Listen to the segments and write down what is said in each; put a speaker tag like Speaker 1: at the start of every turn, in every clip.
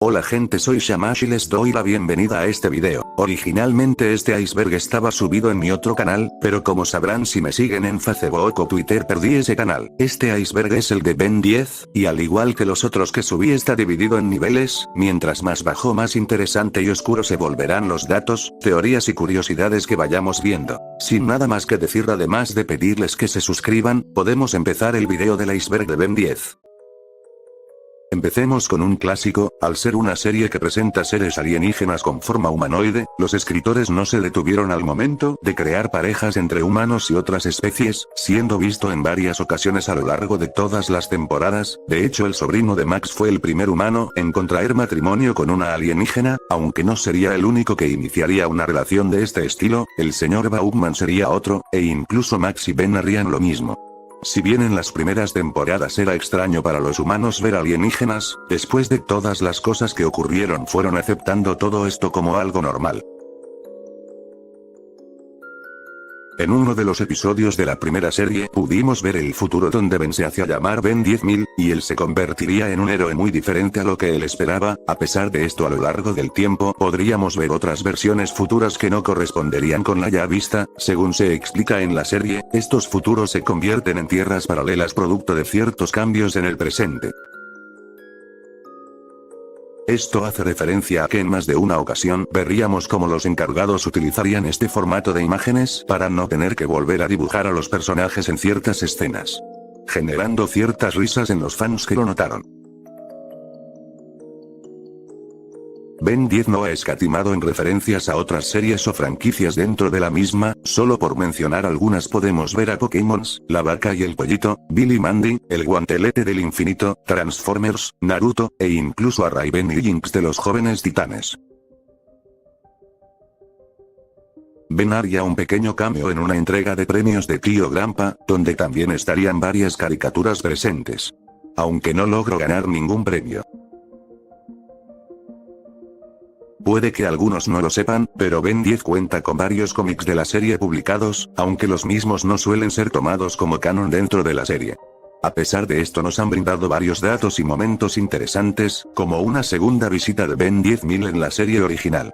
Speaker 1: Hola gente, soy Shamash y les doy la bienvenida a este video. Originalmente este iceberg estaba subido en mi otro canal, pero como sabrán si me siguen en Facebook o Twitter perdí ese canal. Este iceberg es el de Ben 10, y al igual que los otros que subí está dividido en niveles, mientras más bajo más interesante y oscuro se volverán los datos, teorías y curiosidades que vayamos viendo. Sin nada más que decir además de pedirles que se suscriban, podemos empezar el video del iceberg de Ben 10. Empecemos con un clásico, al ser una serie que presenta seres alienígenas con forma humanoide, los escritores no se detuvieron al momento de crear parejas entre humanos y otras especies, siendo visto en varias ocasiones a lo largo de todas las temporadas. De hecho, el sobrino de Max fue el primer humano en contraer matrimonio con una alienígena, aunque no sería el único que iniciaría una relación de este estilo, el señor Bauman sería otro, e incluso Max y Ben harían lo mismo. Si bien en las primeras temporadas era extraño para los humanos ver alienígenas, después de todas las cosas que ocurrieron fueron aceptando todo esto como algo normal. En uno de los episodios de la primera serie pudimos ver el futuro donde Ben se hacía llamar Ben 10.000, y él se convertiría en un héroe muy diferente a lo que él esperaba. A pesar de esto, a lo largo del tiempo podríamos ver otras versiones futuras que no corresponderían con la ya vista. Según se explica en la serie, estos futuros se convierten en tierras paralelas producto de ciertos cambios en el presente. Esto hace referencia a que en más de una ocasión veríamos cómo los encargados utilizarían este formato de imágenes para no tener que volver a dibujar a los personajes en ciertas escenas, generando ciertas risas en los fans que lo notaron. Ben 10 no ha escatimado en referencias a otras series o franquicias dentro de la misma, solo por mencionar algunas podemos ver a Pokémon, La Vaca y el Pollito, Billy Mandy, El Guantelete del Infinito, Transformers, Naruto, e incluso a Raven y Jinx de los Jóvenes Titanes. Ben haría un pequeño cameo en una entrega de premios de Tío Grampa, donde también estarían varias caricaturas presentes. Aunque no logró ganar ningún premio. Puede que algunos no lo sepan, pero Ben 10 cuenta con varios cómics de la serie publicados, aunque los mismos no suelen ser tomados como canon dentro de la serie. A pesar de esto nos han brindado varios datos y momentos interesantes, como una segunda visita de Ben 10.000 en la serie original.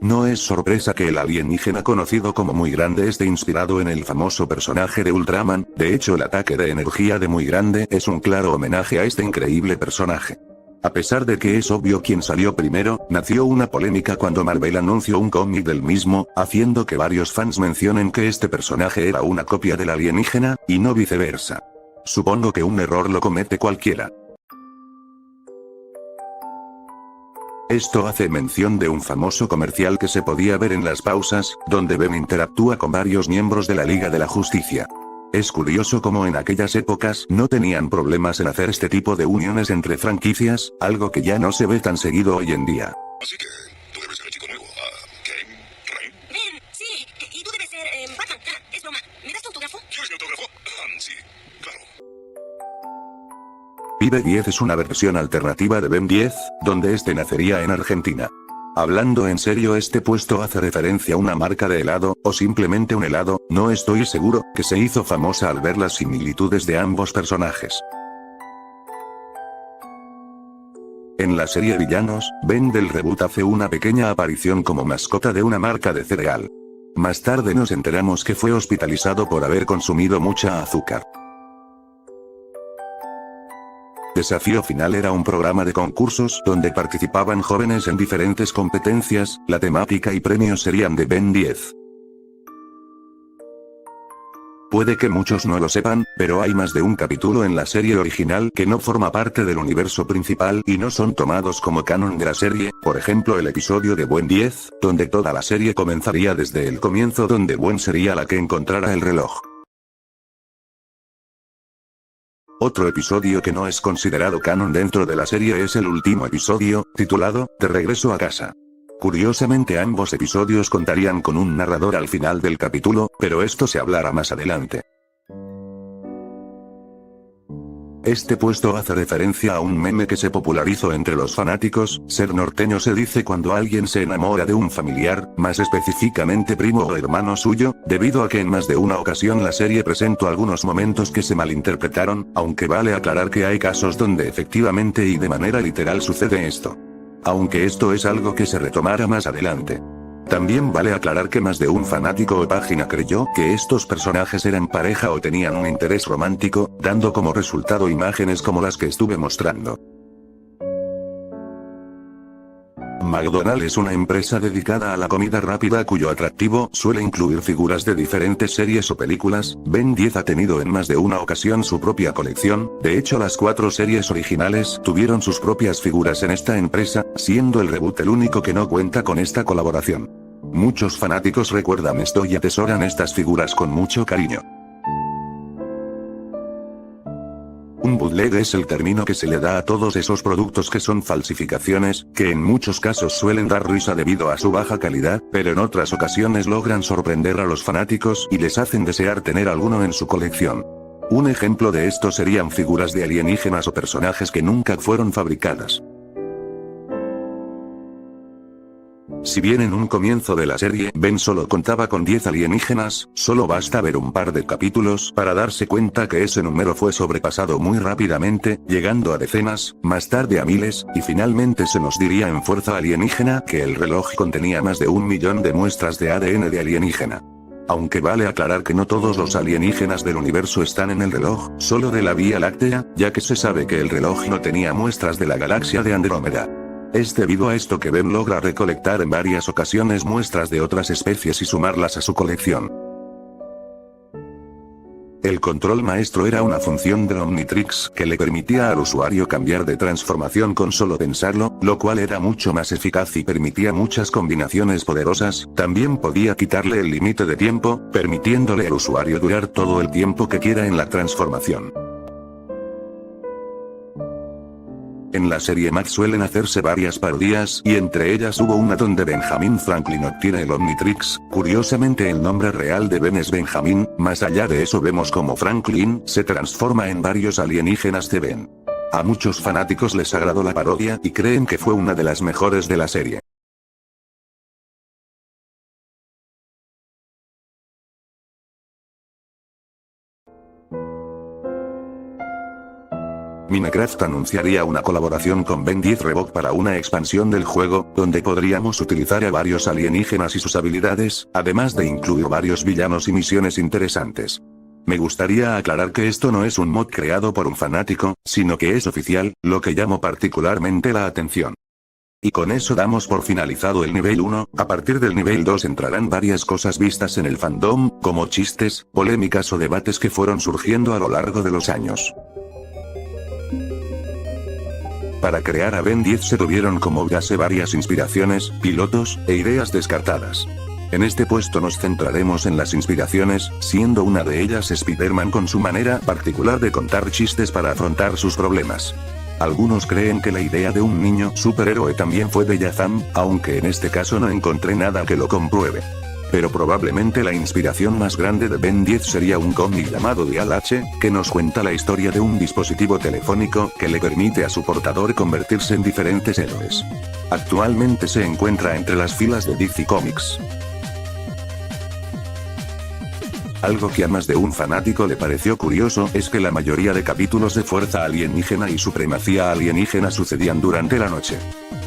Speaker 1: No es sorpresa que el alienígena conocido como Muy Grande esté inspirado en el famoso personaje de Ultraman. De hecho, el ataque de energía de Muy Grande es un claro homenaje a este increíble personaje. A pesar de que es obvio quién salió primero, nació una polémica cuando Marvel anunció un cómic del mismo, haciendo que varios fans mencionen que este personaje era una copia del alienígena, y no viceversa. Supongo que un error lo comete cualquiera. Esto hace mención de un famoso comercial que se podía ver en las pausas, donde Ben interactúa con varios miembros de la Liga de la Justicia. Es curioso cómo en aquellas épocas no tenían problemas en hacer este tipo de uniones entre franquicias, algo que ya no se ve tan seguido hoy en día.
Speaker 2: Así que, tú debes ser el chico nuevo, Kane, Rain.
Speaker 3: Ben, sí, y tú debes ser, Batman. Es broma. ¿Me das tu autógrafo?
Speaker 2: ¿Quieres mi autógrafo? Sí, claro.
Speaker 1: Pibe 10 es una versión alternativa de Ben 10, donde este nacería en Argentina. Hablando en serio, este puesto hace referencia a una marca de helado, o simplemente un helado, no estoy seguro, que se hizo famosa al ver las similitudes de ambos personajes. En la serie Villanos, Ben del reboot hace una pequeña aparición como mascota de una marca de cereal. Más tarde nos enteramos que fue hospitalizado por haber consumido mucha azúcar. Desafío Final era un programa de concursos donde participaban jóvenes en diferentes competencias. La temática y premios serían de Ben 10. Puede que muchos no lo sepan, pero hay más de un capítulo en la serie original que no forma parte del universo principal y no son tomados como canon de la serie. Por ejemplo, el episodio de Ben 10, donde toda la serie comenzaría desde el comienzo, donde Ben sería la que encontrara el reloj. Otro episodio que no es considerado canon dentro de la serie es el último episodio, titulado De Regreso a Casa. Curiosamente ambos episodios contarían con un narrador al final del capítulo, pero esto se hablará más adelante. Este puesto hace referencia a un meme que se popularizó entre los fanáticos. Ser norteño se dice cuando alguien se enamora de un familiar, más específicamente primo o hermano suyo, debido a que en más de una ocasión la serie presentó algunos momentos que se malinterpretaron, aunque vale aclarar que hay casos donde efectivamente y de manera literal sucede esto. Aunque esto es algo que se retomará más adelante. También vale aclarar que más de un fanático o página creyó que estos personajes eran pareja o tenían un interés romántico, dando como resultado imágenes como las que estuve mostrando. McDonald's es una empresa dedicada a la comida rápida cuyo atractivo suele incluir figuras de diferentes series o películas. Ben 10 ha tenido en más de una ocasión su propia colección, de hecho las 4 series originales tuvieron sus propias figuras en esta empresa, siendo el reboot el único que no cuenta con esta colaboración. Muchos fanáticos recuerdan esto y atesoran estas figuras con mucho cariño. Un bootleg es el término que se le da a todos esos productos que son falsificaciones, que en muchos casos suelen dar risa debido a su baja calidad, pero en otras ocasiones logran sorprender a los fanáticos y les hacen desear tener alguno en su colección. Un ejemplo de esto serían figuras de alienígenas o personajes que nunca fueron fabricadas. Si bien en un comienzo de la serie Ben solo contaba con 10 alienígenas, solo basta ver un par de capítulos para darse cuenta que ese número fue sobrepasado muy rápidamente, llegando a decenas, más tarde a miles, y finalmente se nos diría en Fuerza Alienígena que el reloj contenía más de 1 millón de muestras de ADN de alienígena. Aunque vale aclarar que no todos los alienígenas del universo están en el reloj, solo de la Vía Láctea, ya que se sabe que el reloj no tenía muestras de la galaxia de Andrómeda. Es debido a esto que Ben logra recolectar en varias ocasiones muestras de otras especies y sumarlas a su colección. El control maestro era una función de Omnitrix que le permitía al usuario cambiar de transformación con solo pensarlo, lo cual era mucho más eficaz y permitía muchas combinaciones poderosas. También podía quitarle el límite de tiempo, permitiéndole al usuario durar todo el tiempo que quiera en la transformación. En la serie Max suelen hacerse varias parodias y entre ellas hubo una donde Benjamin Franklin obtiene el Omnitrix. Curiosamente el nombre real de Ben es Benjamin. Más allá de eso vemos como Franklin se transforma en varios alienígenas de Ben. A muchos fanáticos les agradó la parodia y creen que fue una de las mejores de la serie. Minecraft anunciaría una colaboración con Ben 10 Reebok para una expansión del juego, donde podríamos utilizar a varios alienígenas y sus habilidades, además de incluir varios villanos y misiones interesantes. Me gustaría aclarar que esto no es un mod creado por un fanático, sino que es oficial, lo que llamó particularmente la atención. Y con eso damos por finalizado el nivel 1, a partir del nivel 2 entrarán varias cosas vistas en el fandom, como chistes, polémicas o debates que fueron surgiendo a lo largo de los años. Para crear a Ben 10 se tuvieron como base varias inspiraciones, pilotos, e ideas descartadas. En este puesto nos centraremos en las inspiraciones, siendo una de ellas Spider-Man con su manera particular de contar chistes para afrontar sus problemas. Algunos creen que la idea de un niño superhéroe también fue de Shazam, aunque en este caso no encontré nada que lo compruebe. Pero probablemente la inspiración más grande de Ben 10 sería un cómic llamado Dial H, que nos cuenta la historia de un dispositivo telefónico que le permite a su portador convertirse en diferentes héroes. Actualmente se encuentra entre las filas de DC Comics. Algo que a más de un fanático le pareció curioso es que la mayoría de capítulos de Fuerza Alienígena y Supremacía Alienígena sucedían durante la noche.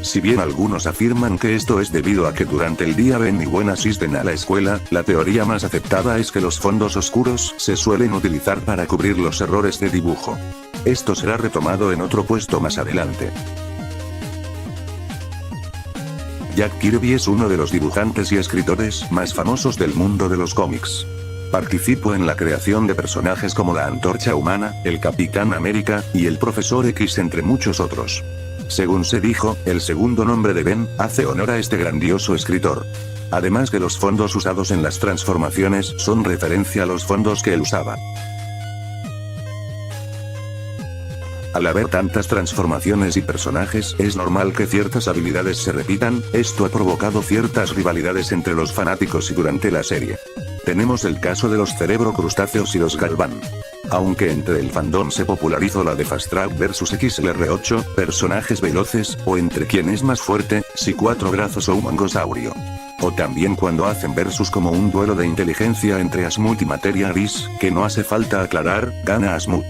Speaker 1: Si bien algunos afirman que esto es debido a que durante el día Ben y Gwen asisten a la escuela, la teoría más aceptada es que los fondos oscuros se suelen utilizar para cubrir los errores de dibujo. Esto será retomado en otro puesto más adelante. Jack Kirby es uno de los dibujantes y escritores más famosos del mundo de los cómics. Participó en la creación de personajes como la Antorcha Humana, el Capitán América, y el Profesor X entre muchos otros. Según se dijo, el segundo nombre de Ben hace honor a este grandioso escritor. Además que los fondos usados en las transformaciones son referencia a los fondos que él usaba. Al haber tantas transformaciones y personajes, es normal que ciertas habilidades se repitan. Esto ha provocado ciertas rivalidades entre los fanáticos y durante la serie. Tenemos el caso de los cerebro crustáceos y los Galvan. Aunque entre el fandom se popularizó la de Fast Track vs XLR8, personajes veloces, o entre quién es más fuerte, si cuatro brazos o un mongosaurio. O también cuando hacen versus como un duelo de inteligencia entre Asmut y Materia Gris, que no hace falta aclarar, gana Asmut.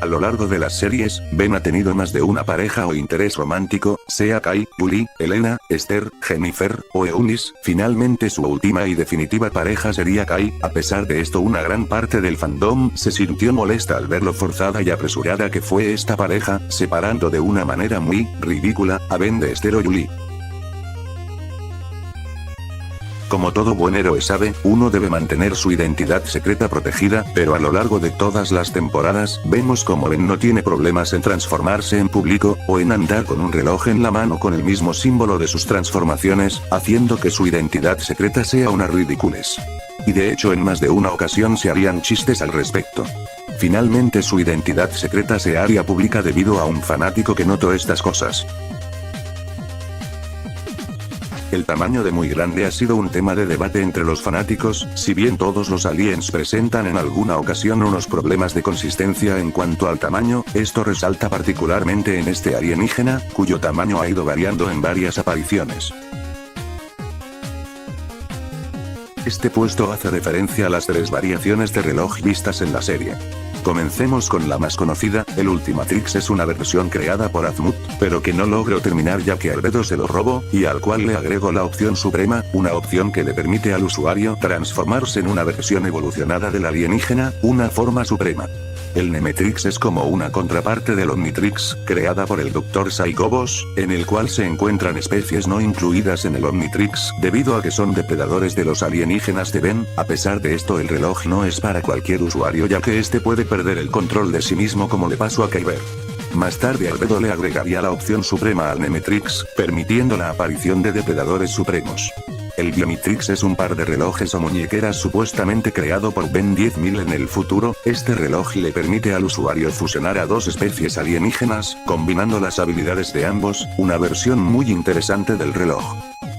Speaker 1: A lo largo de las series, Ben ha tenido más de una pareja o interés romántico, sea Kai, Julie, Elena, Esther, Jennifer, o Eunice. Finalmente su última y definitiva pareja sería Kai. A pesar de esto, una gran parte del fandom se sintió molesta al ver lo forzada y apresurada que fue esta pareja, separando de una manera muy ridícula a Ben de Esther o Julie. Como todo buen héroe sabe, uno debe mantener su identidad secreta protegida, pero a lo largo de todas las temporadas, vemos como Ben no tiene problemas en transformarse en público, o en andar con un reloj en la mano con el mismo símbolo de sus transformaciones, haciendo que su identidad secreta sea una ridiculez. Y de hecho en más de una ocasión se harían chistes al respecto. Finalmente su identidad secreta se haría pública debido a un fanático que notó estas cosas. El tamaño de muy grande ha sido un tema de debate entre los fanáticos, si bien todos los aliens presentan en alguna ocasión unos problemas de consistencia en cuanto al tamaño, esto resalta particularmente en este alienígena, cuyo tamaño ha ido variando en varias apariciones. Este puesto hace referencia a las 3 variaciones de reloj vistas en la serie. Comencemos con la más conocida, el Ultimatrix es una versión creada por Asmut, pero que no logró terminar ya que Albedo se lo robó, y al cual le agregó la opción suprema, una opción que le permite al usuario transformarse en una versión evolucionada del alienígena, una forma suprema. El Nemetrix es como una contraparte del Omnitrix, creada por el Dr. Psychobos, en el cual se encuentran especies no incluidas en el Omnitrix, debido a que son depredadores de los alienígenas de Ben. A pesar de esto, el reloj no es para cualquier usuario ya que este puede perder el control de sí mismo como le pasó a Kyber. Más tarde Albedo le agregaría la opción suprema al Nemetrix, permitiendo la aparición de depredadores supremos. El Biomitrix es un par de relojes o muñequeras supuestamente creado por Ben 10.000 en el futuro. Este reloj le permite al usuario fusionar a 2 especies alienígenas, combinando las habilidades de ambos, una versión muy interesante del reloj.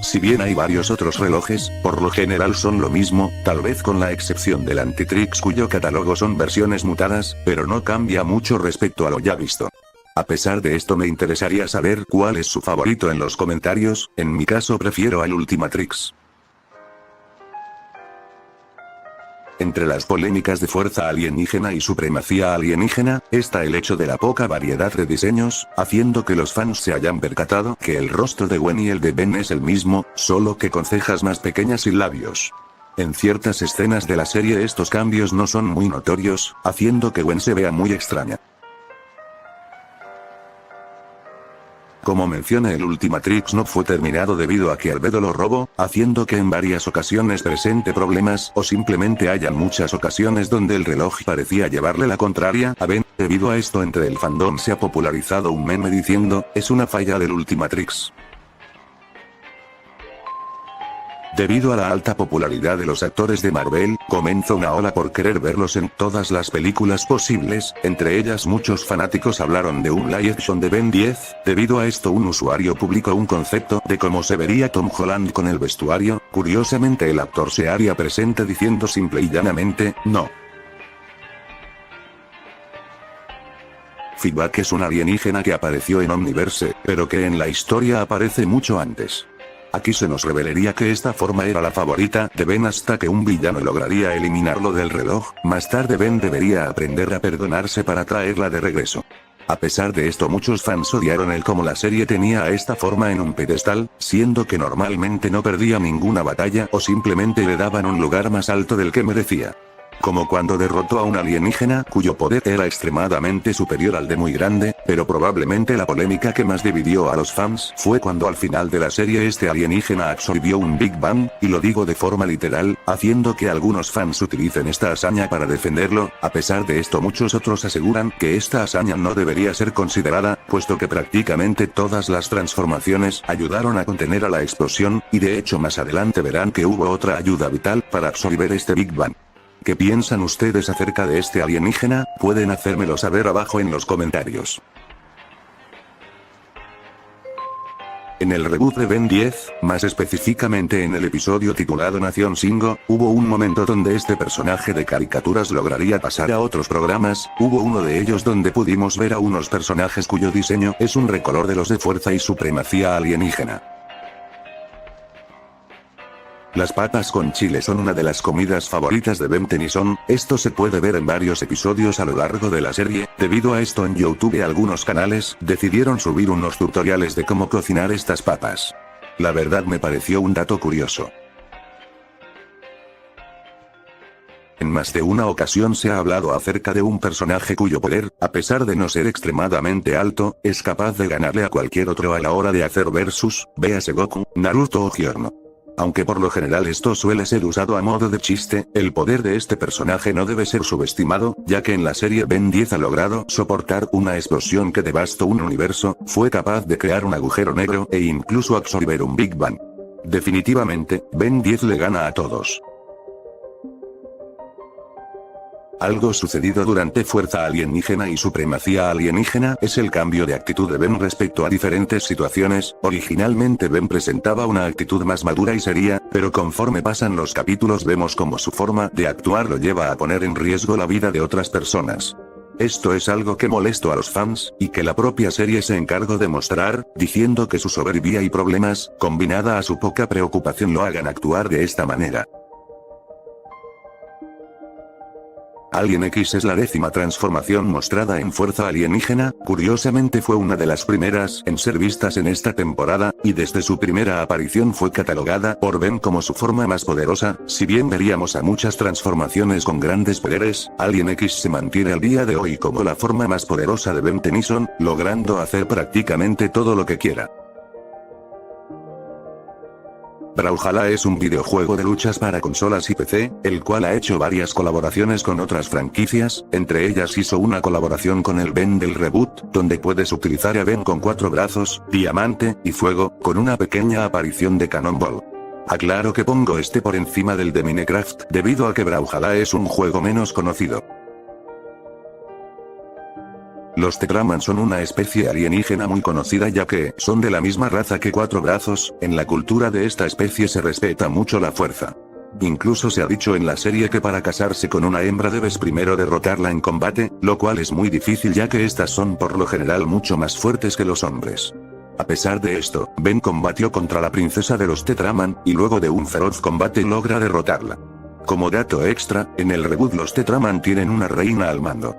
Speaker 1: Si bien hay varios otros relojes, por lo general son lo mismo, tal vez con la excepción del Antitrix cuyo catálogo son versiones mutadas, pero no cambia mucho respecto a lo ya visto. A pesar de esto me interesaría saber cuál es su favorito en los comentarios, en mi caso prefiero al Ultimatrix. Entre las polémicas de fuerza alienígena y supremacía alienígena, está el hecho de la poca variedad de diseños, haciendo que los fans se hayan percatado que el rostro de Gwen y el de Ben es el mismo, solo que con cejas más pequeñas y labios. En ciertas escenas de la serie estos cambios no son muy notorios, haciendo que Gwen se vea muy extraña. Como menciona, el Ultimatrix no fue terminado debido a que Albedo lo robó, haciendo que en varias ocasiones presente problemas o simplemente hayan muchas ocasiones donde el reloj parecía llevarle la contraria a Ben. Debido a esto entre el fandom se ha popularizado un meme diciendo, es una falla del Ultimatrix. Debido a la alta popularidad de los actores de Marvel, comenzó una ola por querer verlos en todas las películas posibles, entre ellas muchos fanáticos hablaron de un live action de Ben 10, debido a esto un usuario publicó un concepto de cómo se vería Tom Holland con el vestuario. Curiosamente el actor se haría presente diciendo simple y llanamente, no. Feedback es un alienígena que apareció en Omniverse, pero que en la historia aparece mucho antes. Aquí se nos revelaría que esta forma era la favorita de Ben hasta que un villano lograría eliminarlo del reloj. Más tarde Ben debería aprender a perdonarse para traerla de regreso. A pesar de esto muchos fans odiaron el cómo la serie tenía a esta forma en un pedestal, siendo que normalmente no perdía ninguna batalla o simplemente le daban un lugar más alto del que merecía. Como cuando derrotó a un alienígena cuyo poder era extremadamente superior al de muy grande, pero probablemente la polémica que más dividió a los fans fue cuando al final de la serie este alienígena absorbió un Big Bang, y lo digo de forma literal, haciendo que algunos fans utilicen esta hazaña para defenderlo. A pesar de esto muchos otros aseguran que esta hazaña no debería ser considerada, puesto que prácticamente todas las transformaciones ayudaron a contener a la explosión, y de hecho más adelante verán que hubo otra ayuda vital para absorber este Big Bang. ¿Qué piensan ustedes acerca de este alienígena? Pueden hacérmelo saber abajo en los comentarios. En el reboot de Ben 10, más específicamente en el episodio titulado Nación Singo, hubo un momento donde este personaje de caricaturas lograría pasar a otros programas, hubo uno de ellos donde pudimos ver a unos personajes cuyo diseño es un recolor de los de Fuerza y Supremacía Alienígena. Las papas con chile son una de las comidas favoritas de Ben Tennyson, esto se puede ver en varios episodios a lo largo de la serie, debido a esto en YouTube algunos canales decidieron subir unos tutoriales de cómo cocinar estas papas. La verdad me pareció un dato curioso. En más de una ocasión se ha hablado acerca de un personaje cuyo poder, a pesar de no ser extremadamente alto, es capaz de ganarle a cualquier otro a la hora de hacer versus, véase Goku, Naruto o Giorno. Aunque por lo general esto suele ser usado a modo de chiste, el poder de este personaje no debe ser subestimado, ya que en la serie Ben 10 ha logrado soportar una explosión que devastó un universo, fue capaz de crear un agujero negro e incluso absorber un Big Bang. Definitivamente, Ben 10 le gana a todos. Algo sucedido durante Fuerza Alienígena y Supremacía Alienígena es el cambio de actitud de Ben respecto a diferentes situaciones. Originalmente Ben presentaba una actitud más madura y seria, pero conforme pasan los capítulos vemos cómo su forma de actuar lo lleva a poner en riesgo la vida de otras personas. Esto es algo que molestó a los fans, y que la propia serie se encargó de mostrar, diciendo que su soberbia y problemas, combinada a su poca preocupación lo hagan actuar de esta manera. Alien X es la 10ª transformación mostrada en Fuerza Alienígena, curiosamente fue una de las primeras en ser vistas en esta temporada, y desde su primera aparición fue catalogada por Ben como su forma más poderosa. Si bien veríamos a muchas transformaciones con grandes poderes, Alien X se mantiene al día de hoy como la forma más poderosa de Ben Tennyson, logrando hacer prácticamente todo lo que quiera. Brawlhalla es un videojuego de luchas para consolas y PC, el cual ha hecho varias colaboraciones con otras franquicias, entre ellas hizo una colaboración con el Ben del reboot, donde puedes utilizar a Ben con 4 brazos, diamante, y fuego, con una pequeña aparición de Cannonball. Aclaro que pongo este por encima del de Minecraft, debido a que Brawlhalla es un juego menos conocido. Los Tetraman son una especie alienígena muy conocida ya que son de la misma raza que 4 brazos, en la cultura de esta especie se respeta mucho la fuerza. Incluso se ha dicho en la serie que para casarse con una hembra debes primero derrotarla en combate, lo cual es muy difícil ya que estas son por lo general mucho más fuertes que los hombres. A pesar de esto, Ben combatió contra la princesa de los Tetraman, y luego de un feroz combate logra derrotarla. Como dato extra, en el reboot los Tetraman tienen una reina al mando.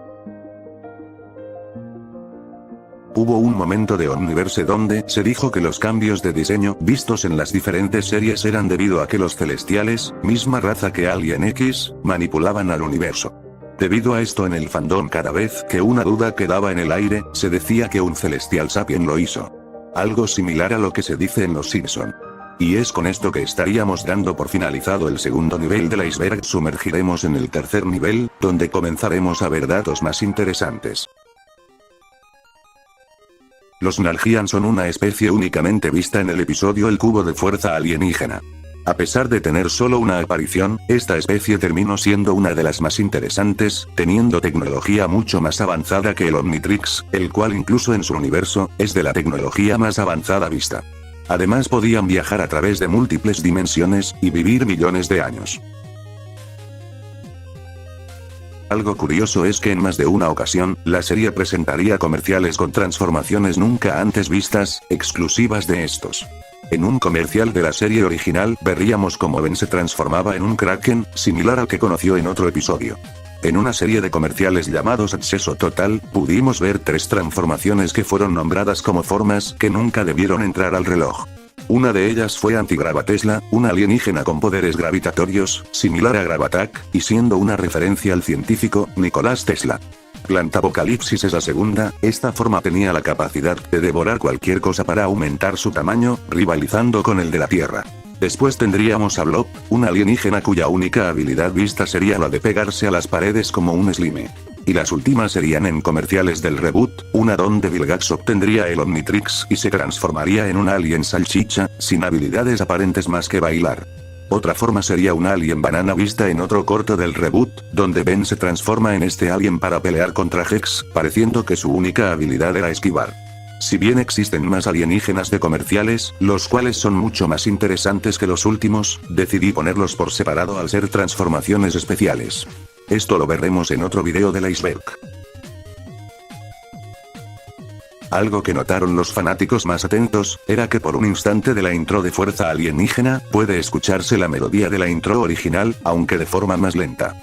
Speaker 1: Hubo un momento de Omniverse donde se dijo que los cambios de diseño vistos en las diferentes series eran debido a que los celestiales, misma raza que Alien X, manipulaban al universo. Debido a esto en el fandom cada vez que una duda quedaba en el aire, se decía que un celestial sapien lo hizo. Algo similar a lo que se dice en Los Simpson. Y es con esto que estaríamos dando por finalizado el segundo nivel del iceberg. Sumergiremos en el tercer nivel, donde comenzaremos a ver datos más interesantes. Los Nalgian son una especie únicamente vista en el episodio El Cubo de Fuerza Alienígena. A pesar de tener solo una aparición, esta especie terminó siendo una de las más interesantes, teniendo tecnología mucho más avanzada que el Omnitrix, el cual incluso en su universo, es de la tecnología más avanzada vista. Además podían viajar a través de múltiples dimensiones, y vivir millones de años. Algo curioso es que en más de una ocasión, la serie presentaría comerciales con transformaciones nunca antes vistas, exclusivas de estos. En un comercial de la serie original, veríamos cómo Ben se transformaba en un Kraken, similar al que conoció en otro episodio. En una serie de comerciales llamados Acceso Total, pudimos ver 3 transformaciones que fueron nombradas como formas que nunca debieron entrar al reloj. Una de ellas fue Antigravatesla, una alienígena con poderes gravitatorios, similar a Gravatak, y siendo una referencia al científico, Nicolás Tesla. Plantapocalipsis es la segunda, esta forma tenía la capacidad de devorar cualquier cosa para aumentar su tamaño, rivalizando con el de la Tierra. Después tendríamos a Blob, una alienígena cuya única habilidad vista sería la de pegarse a las paredes como un slime. Y las últimas serían en comerciales del reboot, una donde Vilgax obtendría el Omnitrix y se transformaría en un alien salchicha, sin habilidades aparentes más que bailar. Otra forma sería un alien banana vista en otro corto del reboot, donde Ben se transforma en este alien para pelear contra Hex, pareciendo que su única habilidad era esquivar. Si bien existen más alienígenas de comerciales, los cuales son mucho más interesantes que los últimos, decidí ponerlos por separado al ser transformaciones especiales. Esto lo veremos en otro video del iceberg. Algo que notaron los fanáticos más atentos, era que por un instante de la intro de Fuerza Alienígena, puede escucharse la melodía de la intro original, aunque de forma más lenta.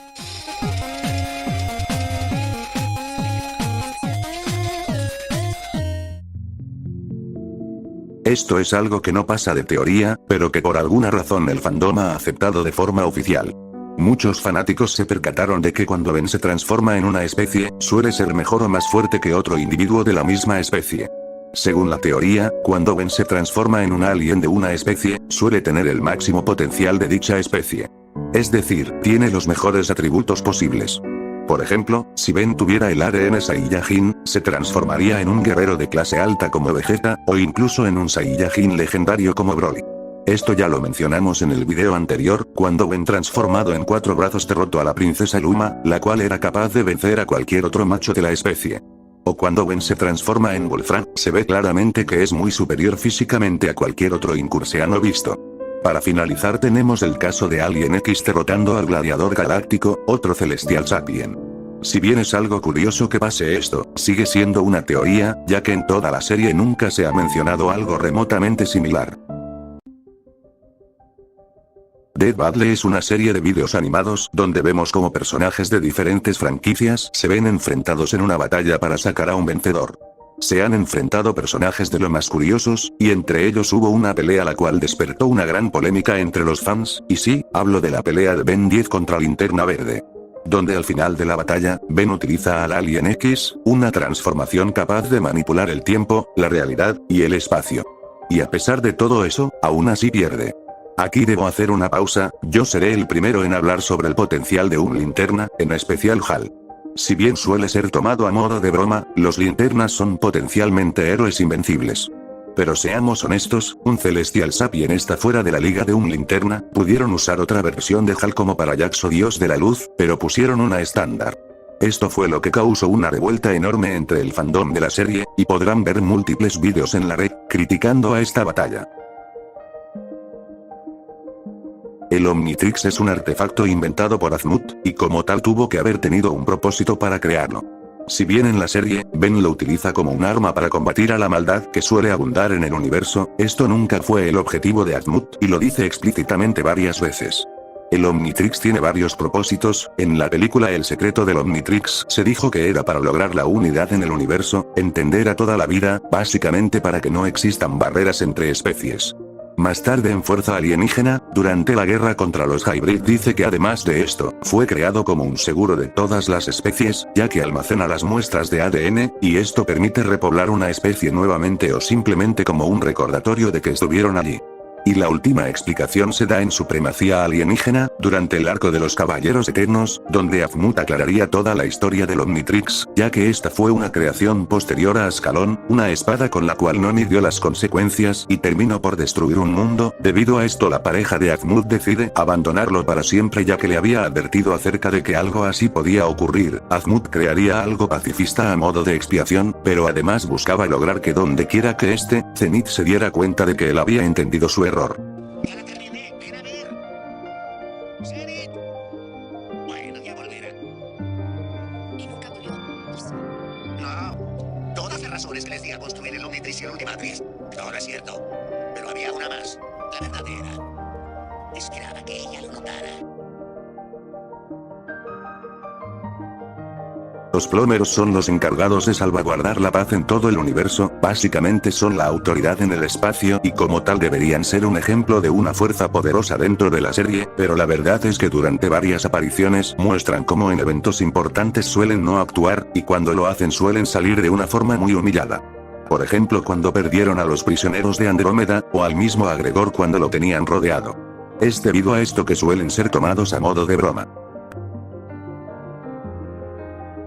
Speaker 1: Esto es algo que no pasa de teoría, pero que por alguna razón el fandom ha aceptado de forma oficial. Muchos fanáticos se percataron de que cuando Ben se transforma en una especie, suele ser mejor o más fuerte que otro individuo de la misma especie. Según la teoría, cuando Ben se transforma en un alien de una especie, suele tener el máximo potencial de dicha especie. Es decir, tiene los mejores atributos posibles. Por ejemplo, si Ben tuviera el ADN Saiyajin, se transformaría en un guerrero de clase alta como Vegeta, o incluso en un Saiyajin legendario como Broly. Esto ya lo mencionamos en el video anterior, cuando Ben transformado en 4 brazos derrotó a la princesa Luma, la cual era capaz de vencer a cualquier otro macho de la especie. O cuando Ben se transforma en Wolfram, se ve claramente que es muy superior físicamente a cualquier otro incursiano visto. Para finalizar tenemos el caso de Alien X derrotando al Gladiador Galáctico, otro Celestial Sapien. Si bien es algo curioso que pase esto, sigue siendo una teoría, ya que en toda la serie nunca se ha mencionado algo remotamente similar. Death Battle es una serie de vídeos animados donde vemos cómo personajes de diferentes franquicias se ven enfrentados en una batalla para sacar a un vencedor. Se han enfrentado personajes de lo más curiosos, y entre ellos hubo una pelea la cual despertó una gran polémica entre los fans, y sí, hablo de la pelea de Ben 10 contra Linterna Verde. Donde al final de la batalla, Ben utiliza al Alien X, una transformación capaz de manipular el tiempo, la realidad, y el espacio. Y a pesar de todo eso, aún así pierde. Aquí debo hacer una pausa, yo seré el primero en hablar sobre el potencial de un linterna, en especial Hal. Si bien suele ser tomado a modo de broma, los linternas son potencialmente héroes invencibles. Pero seamos honestos, un Celestial Sapien está fuera de la liga de un linterna, pudieron usar otra versión de Hal como Parallax o Dios de la Luz, pero pusieron una estándar. Esto fue lo que causó una revuelta enorme entre el fandom de la serie, y podrán ver múltiples vídeos en la red, criticando a esta batalla. El Omnitrix es un artefacto inventado por Azimuth, y como tal tuvo que haber tenido un propósito para crearlo. Si bien en la serie, Ben lo utiliza como un arma para combatir a la maldad que suele abundar en el universo, esto nunca fue el objetivo de Azimuth, y lo dice explícitamente varias veces. El Omnitrix tiene varios propósitos, en la película El secreto del Omnitrix se dijo que era para lograr la unidad en el universo, entender a toda la vida, básicamente para que no existan barreras entre especies. Más tarde en Fuerza Alienígena, durante la guerra contra los Hybrid dice que además de esto, fue creado como un seguro de todas las especies, ya que almacena las muestras de ADN, y esto permite repoblar una especie nuevamente o simplemente como un recordatorio de que estuvieron allí. Y la última explicación se da en Supremacía Alienígena, durante el arco de los Caballeros Eternos, donde Azimuth aclararía toda la historia del Omnitrix, ya que esta fue una creación posterior a Ascalon, una espada con la cual no midió las consecuencias y terminó por destruir un mundo. Debido a esto la pareja de Azimuth decide abandonarlo para siempre, ya que le había advertido acerca de que algo así podía ocurrir. Azimuth crearía algo pacifista a modo de expiación, pero además buscaba lograr que donde quiera que esté, Zenith se diera cuenta de que él había entendido su error.
Speaker 2: Ya la terminé, ven a ver. Zenith. Bueno, ya volverá.
Speaker 3: Y nunca volvió.
Speaker 2: No. Todas las razones que les di a construir el Omnitrix y el Ultimatrix. Todo es cierto. Pero había una más. La verdadera. Esperaba que ella lo notara.
Speaker 1: Los plomeros son los encargados de salvaguardar la paz en todo el universo, básicamente son la autoridad en el espacio y como tal deberían ser un ejemplo de una fuerza poderosa dentro de la serie, pero la verdad es que durante varias apariciones muestran cómo en eventos importantes suelen no actuar, y cuando lo hacen suelen salir de una forma muy humillada. Por ejemplo cuando perdieron a los prisioneros de Andrómeda, o al mismo Agregor cuando lo tenían rodeado. Es debido a esto que suelen ser tomados a modo de broma.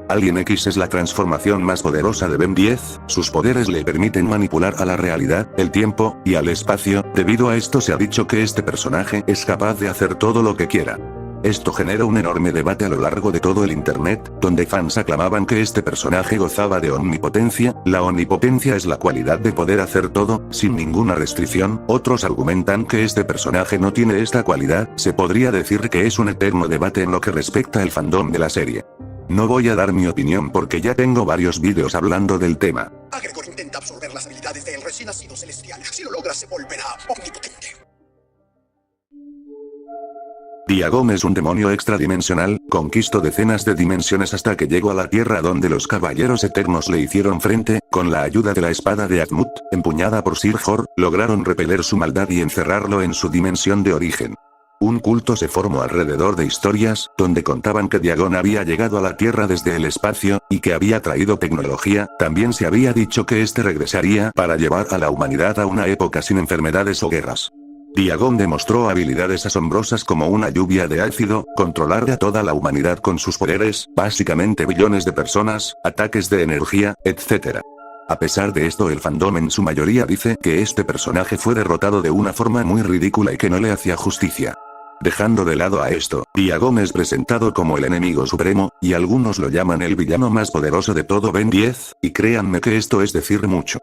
Speaker 1: Alien X es la transformación más poderosa de Ben 10, sus poderes le permiten manipular a la realidad, el tiempo, y al espacio. Debido a esto se ha dicho que este personaje es capaz de hacer todo lo que quiera. Esto genera un enorme debate a lo largo de todo el internet, donde fans aclamaban que este personaje gozaba de omnipotencia. La omnipotencia es la cualidad de poder hacer todo, sin ninguna restricción. Otros argumentan que este personaje no tiene esta cualidad. Se podría decir que es un eterno debate en lo que respecta al fandom de la serie. No voy a dar mi opinión porque ya tengo varios vídeos hablando del tema.
Speaker 4: Agregor intenta absorber las habilidades del recién nacido celestial. Si lo logra, se volverá omnipotente.
Speaker 1: Diagon es un demonio extradimensional, conquistó decenas de dimensiones hasta que llegó a la Tierra donde los caballeros eternos le hicieron frente. Con la ayuda de la espada de Akhmut, empuñada por Sirjor, lograron repeler su maldad y encerrarlo en su dimensión de origen. Un culto se formó alrededor de historias, donde contaban que Diagon había llegado a la Tierra desde el espacio, y que había traído tecnología. También se había dicho que este regresaría para llevar a la humanidad a una época sin enfermedades o guerras. Diagon demostró habilidades asombrosas como una lluvia de ácido, controlar a toda la humanidad con sus poderes, básicamente billones de personas, ataques de energía, etc. A pesar de esto, el fandom en su mayoría dice que este personaje fue derrotado de una forma muy ridícula y que no le hacía justicia. Dejando de lado a esto, Diagon es presentado como el enemigo supremo, y algunos lo llaman el villano más poderoso de todo Ben 10, y créanme que esto es decir mucho.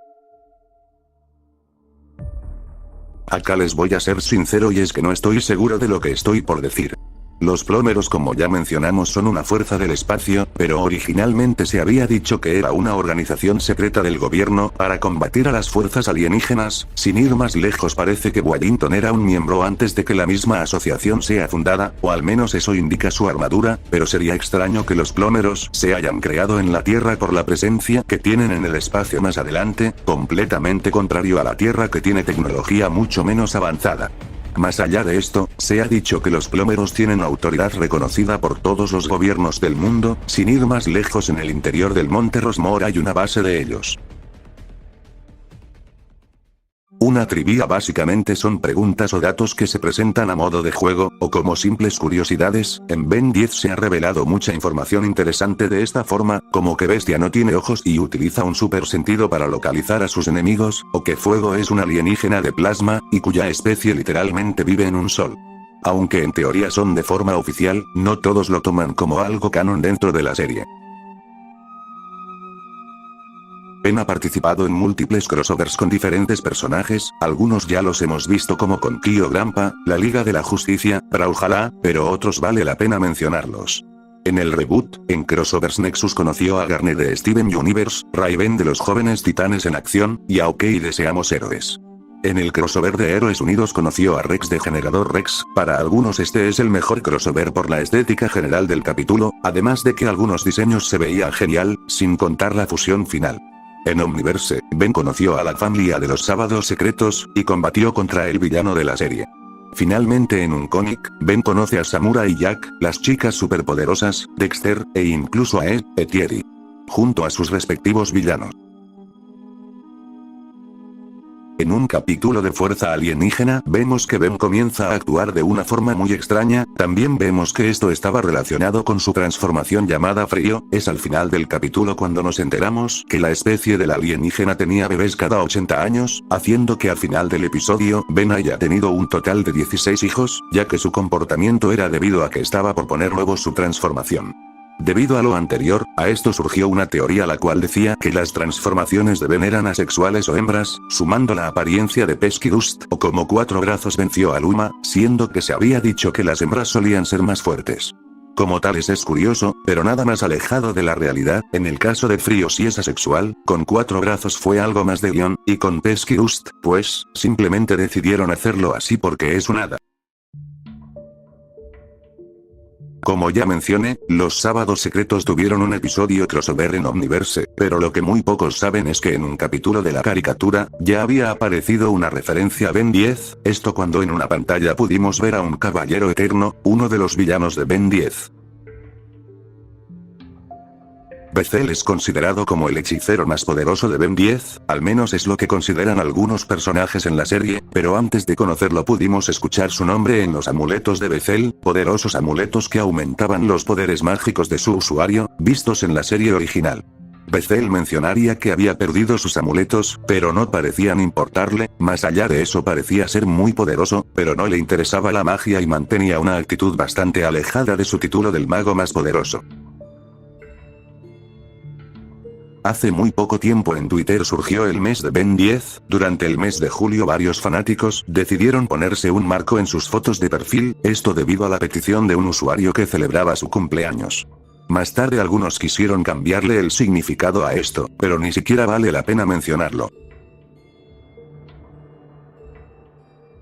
Speaker 1: Acá les voy a ser sincero y es que no estoy seguro de lo que estoy por decir. Los plomeros, como ya mencionamos, son una fuerza del espacio, pero originalmente se había dicho que era una organización secreta del gobierno para combatir a las fuerzas alienígenas. Sin ir más lejos, parece que Wellington era un miembro antes de que la misma asociación sea fundada, o al menos eso indica su armadura, pero sería extraño que los plomeros se hayan creado en la Tierra por la presencia que tienen en el espacio más adelante, completamente contrario a la Tierra que tiene tecnología mucho menos avanzada. Más allá de esto, se ha dicho que los plomeros tienen autoridad reconocida por todos los gobiernos del mundo. Sin ir más lejos, en el interior del Monte Rosmore hay una base de ellos. Una trivia básicamente son preguntas o datos que se presentan a modo de juego, o como simples curiosidades. En Ben 10 se ha revelado mucha información interesante de esta forma, como que Bestia no tiene ojos y utiliza un super sentido para localizar a sus enemigos, o que Fuego es un alienígena de plasma, y cuya especie literalmente vive en un sol. Aunque en teoría son de forma oficial, no todos lo toman como algo canon dentro de la serie. Ben ha participado en múltiples crossovers con diferentes personajes, algunos ya los hemos visto como con Kyo Grampa, la Liga de la Justicia, Brawlhalla, pero otros vale la pena mencionarlos. En el reboot, en Crossovers Nexus conoció a Garnet de Steven Universe, Raven de los Jóvenes Titanes en Acción, y a Aokei de Seamos Héroes. En el crossover de Héroes Unidos conoció a Rex de Generador Rex. Para algunos este es el mejor crossover por la estética general del capítulo, además de que algunos diseños se veían genial, sin contar la fusión final. En Omniverse, Ben conoció a la familia de los Sábados Secretos, y combatió contra el villano de la serie. Finalmente, en un cómic, Ben conoce a Samura y Jack, las chicas superpoderosas, Dexter, e incluso a Ed, Thierry, junto a sus respectivos villanos. En un capítulo de Fuerza Alienígena, vemos que Ben comienza a actuar de una forma muy extraña. También vemos que esto estaba relacionado con su transformación llamada Frío. Es al final del capítulo cuando nos enteramos que la especie del alienígena tenía bebés cada 80 años, haciendo que al final del episodio, Ben haya tenido un total de 16 hijos, ya que su comportamiento era debido a que estaba por poner nuevo su transformación. Debido a lo anterior, a esto surgió una teoría la cual decía que las transformaciones de Ben eran asexuales o hembras, sumando la apariencia de Pesky Dust, o como Cuatro Brazos venció a Luma, siendo que se había dicho que las hembras solían ser más fuertes. Como tales es curioso, pero nada más alejado de la realidad. En el caso de Frío sí es asexual, con Cuatro Brazos fue algo más de guión, y con Pesky Dust, pues, simplemente decidieron hacerlo así porque es un hada. Como ya mencioné, los Sábados Secretos tuvieron un episodio crossover en Omniverse, pero lo que muy pocos saben es que en un capítulo de la caricatura, ya había aparecido una referencia a Ben 10, esto cuando en una pantalla pudimos ver a un Caballero Eterno, uno de los villanos de Ben 10. Bethel es considerado como el hechicero más poderoso de Ben 10, al menos es lo que consideran algunos personajes en la serie, pero antes de conocerlo pudimos escuchar su nombre en los amuletos de Bethel, poderosos amuletos que aumentaban los poderes mágicos de su usuario, vistos en la serie original. Bethel mencionaría que había perdido sus amuletos, pero no parecían importarle, más allá de eso parecía ser muy poderoso, pero no le interesaba la magia y mantenía una actitud bastante alejada de su título del mago más poderoso. Hace muy poco tiempo en Twitter surgió el mes de Ben 10, durante el mes de julio varios fanáticos decidieron ponerse un marco en sus fotos de perfil, esto debido a la petición de un usuario que celebraba su cumpleaños. Más tarde algunos quisieron cambiarle el significado a esto, pero ni siquiera vale la pena mencionarlo.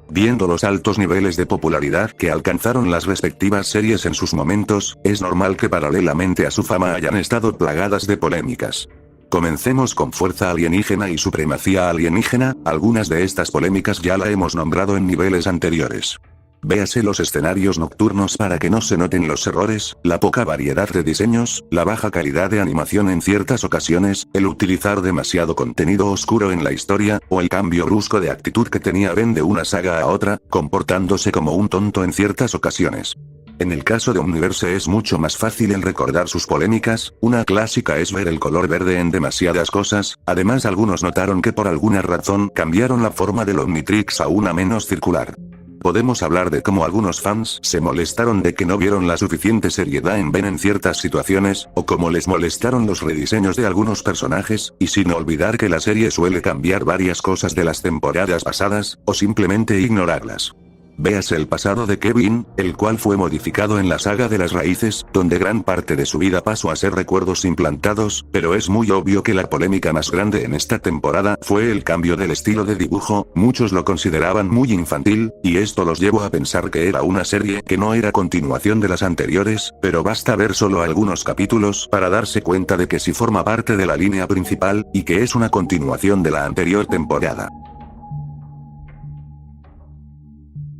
Speaker 1: Viendo los altos niveles de popularidad que alcanzaron las respectivas series en sus momentos, es normal que paralelamente a su fama hayan estado plagadas de polémicas. Comencemos con Fuerza Alienígena y Supremacía Alienígena, algunas de estas polémicas ya la hemos nombrado en niveles anteriores. Véase los escenarios nocturnos para que no se noten los errores, la poca variedad de diseños, la baja calidad de animación en ciertas ocasiones, el utilizar demasiado contenido oscuro en la historia, o el cambio brusco de actitud que tenía Ben de una saga a otra, comportándose como un tonto en ciertas ocasiones. En el caso de Omniverse es mucho más fácil el recordar sus polémicas, una clásica es ver el color verde en demasiadas cosas, además algunos notaron que por alguna razón cambiaron la forma del Omnitrix a una menos circular. Podemos hablar de cómo algunos fans se molestaron de que no vieron la suficiente seriedad en Ben en ciertas situaciones, o cómo les molestaron los rediseños de algunos personajes, y sin olvidar que la serie suele cambiar varias cosas de las temporadas pasadas, o simplemente ignorarlas. Véase el pasado de Kevin, el cual fue modificado en la saga de las raíces, donde gran parte de su vida pasó a ser recuerdos implantados, pero es muy obvio que la polémica más grande en esta temporada fue el cambio del estilo de dibujo, muchos lo consideraban muy infantil, y esto los llevó a pensar que era una serie que no era continuación de las anteriores, pero basta ver solo algunos capítulos para darse cuenta de que sí forma parte de la línea principal, y que es una continuación de la anterior temporada.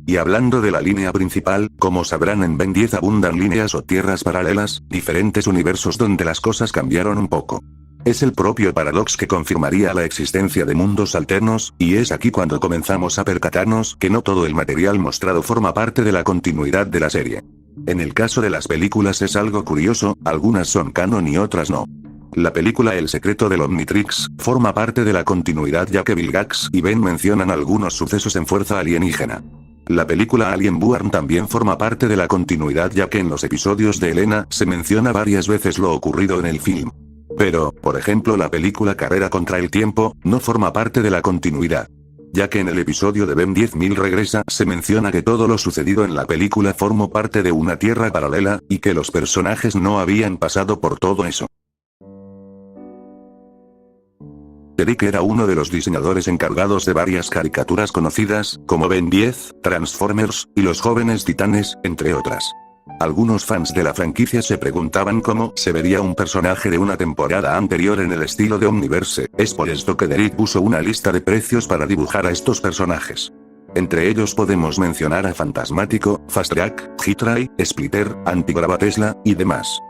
Speaker 1: Y hablando de la línea principal, como sabrán en Ben 10 abundan líneas o tierras paralelas, diferentes universos donde las cosas cambiaron un poco. Es el propio Paradox que confirmaría la existencia de mundos alternos, y es aquí cuando comenzamos a percatarnos que no todo el material mostrado forma parte de la continuidad de la serie. En el caso de las películas es algo curioso, algunas son canon y otras no. La película El secreto del Omnitrix forma parte de la continuidad ya que Vilgax y Ben mencionan algunos sucesos en Fuerza Alienígena. La película Alien Born también forma parte de la continuidad ya que en los episodios de Elena se menciona varias veces lo ocurrido en el film. Pero, por ejemplo, la película Carrera contra el Tiempo no forma parte de la continuidad. Ya que en el episodio de Ben 10.000 regresa se menciona que todo lo sucedido en la película formó parte de una tierra paralela, y que los personajes no habían pasado por todo eso. Eric era uno de los diseñadores encargados de varias caricaturas conocidas, como Ben 10, Transformers, y Los Jóvenes Titanes, entre otras. Algunos fans de la franquicia se preguntaban cómo se vería un personaje de una temporada anterior en el estilo de Omniverse, es por esto que Derek puso una lista de precios para dibujar a estos personajes. Entre ellos podemos mencionar a Fantasmático, Fast Track, Hitray, Splitter, Antigrava Tesla, y demás.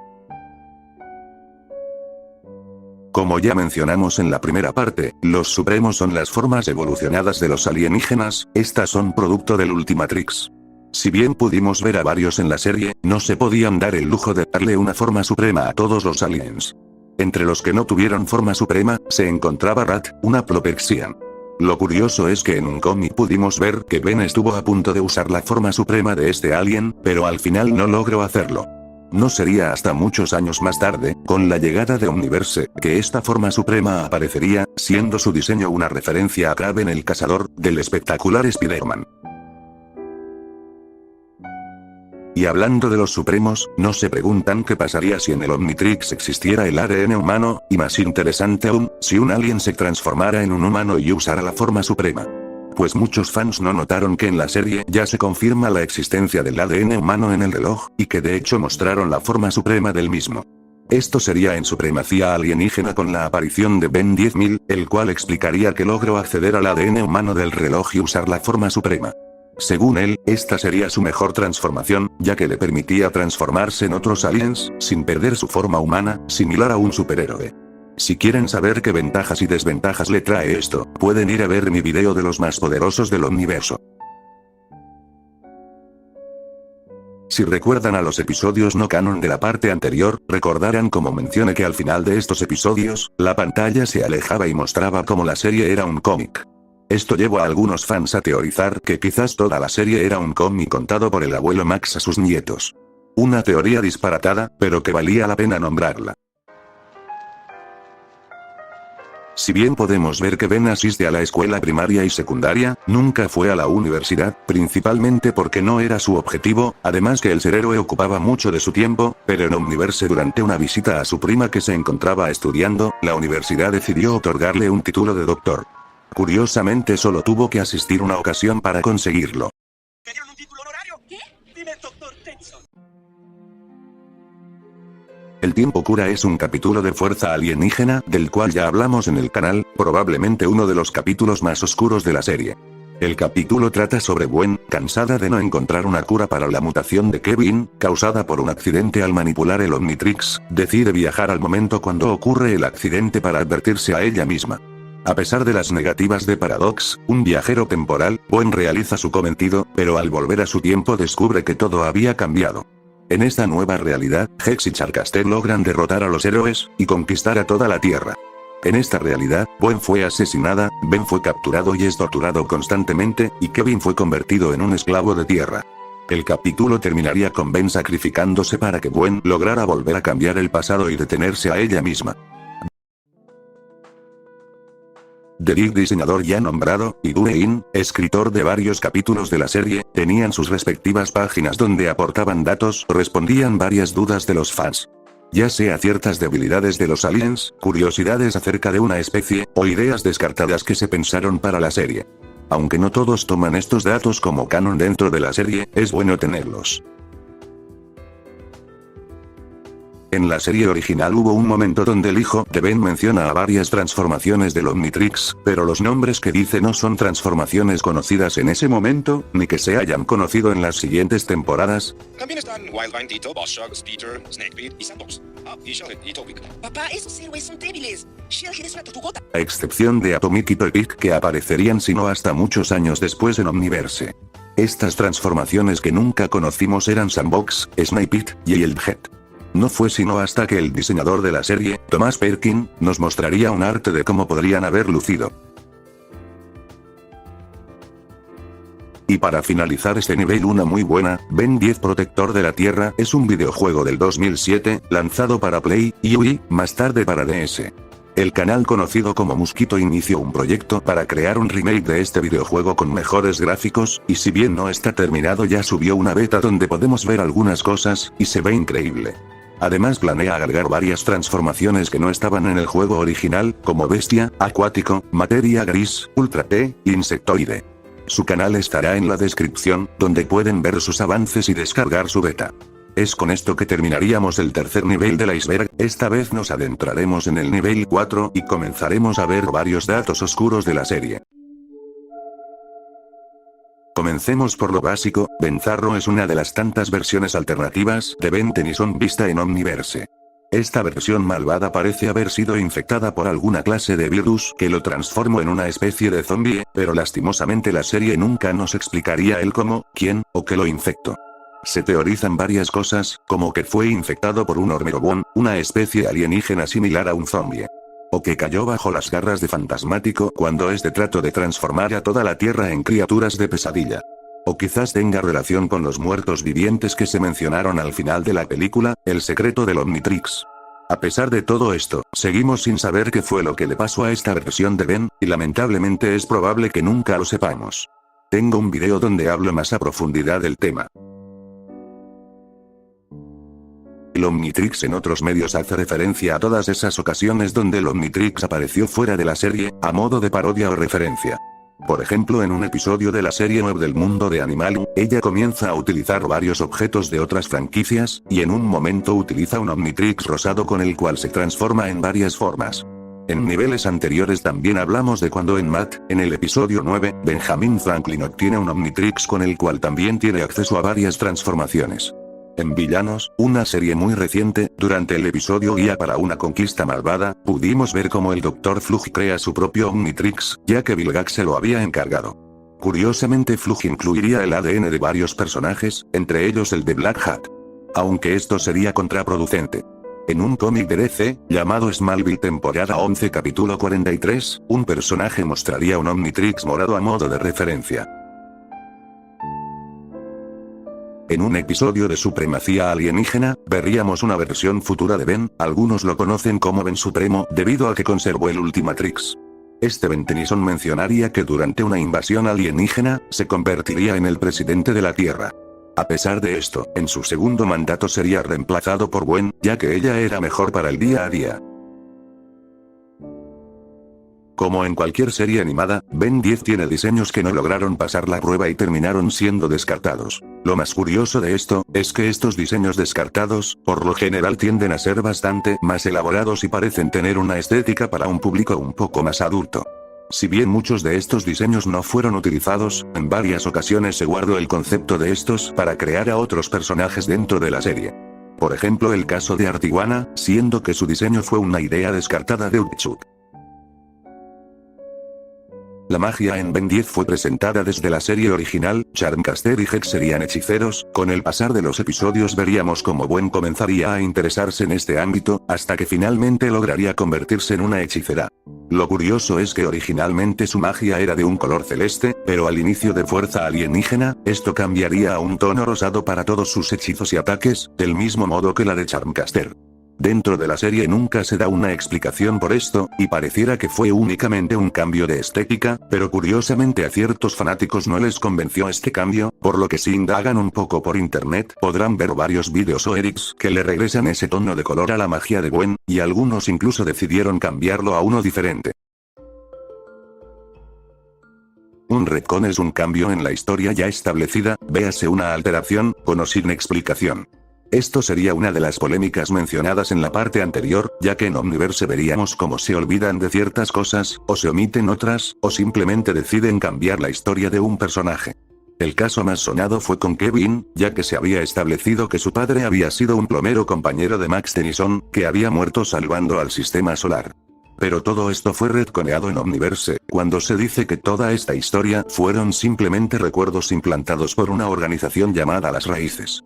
Speaker 1: Como ya mencionamos en la primera parte, los Supremos son las formas evolucionadas de los alienígenas, estas son producto del Ultimatrix. Si bien pudimos ver a varios en la serie, no se podían dar el lujo de darle una forma suprema a todos los aliens. Entre los que no tuvieron forma suprema, se encontraba Rat, una Plopexian. Lo curioso es que en un cómic pudimos ver que Ben estuvo a punto de usar la forma suprema de este alien, pero al final no logró hacerlo. No sería hasta muchos años más tarde, con la llegada de Omniverse, que esta forma suprema aparecería, siendo su diseño una referencia a Kraven el Cazador, del espectacular Spider-Man. Y hablando de los Supremos, no se preguntan qué pasaría si en el Omnitrix existiera el ADN humano, y más interesante aún, si un alien se transformara en un humano y usara la forma suprema. Pues muchos fans no notaron que en la serie ya se confirma la existencia del ADN humano en el reloj, y que de hecho mostraron la forma suprema del mismo. Esto sería en Supremacía Alienígena con la aparición de Ben 10.000, el cual explicaría que logró acceder al ADN humano del reloj y usar la forma suprema. Según él, esta sería su mejor transformación, ya que le permitía transformarse en otros aliens, sin perder su forma humana, similar a un superhéroe. Si quieren saber qué ventajas y desventajas le trae esto, pueden ir a ver mi video de los más poderosos del universo. Si recuerdan a los episodios no canon de la parte anterior, recordarán como mencioné que al final de estos episodios, la pantalla se alejaba y mostraba como la serie era un cómic. Esto llevó a algunos fans a teorizar que quizás toda la serie era un cómic contado por el abuelo Max a sus nietos. Una teoría disparatada, pero que valía la pena nombrarla. Si bien podemos ver que Ben asiste a la escuela primaria y secundaria, nunca fue a la universidad, principalmente porque no era su objetivo, además que el ser héroe ocupaba mucho de su tiempo, pero en Omniverse durante una visita a su prima que se encontraba estudiando, la universidad decidió otorgarle un título de doctor. Curiosamente solo tuvo que asistir una ocasión para conseguirlo.
Speaker 4: ¿Te dieron un título honorario?
Speaker 3: ¿Qué?
Speaker 4: Dime, doctor Tenson.
Speaker 1: El tiempo cura es un capítulo de fuerza alienígena, del cual ya hablamos en el canal, probablemente uno de los capítulos más oscuros de la serie. El capítulo trata sobre Gwen, cansada de no encontrar una cura para la mutación de Kevin, causada por un accidente al manipular el Omnitrix, decide viajar al momento cuando ocurre el accidente para advertirse a ella misma. A pesar de las negativas de Paradox, un viajero temporal, Gwen realiza su cometido, pero al volver a su tiempo descubre que todo había cambiado. En esta nueva realidad, Hex y Charcaster logran derrotar a los héroes, y conquistar a toda la Tierra. En esta realidad, Gwen fue asesinada, Ben fue capturado y es torturado constantemente, y Kevin fue convertido en un esclavo de tierra. El capítulo terminaría con Ben sacrificándose para que Gwen lograra volver a cambiar el pasado y detenerse a ella misma. Derek, diseñador ya nombrado, y Dwayne, escritor de varios capítulos de la serie, tenían sus respectivas páginas donde aportaban datos o respondían varias dudas de los fans. Ya sea ciertas debilidades de los aliens, curiosidades acerca de una especie, o ideas descartadas que se pensaron para la serie. Aunque no todos toman estos datos como canon dentro de la serie, es bueno tenerlos. En la serie original hubo un momento donde el hijo de Ben menciona a varias transformaciones del Omnitrix, pero los nombres que dice no son transformaciones conocidas en ese momento, ni que se hayan conocido en las siguientes temporadas.
Speaker 5: También están Wildvine, Tito, Bosshark, Speeder, Snakebite y Sandbox. Ah, y Shellhead y Topic.
Speaker 3: Papá, esos héroes son débiles. Shellhead es una tortugota.
Speaker 1: A excepción de Atomic y Topic que aparecerían sino hasta muchos años después en Omniverse. Estas transformaciones que nunca conocimos eran Sandbox, Snakebite y Shellhead. No fue sino hasta que el diseñador de la serie, Thomas Perkin, nos mostraría un arte de cómo podrían haber lucido. Y para finalizar este nivel una muy buena, Ben 10 Protector de la Tierra es un videojuego del 2007, lanzado para Play y Wii, más tarde para DS. El canal conocido como Mosquito inició un proyecto para crear un remake de este videojuego con mejores gráficos, y si bien no está terminado ya subió una beta donde podemos ver algunas cosas, y se ve increíble. Además planea agregar varias transformaciones que no estaban en el juego original, como bestia, acuático, materia gris, ultra T, insectoide. Su canal estará en la descripción, donde pueden ver sus avances y descargar su beta. Es con esto que terminaríamos el tercer nivel del iceberg, esta vez nos adentraremos en el nivel 4 y comenzaremos a ver varios datos oscuros de la serie. Comencemos por lo básico, Benzarro es una de las tantas versiones alternativas de Ben Tennyson vista en Omniverse. Esta versión malvada parece haber sido infectada por alguna clase de virus que lo transformó en una especie de zombie, pero lastimosamente la serie nunca nos explicaría el cómo, quién, o qué lo infectó. Se teorizan varias cosas, como que fue infectado por un Ormerobon, una especie alienígena similar a un zombie. O que cayó bajo las garras de Fantasmático cuando trató de transformar a toda la Tierra en criaturas de pesadilla. O quizás tenga relación con los muertos vivientes que se mencionaron al final de la película, El secreto del Omnitrix. A pesar de todo esto, seguimos sin saber qué fue lo que le pasó a esta versión de Ben, y lamentablemente es probable que nunca lo sepamos. Tengo un video donde hablo más a profundidad del tema. El Omnitrix en otros medios hace referencia a todas esas ocasiones donde el Omnitrix apareció fuera de la serie, a modo de parodia o referencia. Por ejemplo, en un episodio de la serie web del mundo de Animal, ella comienza a utilizar varios objetos de otras franquicias, y en un momento utiliza un Omnitrix rosado con el cual se transforma en varias formas. En niveles anteriores también hablamos de cuando en Matt, en el episodio 9, Benjamin Franklin obtiene un Omnitrix con el cual también tiene acceso a varias transformaciones. En Villanos, una serie muy reciente, durante el episodio Guía para una conquista malvada, pudimos ver cómo el Dr. Flug crea su propio Omnitrix, ya que Vilgax se lo había encargado. Curiosamente Flug incluiría el ADN de varios personajes, entre ellos el de Black Hat. Aunque esto sería contraproducente. En un cómic de DC, llamado Smallville temporada 11 capítulo 43, un personaje mostraría un Omnitrix morado a modo de referencia. En un episodio de Supremacía Alienígena, veríamos una versión futura de Ben, algunos lo conocen como Ben Supremo, debido a que conservó el Ultimatrix. Este Ben Tennyson mencionaría que durante una invasión alienígena, se convertiría en el presidente de la Tierra. A pesar de esto, en su segundo mandato sería reemplazado por Gwen, ya que ella era mejor para el día a día. Como en cualquier serie animada, Ben 10 tiene diseños que no lograron pasar la prueba y terminaron siendo descartados. Lo más curioso de esto, es que estos diseños descartados, por lo general tienden a ser bastante más elaborados y parecen tener una estética para un público un poco más adulto. Si bien muchos de estos diseños no fueron utilizados, en varias ocasiones se guardó el concepto de estos para crear a otros personajes dentro de la serie. Por ejemplo el caso de Artiwana, siendo que su diseño fue una idea descartada de Utsuk. La magia en Ben 10 fue presentada desde la serie original, Charmcaster y Hex serían hechiceros, con el pasar de los episodios veríamos cómo Gwen comenzaría a interesarse en este ámbito, hasta que finalmente lograría convertirse en una hechicera. Lo curioso es que originalmente su magia era de un color celeste, pero al inicio de Fuerza Alienígena, esto cambiaría a un tono rosado para todos sus hechizos y ataques, del mismo modo que la de Charmcaster. Dentro de la serie nunca se da una explicación por esto, y pareciera que fue únicamente un cambio de estética, pero curiosamente a ciertos fanáticos no les convenció este cambio, por lo que si indagan un poco por internet, podrán ver varios vídeos o edits que le regresan ese tono de color a la magia de Gwen, y algunos incluso decidieron cambiarlo a uno diferente. Un retcon es un cambio en la historia ya establecida, véase una alteración, con o sin explicación. Esto sería una de las polémicas mencionadas en la parte anterior, ya que en Omniverse veríamos cómo se olvidan de ciertas cosas, o se omiten otras, o simplemente deciden cambiar la historia de un personaje. El caso más sonado fue con Kevin, ya que se había establecido que su padre había sido un plomero compañero de Max Tennyson, que había muerto salvando al sistema solar. Pero todo esto fue retconeado en Omniverse, cuando se dice que toda esta historia fueron simplemente recuerdos implantados por una organización llamada Las Raíces.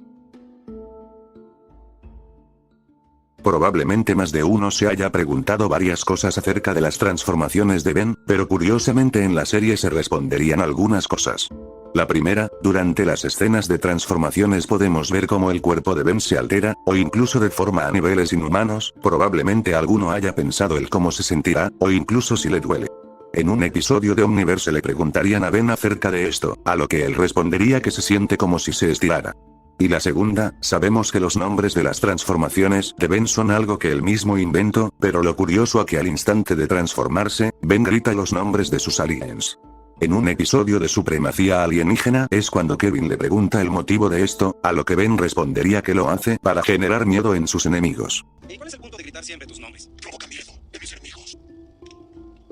Speaker 1: Probablemente más de uno se haya preguntado varias cosas acerca de las transformaciones de Ben, pero curiosamente en la serie se responderían algunas cosas. La primera, durante las escenas de transformaciones podemos ver cómo el cuerpo de Ben se altera, o incluso deforma a niveles inhumanos, probablemente alguno haya pensado el cómo se sentirá, o incluso si le duele. En un episodio de Omniverse le preguntarían a Ben acerca de esto, a lo que él respondería que se siente como si se estirara. Y la segunda, sabemos que los nombres de las transformaciones de Ben son algo que él mismo inventó, pero lo curioso es que al instante de transformarse, Ben grita los nombres de sus aliens. En un episodio de Supremacía Alienígena es cuando Kevin le pregunta el motivo de esto, a lo que Ben respondería que lo hace para generar miedo en sus enemigos.
Speaker 5: ¿Y cuál es el punto de gritar siempre tus nombres?
Speaker 4: Provoca miedo de mis enemigos.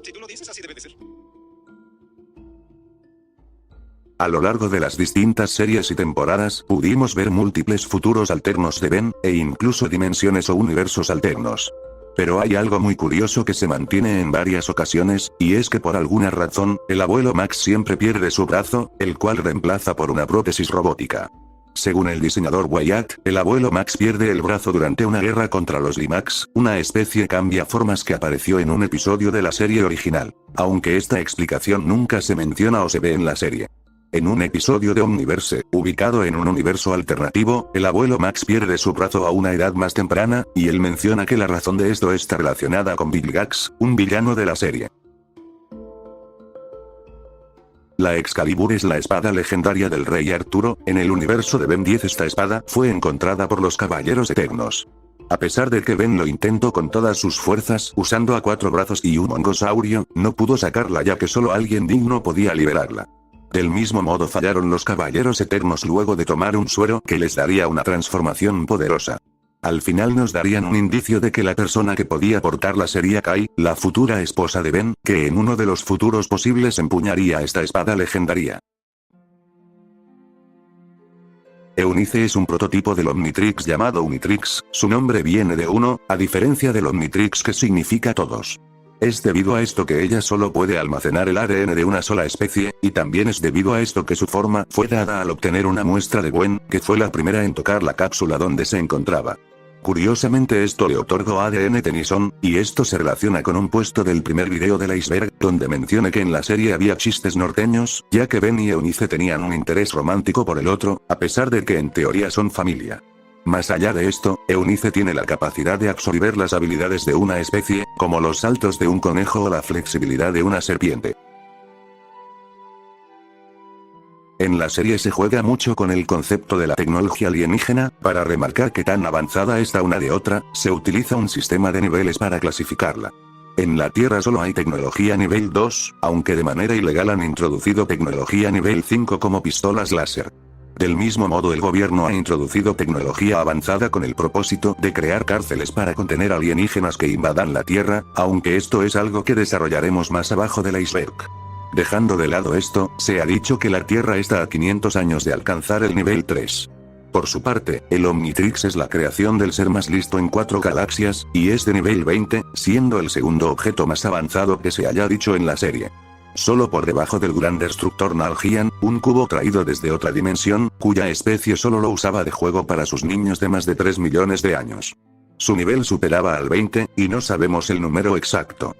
Speaker 5: Si tú lo dices, así debe de ser.
Speaker 1: A lo largo de las distintas series y temporadas, pudimos ver múltiples futuros alternos de Ben, e incluso dimensiones o universos alternos. Pero hay algo muy curioso que se mantiene en varias ocasiones, y es que por alguna razón, el abuelo Max siempre pierde su brazo, el cual reemplaza por una prótesis robótica. Según el diseñador Wyatt, el abuelo Max pierde el brazo durante una guerra contra los Limax, una especie cambiaformas que apareció en un episodio de la serie original, aunque esta explicación nunca se menciona o se ve en la serie. En un episodio de Omniverse, ubicado en un universo alternativo, el abuelo Max pierde su brazo a una edad más temprana, y él menciona que la razón de esto está relacionada con Vilgax, un villano de la serie. La Excalibur es la espada legendaria del rey Arturo. En el universo de Ben 10 esta espada fue encontrada por los Caballeros Eternos. A pesar de que Ben lo intentó con todas sus fuerzas, usando a 4 brazos y un mongosaurio, no pudo sacarla ya que solo alguien digno podía liberarla. Del mismo modo fallaron los Caballeros Eternos luego de tomar un suero que les daría una transformación poderosa. Al final nos darían un indicio de que la persona que podía portarla sería Kai, la futura esposa de Ben, que en uno de los futuros posibles empuñaría esta espada legendaria. Eunice es un prototipo del Omnitrix llamado Unitrix, su nombre viene de uno, a diferencia del Omnitrix que significa todos. Es debido a esto que ella solo puede almacenar el ADN de una sola especie, y también es debido a esto que su forma fue dada al obtener una muestra de Gwen, que fue la primera en tocar la cápsula donde se encontraba. Curiosamente esto le otorgó ADN Tennyson, y esto se relaciona con un puesto del primer video del iceberg, donde menciona que en la serie había chistes norteños, ya que Ben y Eunice tenían un interés romántico por el otro, a pesar de que en teoría son familia. Más allá de esto, Eunice tiene la capacidad de absorber las habilidades de una especie, como los saltos de un conejo o la flexibilidad de una serpiente. En la serie se juega mucho con el concepto de la tecnología alienígena, para remarcar que tan avanzada está una de otra, se utiliza un sistema de niveles para clasificarla. En la Tierra solo hay tecnología nivel 2, aunque de manera ilegal han introducido tecnología nivel 5 como pistolas láser. Del mismo modo el gobierno ha introducido tecnología avanzada con el propósito de crear cárceles para contener alienígenas que invadan la Tierra, aunque esto es algo que desarrollaremos más abajo del iceberg. Dejando de lado esto, se ha dicho que la Tierra está a 500 años de alcanzar el nivel 3. Por su parte, el Omnitrix es la creación del ser más listo en 4 galaxias, y es de nivel 20, siendo el segundo objeto más avanzado que se haya dicho en la serie. Solo por debajo del gran destructor Nalgian, un cubo traído desde otra dimensión, cuya especie solo lo usaba de juego para sus niños de más de 3 millones de años. Su nivel superaba al 20, y no sabemos el número exacto.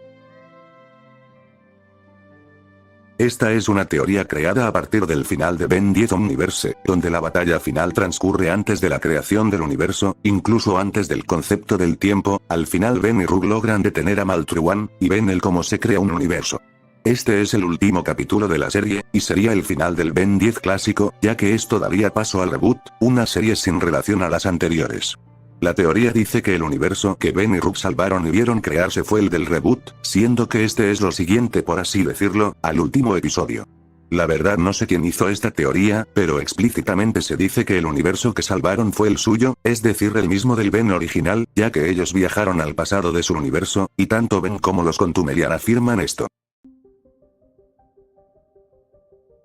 Speaker 1: Esta es una teoría creada a partir del final de Ben 10 Omniverse, donde la batalla final transcurre antes de la creación del universo, incluso antes del concepto del tiempo. Al final Ben y Rug logran detener a Maltruan, y ven el cómo se crea un universo. Este es el último capítulo de la serie, y sería el final del Ben 10 clásico, ya que esto daría paso al reboot, una serie sin relación a las anteriores. La teoría dice que el universo que Ben y Rug salvaron y vieron crearse fue el del reboot, siendo que este es lo siguiente, por así decirlo, al último episodio. La verdad no sé quién hizo esta teoría, pero explícitamente se dice que el universo que salvaron fue el suyo, es decir el mismo del Ben original, ya que ellos viajaron al pasado de su universo, y tanto Ben como los Contumelian afirman esto.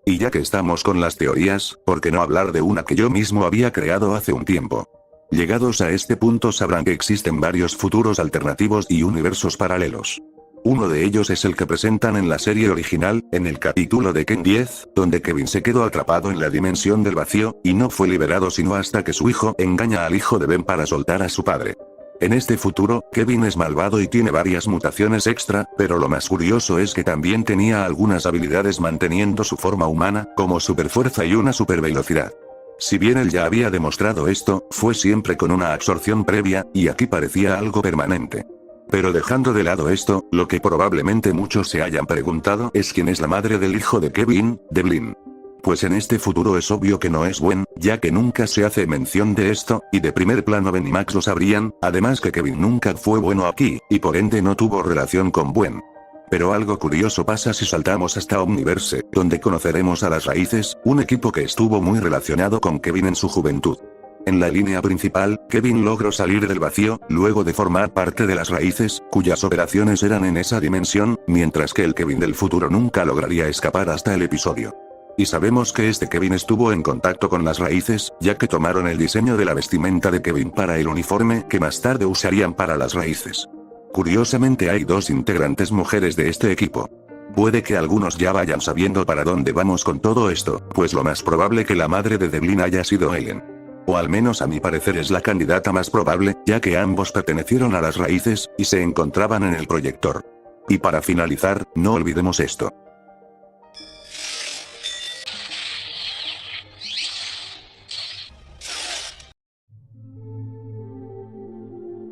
Speaker 1: Y ya que estamos con las teorías, ¿por qué no hablar de una que yo mismo había creado hace un tiempo? Llegados a este punto sabrán que existen varios futuros alternativos y universos paralelos. Uno de ellos es el que presentan en la serie original, en el capítulo de Ken 10, donde Kevin se quedó atrapado en la dimensión del vacío, y no fue liberado sino hasta que su hijo engaña al hijo de Ben para soltar a su padre. En este futuro, Kevin es malvado y tiene varias mutaciones extra, pero lo más curioso es que también tenía algunas habilidades manteniendo su forma humana, como superfuerza y una supervelocidad. Si bien él ya había demostrado esto, fue siempre con una absorción previa, y aquí parecía algo permanente. Pero dejando de lado esto, lo que probablemente muchos se hayan preguntado es quién es la madre del hijo de Kevin, Devlin. Pues en este futuro es obvio que no es Gwen, ya que nunca se hace mención de esto, y de primer plano Ben y Max lo sabrían, además que Kevin nunca fue bueno aquí, y por ende no tuvo relación con Gwen. Pero algo curioso pasa si saltamos hasta Omniverse, donde conoceremos a las Raíces, un equipo que estuvo muy relacionado con Kevin en su juventud. En la línea principal, Kevin logró salir del vacío, luego de formar parte de las Raíces, cuyas operaciones eran en esa dimensión, mientras que el Kevin del futuro nunca lograría escapar hasta el episodio. Y sabemos que este Kevin estuvo en contacto con las Raíces, ya que tomaron el diseño de la vestimenta de Kevin para el uniforme que más tarde usarían para las Raíces. Curiosamente hay 2 integrantes mujeres de este equipo. Puede que algunos ya vayan sabiendo para dónde vamos con todo esto, pues lo más probable que la madre de Devlin haya sido Ellen. O al menos a mi parecer es la candidata más probable, ya que ambos pertenecieron a las Raíces, y se encontraban en el proyector. Y para finalizar, no olvidemos esto.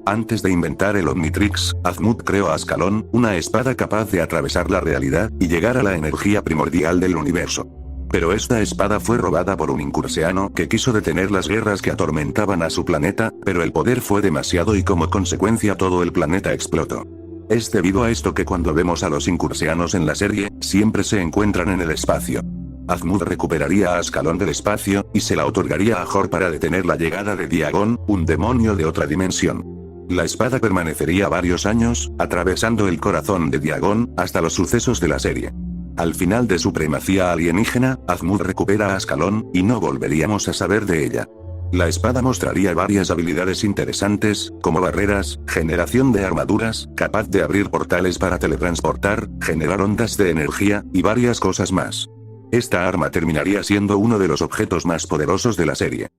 Speaker 1: Antes de inventar el Omnitrix, Azmut creó a Ascalon, una espada capaz de atravesar la realidad, y llegar a la energía primordial del universo. Pero esta espada fue robada por un incursiano que quiso detener las guerras que atormentaban a su planeta, pero el poder fue demasiado y como consecuencia todo el planeta explotó. Es debido a esto que cuando vemos a los incursianos en la serie, siempre se encuentran en el espacio. Azmut recuperaría a Ascalon del espacio, y se la otorgaría a Hor para detener la llegada de Diagon, un demonio de otra dimensión. La espada permanecería varios años, atravesando el corazón de Diagon, hasta los sucesos de la serie. Al final de supremacía alienígena, Azmut recupera a Ascalon, y no volveríamos a saber de ella. La espada mostraría varias habilidades interesantes, como barreras, generación de armaduras, capaz de abrir portales para teletransportar, generar ondas de energía, y varias cosas más. Esta arma terminaría siendo uno de los objetos más poderosos de la serie.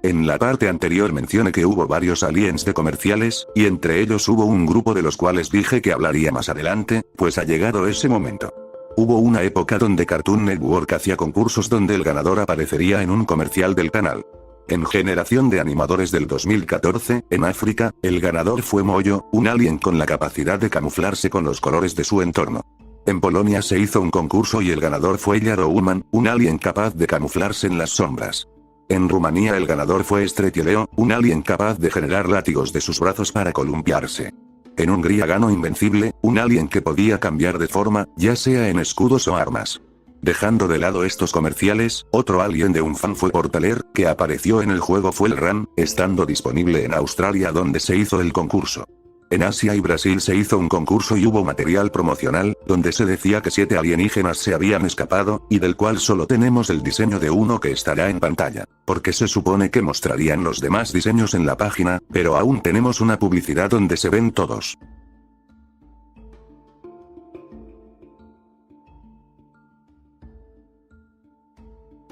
Speaker 1: En la parte anterior mencioné que hubo varios aliens de comerciales, y entre ellos hubo un grupo de los cuales dije que hablaría más adelante, pues ha llegado ese momento. Hubo una época donde Cartoon Network hacía concursos donde el ganador aparecería en un comercial del canal. En Generación de Animadores del 2014, en África, el ganador fue Moyo, un alien con la capacidad de camuflarse con los colores de su entorno. En Polonia se hizo un concurso y el ganador fue Yarouman, un alien capaz de camuflarse en las sombras. En Rumanía el ganador fue Stretieleo, un alien capaz de generar látigos de sus brazos para columpiarse. En Hungría ganó Invencible, un alien que podía cambiar de forma, ya sea en escudos o armas. Dejando de lado estos comerciales, otro alien de un fan fue Portaler, que apareció en el juego fue el Ran, estando disponible en Australia donde se hizo el concurso. En Asia y Brasil se hizo un concurso y hubo material promocional, donde se decía que 7 alienígenas se habían escapado, y del cual solo tenemos el diseño de uno que estará en pantalla, porque se supone que mostrarían los demás diseños en la página, pero aún tenemos una publicidad donde se ven todos.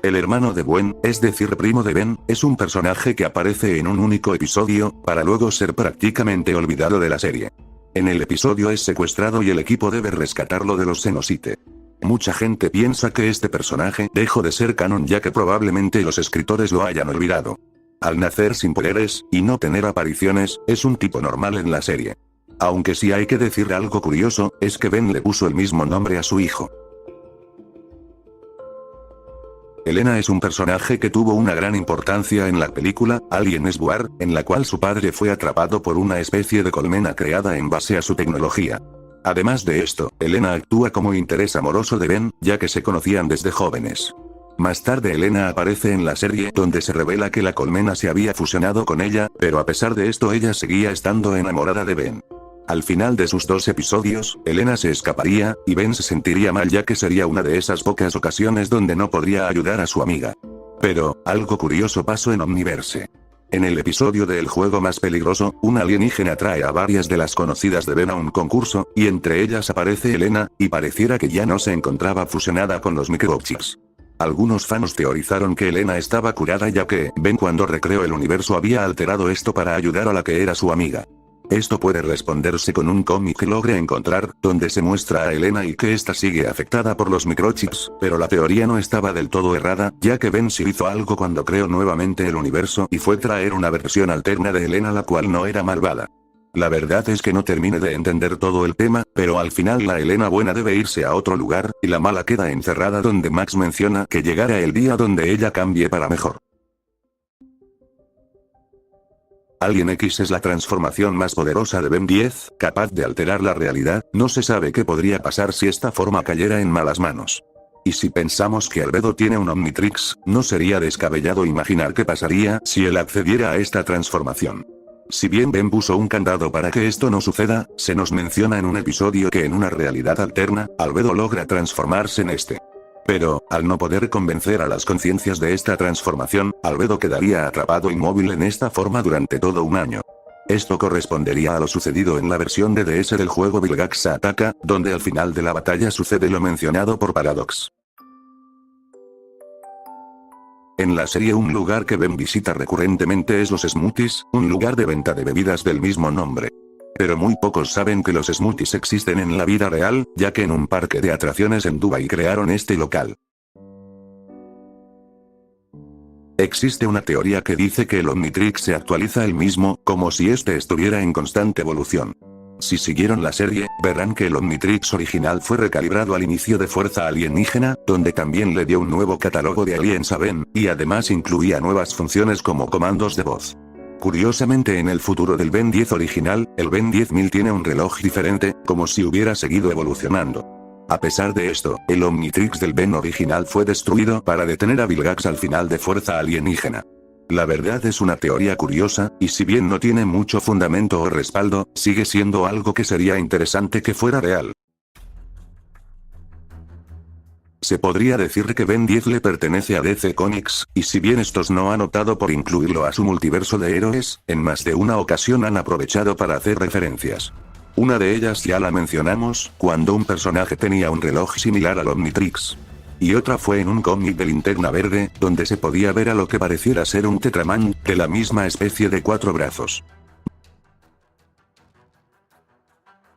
Speaker 1: El hermano de Gwen, es decir primo de Ben, es un personaje que aparece en un único episodio, para luego ser prácticamente olvidado de la serie. En el episodio es secuestrado y el equipo debe rescatarlo de los Xenosite. Mucha gente piensa que este personaje dejó de ser canon ya que probablemente los escritores lo hayan olvidado. Al nacer sin poderes, y no tener apariciones, es un tipo normal en la serie. Aunque sí hay que decir algo curioso, es que Ben le puso el mismo nombre a su hijo. Elena es un personaje que tuvo una gran importancia en la película Alien Sword, en la cual su padre fue atrapado por una especie de colmena creada en base a su tecnología. Además de esto, Elena actúa como interés amoroso de Ben, ya que se conocían desde jóvenes. Más tarde Elena aparece en la serie donde se revela que la colmena se había fusionado con ella, pero a pesar de esto ella seguía estando enamorada de Ben. Al final de sus 2 episodios, Elena se escaparía, y Ben se sentiría mal ya que sería una de esas pocas ocasiones donde no podría ayudar a su amiga. Pero, algo curioso pasó en Omniverse. En el episodio de El juego más peligroso, un alienígena trae a varias de las conocidas de Ben a un concurso, y entre ellas aparece Elena, y pareciera que ya no se encontraba fusionada con los microchips. Algunos fans teorizaron que Elena estaba curada ya que Ben cuando recreó el universo había alterado esto para ayudar a la que era su amiga. Esto puede responderse con un cómic que logré encontrar, donde se muestra a Elena y que ésta sigue afectada por los microchips, pero la teoría no estaba del todo errada, ya que Ben sí hizo algo cuando creó nuevamente el universo y fue traer una versión alterna de Elena la cual no era malvada. La verdad es que no terminé de entender todo el tema, pero al final la Elena buena debe irse a otro lugar, y la mala queda encerrada donde Max menciona que llegará el día donde ella cambie para mejor. Alien X es la transformación más poderosa de Ben 10, capaz de alterar la realidad, no se sabe qué podría pasar si esta forma cayera en malas manos. Y si pensamos que Albedo tiene un Omnitrix, no sería descabellado imaginar qué pasaría si él accediera a esta transformación. Si bien Ben puso un candado para que esto no suceda, se nos menciona en un episodio que en una realidad alterna, Albedo logra transformarse en este. Pero, al no poder convencer a las conciencias de esta transformación, Albedo quedaría atrapado inmóvil en esta forma durante todo un año. Esto correspondería a lo sucedido en la versión de DS del juego Vilgax Ataca, donde al final de la batalla sucede lo mencionado por Paradox. En la serie un lugar que Ben visita recurrentemente es los Smoothies, un lugar de venta de bebidas del mismo nombre. Pero muy pocos saben que los smoothies existen en la vida real, ya que en un parque de atracciones en Dubái crearon este local. Existe una teoría que dice que el Omnitrix se actualiza él mismo, como si este estuviera en constante evolución. Si siguieron la serie, verán que el Omnitrix original fue recalibrado al inicio de Fuerza Alienígena, donde también le dio un nuevo catálogo de aliens a Ben, y además incluía nuevas funciones como comandos de voz. Curiosamente en el futuro del Ben 10 original, el Ben 10.000 tiene un reloj diferente, como si hubiera seguido evolucionando. A pesar de esto, el Omnitrix del Ben original fue destruido para detener a Vilgax al final de Fuerza Alienígena. La verdad es una teoría curiosa, y si bien no tiene mucho fundamento o respaldo, sigue siendo algo que sería interesante que fuera real. Se podría decir que Ben 10 le pertenece a DC Comics, y si bien estos no han optado por incluirlo a su multiverso de héroes, en más de una ocasión han aprovechado para hacer referencias. Una de ellas ya la mencionamos, cuando un personaje tenía un reloj similar al Omnitrix. Y otra fue en un cómic de Linterna Verde, donde se podía ver a lo que pareciera ser un Tetraman, de la misma especie de 4 brazos.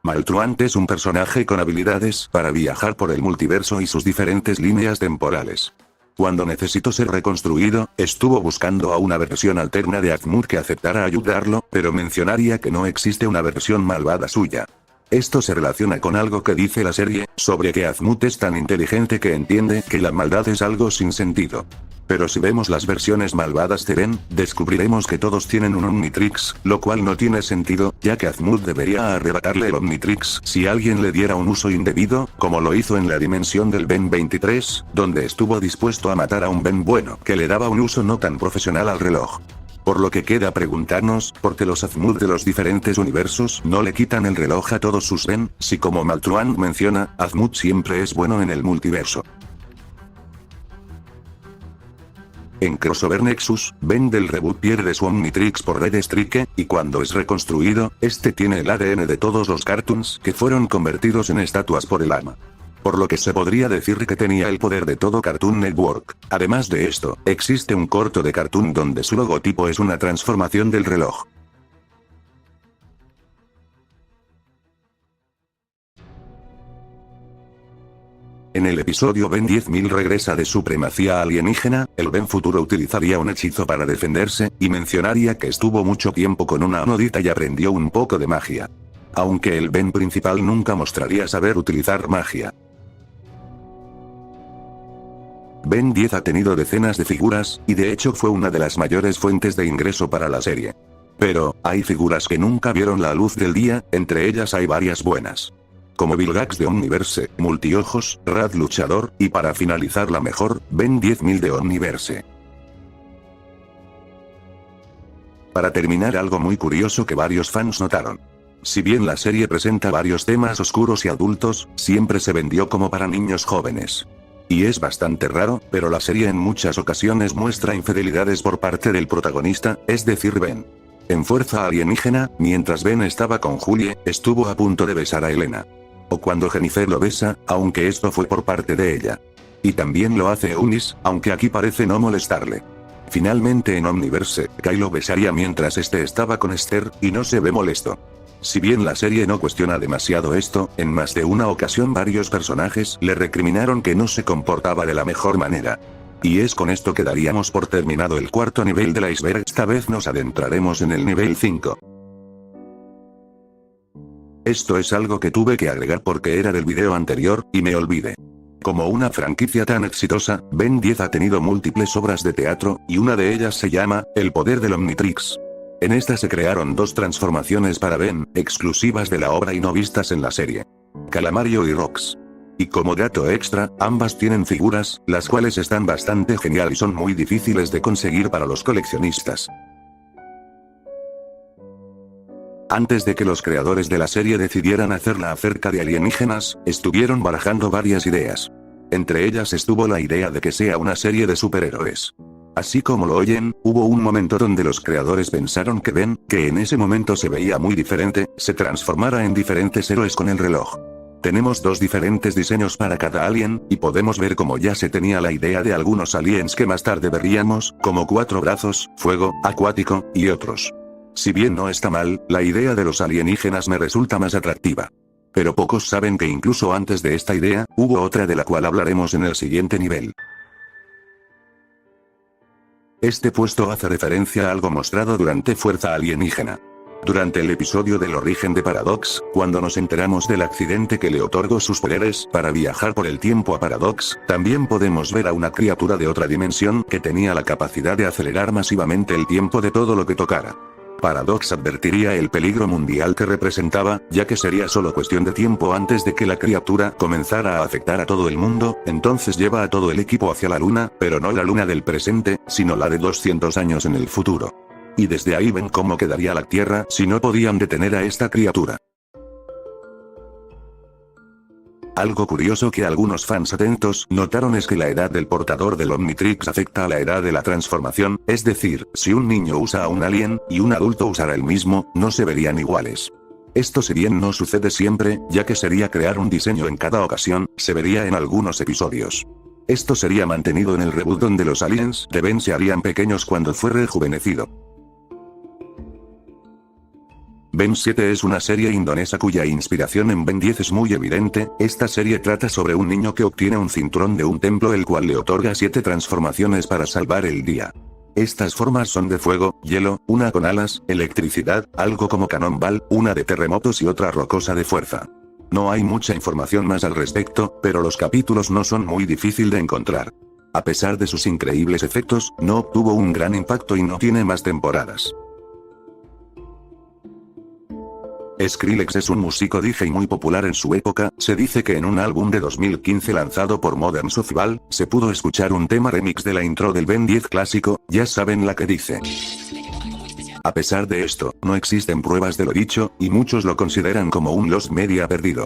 Speaker 1: Maltruant es un personaje con habilidades para viajar por el multiverso y sus diferentes líneas temporales. Cuando necesitó ser reconstruido, estuvo buscando a una versión alterna de Azmut que aceptara ayudarlo, pero mencionaría que no existe una versión malvada suya. Esto se relaciona con algo que dice la serie, sobre que Azmut es tan inteligente que entiende que la maldad es algo sin sentido. Pero si vemos las versiones malvadas de Ben, descubriremos que todos tienen un Omnitrix, lo cual no tiene sentido, ya que Azmut debería arrebatarle el Omnitrix si alguien le diera un uso indebido, como lo hizo en la dimensión del Ben 23, donde estuvo dispuesto a matar a un Ben bueno que le daba un uso no tan profesional al reloj. Por lo que queda preguntarnos, ¿por qué los Azmut de los diferentes universos no le quitan el reloj a todos sus Ben, si como Maltruant menciona, Azmut siempre es bueno en el multiverso? En Crossover Nexus, Ben del reboot pierde su Omnitrix por Red Strike, y cuando es reconstruido, este tiene el ADN de todos los cartoons que fueron convertidos en estatuas por el ama. Por lo que se podría decir que tenía el poder de todo Cartoon Network. Además de esto, existe un corto de Cartoon donde su logotipo es una transformación del reloj. En el episodio Ben 10.000 regresa de supremacía alienígena, el Ben futuro utilizaría un hechizo para defenderse, y mencionaría que estuvo mucho tiempo con una nodita y aprendió un poco de magia. Aunque el Ben principal nunca mostraría saber utilizar magia. Ben 10 ha tenido decenas de figuras, y de hecho fue una de las mayores fuentes de ingreso para la serie. Pero, hay figuras que nunca vieron la luz del día, entre ellas hay varias buenas. Como Vilgax de Omniverse, Multiojos, Rad Luchador, y para finalizar la mejor, Ben 10.000 de Omniverse. Para terminar, algo muy curioso que varios fans notaron. Si bien la serie presenta varios temas oscuros y adultos, siempre se vendió como para niños jóvenes. Y es bastante raro, pero la serie en muchas ocasiones muestra infidelidades por parte del protagonista, es decir Ben. En Fuerza Alienígena, mientras Ben estaba con Julie, estuvo a punto de besar a Elena. O cuando Jennifer lo besa, aunque esto fue por parte de ella. Y también lo hace Eunice, aunque aquí parece no molestarle. Finalmente en Omniverse, Kai lo besaría mientras este estaba con Esther, y no se ve molesto. Si bien la serie no cuestiona demasiado esto, en más de una ocasión varios personajes le recriminaron que no se comportaba de la mejor manera. Y es con esto que daríamos por terminado el cuarto nivel del iceberg. Esta vez nos adentraremos en el nivel 5. Esto es algo que tuve que agregar porque era del video anterior, y me olvidé. Como una franquicia tan exitosa, Ben 10 ha tenido múltiples obras de teatro, y una de ellas se llama, El Poder del Omnitrix. En esta se crearon 2 transformaciones para Ben, exclusivas de la obra y no vistas en la serie. Calamario y Rox. Y como dato extra, ambas tienen figuras, las cuales están bastante genial y son muy difíciles de conseguir para los coleccionistas. Antes de que los creadores de la serie decidieran hacerla acerca de alienígenas, estuvieron barajando varias ideas. Entre ellas estuvo la idea de que sea una serie de superhéroes. Así como lo oyen, hubo un momento donde los creadores pensaron que Ben, que en ese momento se veía muy diferente, se transformara en diferentes héroes con el reloj. Tenemos 2 diferentes diseños para cada alien, y podemos ver como ya se tenía la idea de algunos aliens que más tarde veríamos, como 4 brazos, fuego, acuático, y otros. Si bien no está mal, la idea de los alienígenas me resulta más atractiva. Pero pocos saben que incluso antes de esta idea, hubo otra de la cual hablaremos en el siguiente nivel. Este puesto hace referencia a algo mostrado durante Fuerza Alienígena. Durante el episodio del origen de Paradox, cuando nos enteramos del accidente que le otorgó sus poderes para viajar por el tiempo a Paradox, también podemos ver a una criatura de otra dimensión que tenía la capacidad de acelerar masivamente el tiempo de todo lo que tocara. Paradox advertiría el peligro mundial que representaba, ya que sería solo cuestión de tiempo antes de que la criatura comenzara a afectar a todo el mundo, entonces lleva a todo el equipo hacia la luna, pero no la luna del presente, sino la de 200 años en el futuro. Y desde ahí ven cómo quedaría la Tierra si no podían detener a esta criatura. Algo curioso que algunos fans atentos notaron es que la edad del portador del Omnitrix afecta a la edad de la transformación, es decir, si un niño usa a un alien, y un adulto usara el mismo, no se verían iguales. Esto si bien no sucede siempre, ya que sería crear un diseño en cada ocasión, se vería en algunos episodios. Esto sería mantenido en el reboot donde los aliens de Ben se harían pequeños cuando fue rejuvenecido. Ben 7 es una serie indonesa cuya inspiración en Ben 10 es muy evidente. Esta serie trata sobre un niño que obtiene un cinturón de un templo el cual le otorga 7 transformaciones para salvar el día. Estas formas son de fuego, hielo, una con alas, electricidad, algo como Cannonball, una de terremotos y otra rocosa de fuerza. No hay mucha información más al respecto, pero los capítulos no son muy difícil de encontrar. A pesar de sus increíbles efectos, no obtuvo un gran impacto y no tiene más temporadas. Skrillex es un músico DJ muy popular en su época. Se dice que en un álbum de 2015 lanzado por Modern Softball, se pudo escuchar un tema remix de la intro del Ben 10 clásico, ya saben la que dice. A pesar de esto, no existen pruebas de lo dicho, y muchos lo consideran como un lost media perdido.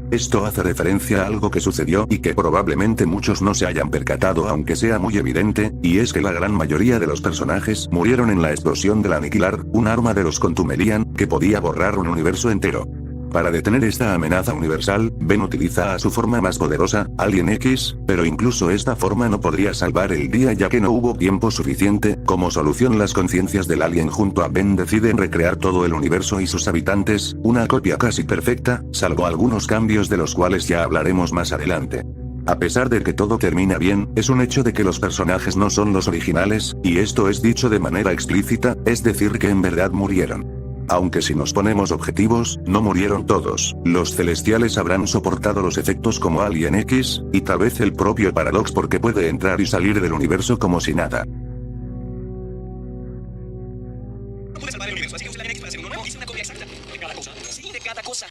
Speaker 1: Esto hace referencia a algo que sucedió y que probablemente muchos no se hayan percatado aunque sea muy evidente, y es que la gran mayoría de los personajes murieron en la explosión del Aniquilar, un arma de los Contumelian, que podía borrar un universo entero. Para detener esta amenaza universal, Ben utiliza a su forma más poderosa, Alien X, pero incluso esta forma no podría salvar el día ya que no hubo tiempo suficiente. Como solución, las conciencias del alien junto a Ben deciden recrear todo el universo y sus habitantes, una copia casi perfecta, salvo algunos cambios de los cuales ya hablaremos más adelante. A pesar de que todo termina bien, es un hecho de que los personajes no son los originales, y esto es dicho de manera explícita, es decir que en verdad murieron. Aunque si nos ponemos objetivos, no murieron todos. Los celestiales habrán soportado los efectos como Alien X, y tal vez el propio Paradox porque puede entrar y salir del universo como si nada.
Speaker 3: No pude salvar el universo, así que usé la X para hacer uno nuevo. Hice una copia exacta de cada cosa. Sí, de cada cosa.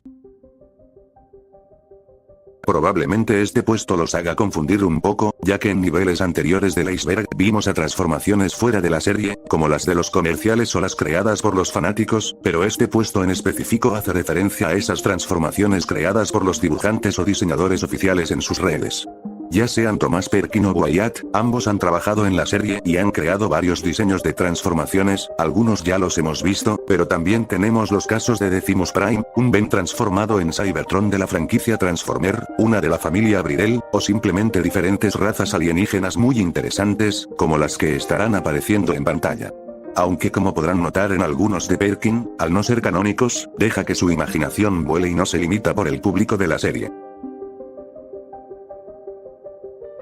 Speaker 1: Probablemente este puesto los haga confundir un poco, ya que en niveles anteriores del iceberg vimos a transformaciones fuera de la serie, como las de los comerciales o las creadas por los fanáticos, pero este puesto en específico hace referencia a esas transformaciones creadas por los dibujantes o diseñadores oficiales en sus redes. Ya sean Thomas Perkin o Wyatt, ambos han trabajado en la serie y han creado varios diseños de transformaciones, algunos ya los hemos visto, pero también tenemos los casos de Decimus Prime, un Ben transformado en Cybertron de la franquicia Transformer, una de la familia Bridel, o simplemente diferentes razas alienígenas muy interesantes, como las que estarán apareciendo en pantalla. Aunque como podrán notar en algunos de Perkin, al no ser canónicos, deja que su imaginación vuele y no se limita por el público de la serie.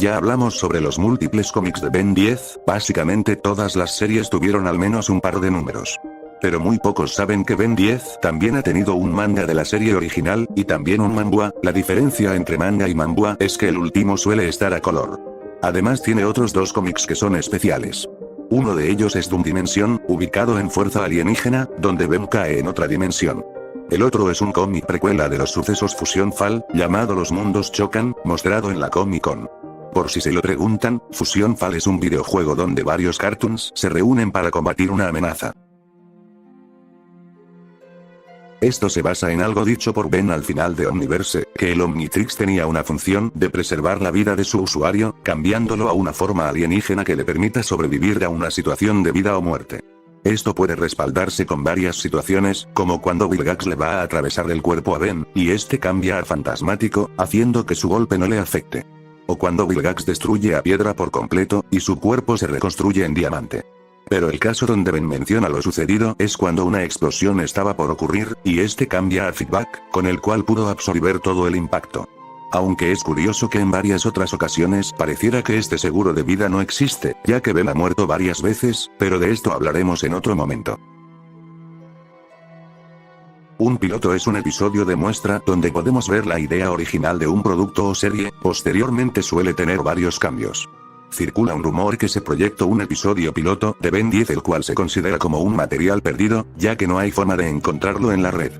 Speaker 1: Ya hablamos sobre los múltiples cómics de Ben 10, básicamente todas las series tuvieron al menos un par de números. Pero muy pocos saben que Ben 10 también ha tenido un manga de la serie original, y también un manhwa. La diferencia entre manga y manhwa es que el último suele estar a color. Además tiene otros 2 cómics que son especiales. Uno de ellos es Doom Dimension, ubicado en Fuerza Alienígena, donde Ben cae en otra dimensión. El otro es un cómic precuela de los sucesos Fusion Fall, llamado Los Mundos Chocan, mostrado en la Comic Con. Por si se lo preguntan, Fusion Fall es un videojuego donde varios cartoons se reúnen para combatir una amenaza. Esto se basa en algo dicho por Ben al final de Omniverse, que el Omnitrix tenía una función de preservar la vida de su usuario, cambiándolo a una forma alienígena que le permita sobrevivir a una situación de vida o muerte. Esto puede respaldarse con varias situaciones, como cuando Vilgax le va a atravesar el cuerpo a Ben, y este cambia a fantasmático, haciendo que su golpe no le afecte. O cuando Vilgax destruye a Piedra por completo, y su cuerpo se reconstruye en diamante. Pero el caso donde Ben menciona lo sucedido es cuando una explosión estaba por ocurrir, y este cambia a feedback, con el cual pudo absorber todo el impacto. Aunque es curioso que en varias otras ocasiones pareciera que este seguro de vida no existe, ya que Ben ha muerto varias veces, pero de esto hablaremos en otro momento. Un piloto es un episodio de muestra donde podemos ver la idea original de un producto o serie, posteriormente suele tener varios cambios. Circula un rumor que se proyectó un episodio piloto de Ben 10 el cual se considera como un material perdido, ya que no hay forma de encontrarlo en la red.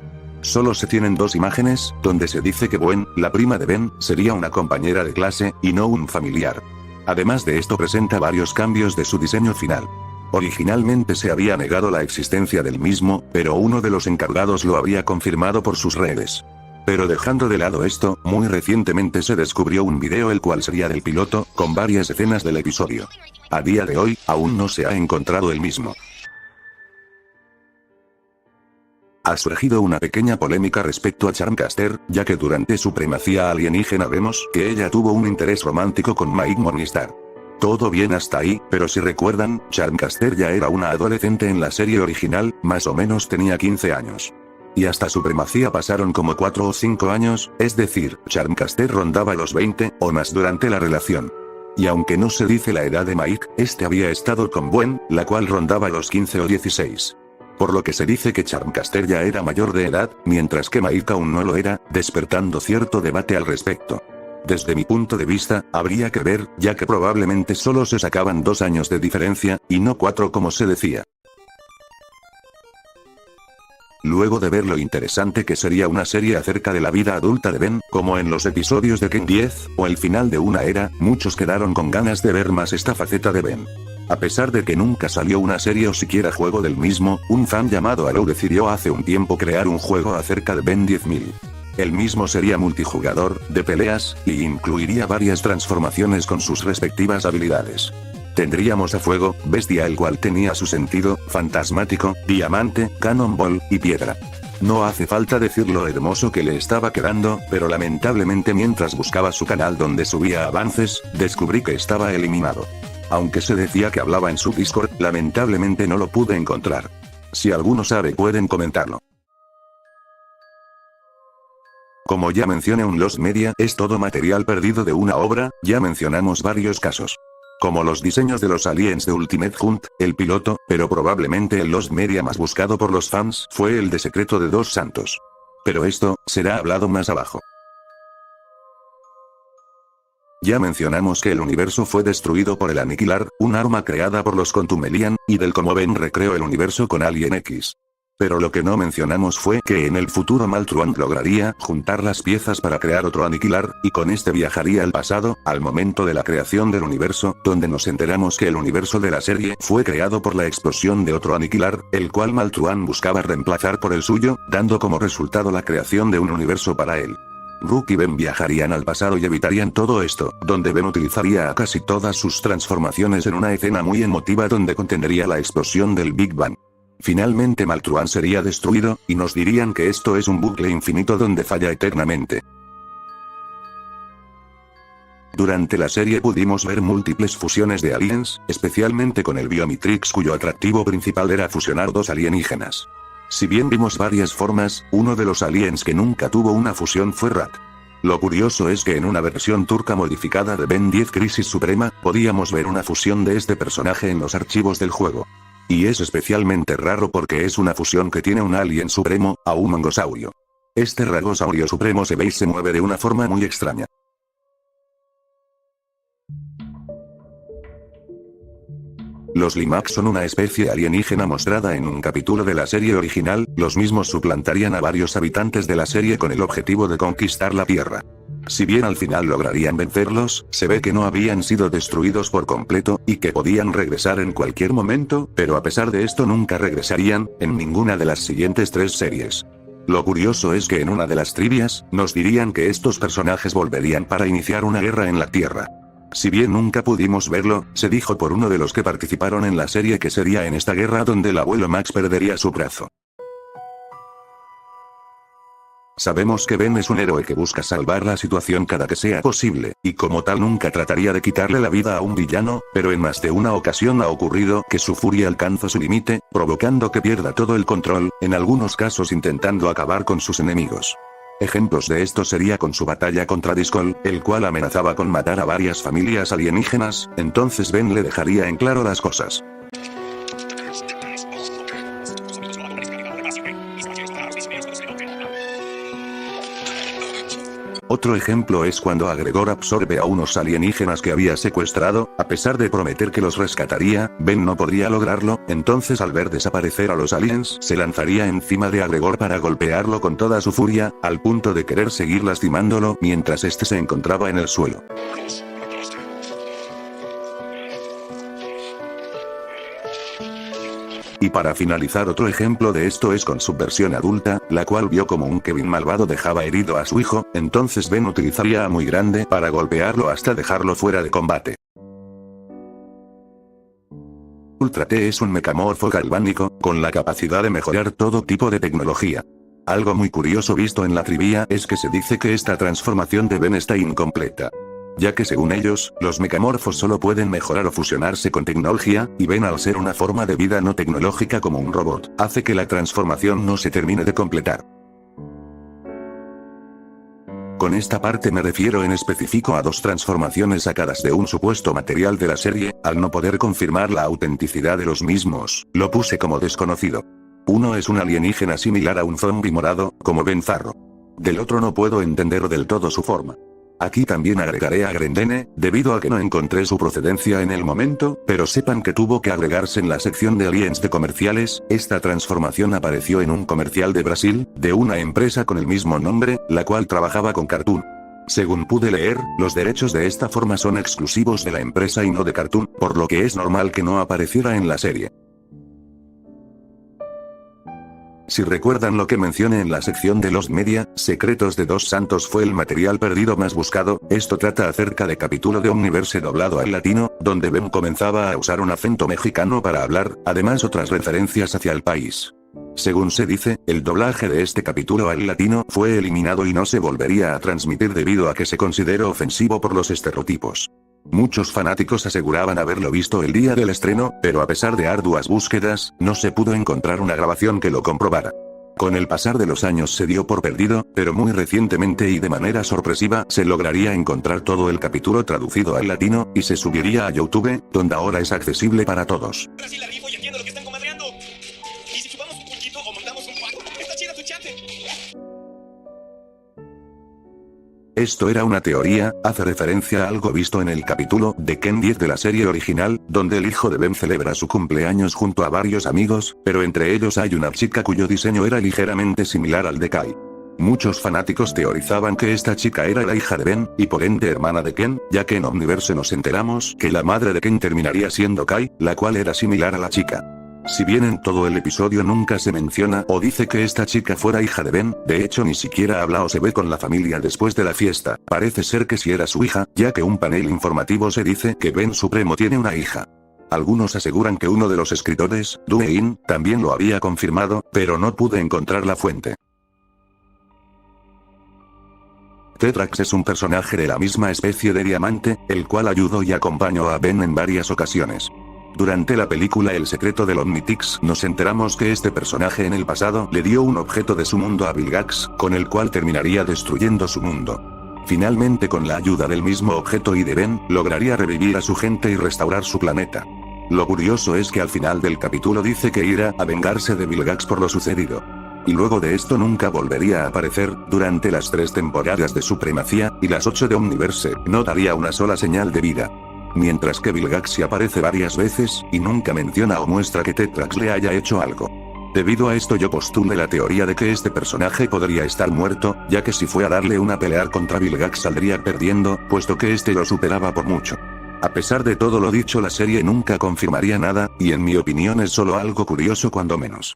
Speaker 1: Solo se tienen 2 imágenes, donde se dice que Gwen, la prima de Ben, sería una compañera de clase, y no un familiar. Además de esto presenta varios cambios de su diseño final. Originalmente se había negado la existencia del mismo, pero uno de los encargados lo había confirmado por sus redes. Pero dejando de lado esto, muy recientemente se descubrió un video el cual sería del piloto, con varias escenas del episodio. A día de hoy, aún no se ha encontrado el mismo. Ha surgido una pequeña polémica respecto a Charmcaster, ya que durante Supremacía Alienígena vemos que ella tuvo un interés romántico con Mike Morningstar. Todo bien hasta ahí, pero si recuerdan, Charmcaster ya era una adolescente en la serie original, más o menos tenía 15 años. Y hasta Supremacía pasaron como 4 o 5 años, es decir, Charmcaster rondaba los 20, o más durante la relación. Y aunque no se dice la edad de Mike, este había estado con Gwen, la cual rondaba los 15 o 16. Por lo que se dice que Charmcaster ya era mayor de edad, mientras que Mike aún no lo era, despertando cierto debate al respecto. Desde mi punto de vista, habría que ver, ya que probablemente solo se sacaban 2 años de diferencia, y no 4 como se decía. Luego de ver lo interesante que sería una serie acerca de la vida adulta de Ben, como en los episodios de Ken 10, o el final de una era, muchos quedaron con ganas de ver más esta faceta de Ben. A pesar de que nunca salió una serie o siquiera juego del mismo, un fan llamado Arrow decidió hace un tiempo crear un juego acerca de Ben 10.000. El mismo sería multijugador, de peleas, y incluiría varias transformaciones con sus respectivas habilidades. Tendríamos a Fuego, Bestia el cual tenía su sentido, fantasmático, Diamante, Cannonball, y Piedra. No hace falta decir lo hermoso que le estaba quedando, pero lamentablemente mientras buscaba su canal donde subía avances, descubrí que estaba eliminado. Aunque se decía que hablaba en su Discord, lamentablemente no lo pude encontrar. Si alguno sabe pueden comentarlo. Como ya mencioné, un Lost Media es todo material perdido de una obra, ya mencionamos varios casos. Como los diseños de los aliens de Ultimate Hunt, el piloto, pero probablemente el Lost Media más buscado por los fans fue el de Secreto de Dos Santos. Pero esto será hablado más abajo. Ya mencionamos que el universo fue destruido por el Aniquilar, un arma creada por los Contumelian, y del cómo Ben recreó el universo con Alien X. Pero lo que no mencionamos fue que en el futuro Maltruan lograría juntar las piezas para crear otro Aniquilar, y con este viajaría al pasado, al momento de la creación del universo, donde nos enteramos que el universo de la serie fue creado por la explosión de otro Aniquilar, el cual Maltruan buscaba reemplazar por el suyo, dando como resultado la creación de un universo para él. Rook y Ben viajarían al pasado y evitarían todo esto, donde Ben utilizaría a casi todas sus transformaciones en una escena muy emotiva donde contendría la explosión del Big Bang. Finalmente Maltruan sería destruido, y nos dirían que esto es un bucle infinito donde falla eternamente. Durante la serie pudimos ver múltiples fusiones de aliens, especialmente con el Biomitrix cuyo atractivo principal era fusionar dos alienígenas. Si bien vimos varias formas, uno de los aliens que nunca tuvo una fusión fue Rat. Lo curioso es que en una versión turca modificada de Ben 10 Crisis Suprema, podíamos ver una fusión de este personaje en los archivos del juego. Y es especialmente raro porque es una fusión que tiene un alien supremo, a un mongosaurio. Este ragosaurio supremo se ve y se mueve de una forma muy extraña. Los Limax son una especie alienígena mostrada en un capítulo de la serie original, los mismos suplantarían a varios habitantes de la serie con el objetivo de conquistar la Tierra. Si bien al final lograrían vencerlos, se ve que no habían sido destruidos por completo, y que podían regresar en cualquier momento, pero a pesar de esto nunca regresarían, en ninguna de las siguientes 3 series. Lo curioso es que en una de las trivias, nos dirían que estos personajes volverían para iniciar una guerra en la Tierra. Si bien nunca pudimos verlo, se dijo por uno de los que participaron en la serie que sería en esta guerra donde el abuelo Max perdería su brazo. Sabemos que Ben es un héroe que busca salvar la situación cada que sea posible, y como tal nunca trataría de quitarle la vida a un villano, pero en más de una ocasión ha ocurrido que su furia alcanza su límite, provocando que pierda todo el control, en algunos casos intentando acabar con sus enemigos. Ejemplos de esto sería con su batalla contra Discol, el cual amenazaba con matar a varias familias alienígenas, entonces Ben le dejaría en claro las cosas. Otro ejemplo es cuando Agregor absorbe a unos alienígenas que había secuestrado, a pesar de prometer que los rescataría, Ben no podría lograrlo, entonces al ver desaparecer a los aliens, se lanzaría encima de Agregor para golpearlo con toda su furia, al punto de querer seguir lastimándolo mientras este se encontraba en el suelo. para finalizar, otro ejemplo de esto es con su versión adulta, la cual vio como un Kevin malvado dejaba herido a su hijo, entonces Ben utilizaría a Muy Grande para golpearlo hasta dejarlo fuera de combate. Ultra T es un mecamorfo galvánico, con la capacidad de mejorar todo tipo de tecnología. Algo muy curioso visto en la trivia es que se dice que esta transformación de Ben está incompleta. Ya que según ellos, los mecamorfos solo pueden mejorar o fusionarse con tecnología, y Ben al ser una forma de vida no tecnológica como un robot, hace que la transformación no se termine de completar. Con esta parte me refiero en específico a dos transformaciones sacadas de un supuesto material de la serie, al no poder confirmar la autenticidad de los mismos, lo puse como desconocido. Uno es un alienígena similar a un zombi morado, como Ben Zarro. Del otro no puedo entender del todo su forma. Aquí también agregaré a Grendene, debido a que no encontré su procedencia en el momento, pero sepan que tuvo que agregarse en la sección de aliens de comerciales. Esta transformación apareció en un comercial de Brasil, de una empresa con el mismo nombre, la cual trabajaba con Cartoon. Según pude leer, los derechos de esta forma son exclusivos de la empresa y no de Cartoon, por lo que es normal que no apareciera en la serie. Si recuerdan lo que mencioné en la sección de los media, Secretos de Dos Santos fue el material perdido más buscado. Esto trata acerca de capítulo de Omniverse doblado al latino, donde Ben comenzaba a usar un acento mexicano para hablar, además otras referencias hacia el país. Según se dice, el doblaje de este capítulo al latino fue eliminado y no se volvería a transmitir debido a que se consideró ofensivo por los estereotipos. Muchos fanáticos aseguraban haberlo visto el día del estreno, pero a pesar de arduas búsquedas, no se pudo encontrar una grabación que lo comprobara. Con el pasar de los años se dio por perdido, pero muy recientemente y de manera sorpresiva se lograría encontrar todo el capítulo traducido al latino, y se subiría a YouTube, donde ahora es accesible para todos.
Speaker 3: Ahora sí la rifo y entiendo lo que están comadreando. ¿Y si chupamos un pulquito o montamos un cuadro? Está chida tu chate.
Speaker 1: Esto era una teoría, hace referencia a algo visto en el capítulo de Ken 10 de la serie original, donde el hijo de Ben celebra su cumpleaños junto a varios amigos, pero entre ellos hay una chica cuyo diseño era ligeramente similar al de Kai. Muchos fanáticos teorizaban que esta chica era la hija de Ben, y por ende hermana de Ken, ya que en Omniverse nos enteramos que la madre de Ken terminaría siendo Kai, la cual era similar a la chica. Si bien en todo el episodio nunca se menciona o dice que esta chica fuera hija de Ben, de hecho ni siquiera habla o se ve con la familia después de la fiesta, parece ser que sí era su hija, ya que un panel informativo se dice que Ben Supremo tiene una hija. Algunos aseguran que uno de los escritores, Dwayne, también lo había confirmado, pero no pude encontrar la fuente. Tetrax es un personaje de la misma especie de diamante, el cual ayudó y acompañó a Ben en varias ocasiones. Durante la película El secreto del Omnitix nos enteramos que este personaje en el pasado le dio un objeto de su mundo a Vilgax, con el cual terminaría destruyendo su mundo. Finalmente con la ayuda del mismo objeto y de Ben, lograría revivir a su gente y restaurar su planeta. Lo curioso es que al final del capítulo dice que irá a vengarse de Vilgax por lo sucedido. Y luego de esto nunca volvería a aparecer. Durante las 3 temporadas de Supremacía, y las 8 de Omniverse, no daría una sola señal de vida. Mientras que Vilgax sí aparece varias veces, y nunca menciona o muestra que Tetrax le haya hecho algo. Debido a esto yo postulé la teoría de que este personaje podría estar muerto, ya que si fue a darle una pelea contra Vilgax saldría perdiendo, puesto que este lo superaba por mucho. A pesar de todo lo dicho, la serie nunca confirmaría nada, y en mi opinión es solo algo curioso cuando menos.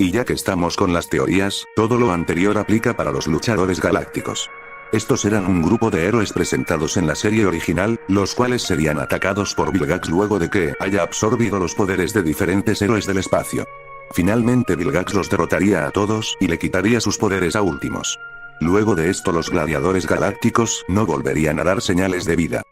Speaker 1: Y ya que estamos con las teorías, todo lo anterior aplica para los luchadores galácticos. Estos eran un grupo de héroes presentados en la serie original, los cuales serían atacados por Vilgax luego de que haya absorbido los poderes de diferentes héroes del espacio. Finalmente Vilgax los derrotaría a todos y le quitaría sus poderes a últimos. Luego de esto los gladiadores galácticos no volverían a dar señales de vida.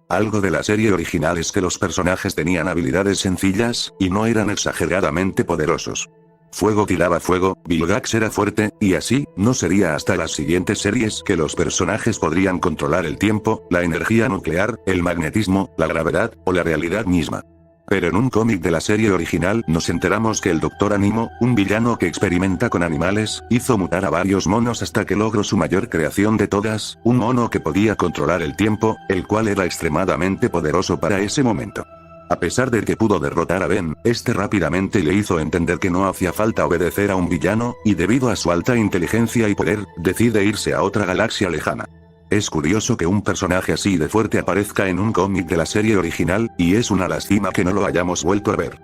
Speaker 1: Algo de la serie original es que los personajes tenían habilidades sencillas, y no eran exageradamente poderosos. Fuego tiraba fuego, Vilgax era fuerte, y así, no sería hasta las siguientes series que los personajes podrían controlar el tiempo, la energía nuclear, el magnetismo, la gravedad, o la realidad misma. Pero en un cómic de la serie original nos enteramos que el Dr. Animo, un villano que experimenta con animales, hizo mutar a varios monos hasta que logró su mayor creación de todas, un mono que podía controlar el tiempo, el cual era extremadamente poderoso para ese momento. A pesar de que pudo derrotar a Ben, este rápidamente le hizo entender que no hacía falta obedecer a un villano, y debido a su alta inteligencia y poder, decide irse a otra galaxia lejana. Es curioso que un personaje así de fuerte aparezca en un cómic de la serie original, y es una lástima que no lo hayamos vuelto a ver.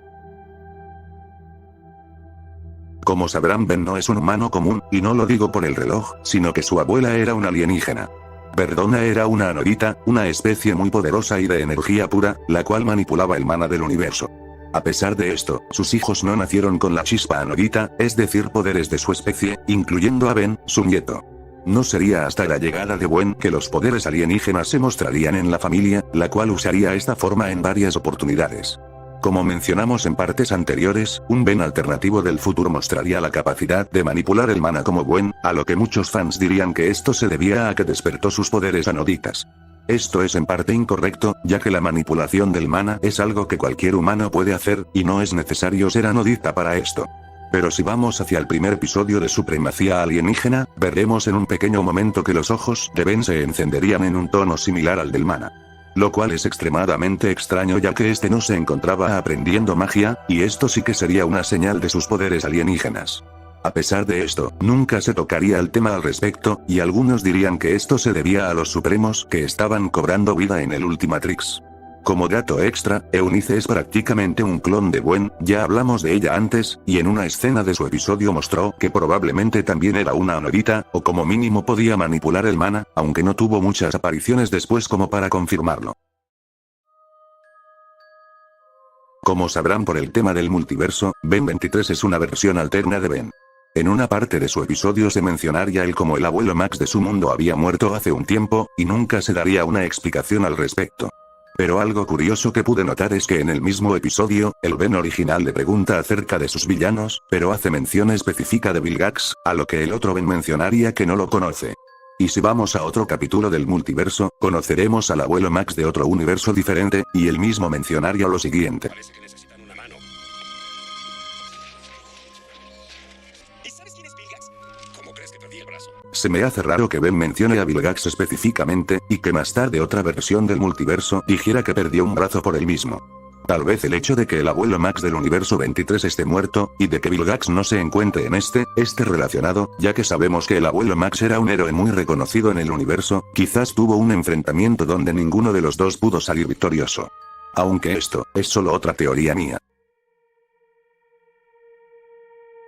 Speaker 1: Como sabrán, Ben no es un humano común, y no lo digo por el reloj, sino que su abuela era una alienígena. Verdona era una Anorita, una especie muy poderosa y de energía pura, la cual manipulaba el mana del universo. A pesar de esto, sus hijos no nacieron con la chispa Anorita, es decir, poderes de su especie, incluyendo a Ben, su nieto. No sería hasta la llegada de Gwen que los poderes alienígenas se mostrarían en la familia, la cual usaría esta forma en varias oportunidades. Como mencionamos en partes anteriores, un Ben alternativo del futuro mostraría la capacidad de manipular el mana como Gwen, a lo que muchos fans dirían que esto se debía a que despertó sus poderes anoditas. Esto es en parte incorrecto, ya que la manipulación del mana es algo que cualquier humano puede hacer, y no es necesario ser anodita para esto. Pero si vamos hacia el primer episodio de Supremacía Alienígena, veremos en un pequeño momento que los ojos de Ben se encenderían en un tono similar al del mana. Lo cual es extremadamente extraño, ya que este no se encontraba aprendiendo magia, y esto sí que sería una señal de sus poderes alienígenas. A pesar de esto, nunca se tocaría el tema al respecto, y algunos dirían que esto se debía a los Supremos que estaban cobrando vida en el Ultimatrix. Como dato extra, Eunice es prácticamente un clon de Gwen, ya hablamos de ella antes, y en una escena de su episodio mostró que probablemente también era una Anorita, o como mínimo podía manipular el mana, aunque no tuvo muchas apariciones después como para confirmarlo. Como sabrán por el tema del multiverso, Ben 23 es una versión alterna de Ben. En una parte de su episodio se mencionaría él como el abuelo Max de su mundo había muerto hace un tiempo, y nunca se daría una explicación al respecto. Pero algo curioso que pude notar es que en el mismo episodio, el Ben original le pregunta acerca de sus villanos, pero hace mención específica de Vilgax, a lo que el otro Ben mencionaría que no lo conoce. Y si vamos a otro capítulo del multiverso, conoceremos al abuelo Max de otro universo diferente, y él mismo mencionaría lo siguiente.
Speaker 5: Parece que necesitan una mano.
Speaker 3: ¿Y sabes quién es Vilgax?
Speaker 5: ¿Cómo crees que perdí el brazo?
Speaker 1: Se me hace raro que Ben mencione a Vilgax específicamente, y que más tarde otra versión del multiverso dijera que perdió un brazo por él mismo. Tal vez el hecho de que el abuelo Max del universo 23 esté muerto, y de que Vilgax no se encuentre en esté relacionado, ya que sabemos que el abuelo Max era un héroe muy reconocido en el universo, quizás tuvo un enfrentamiento donde ninguno de los dos pudo salir victorioso. Aunque esto es solo otra teoría mía.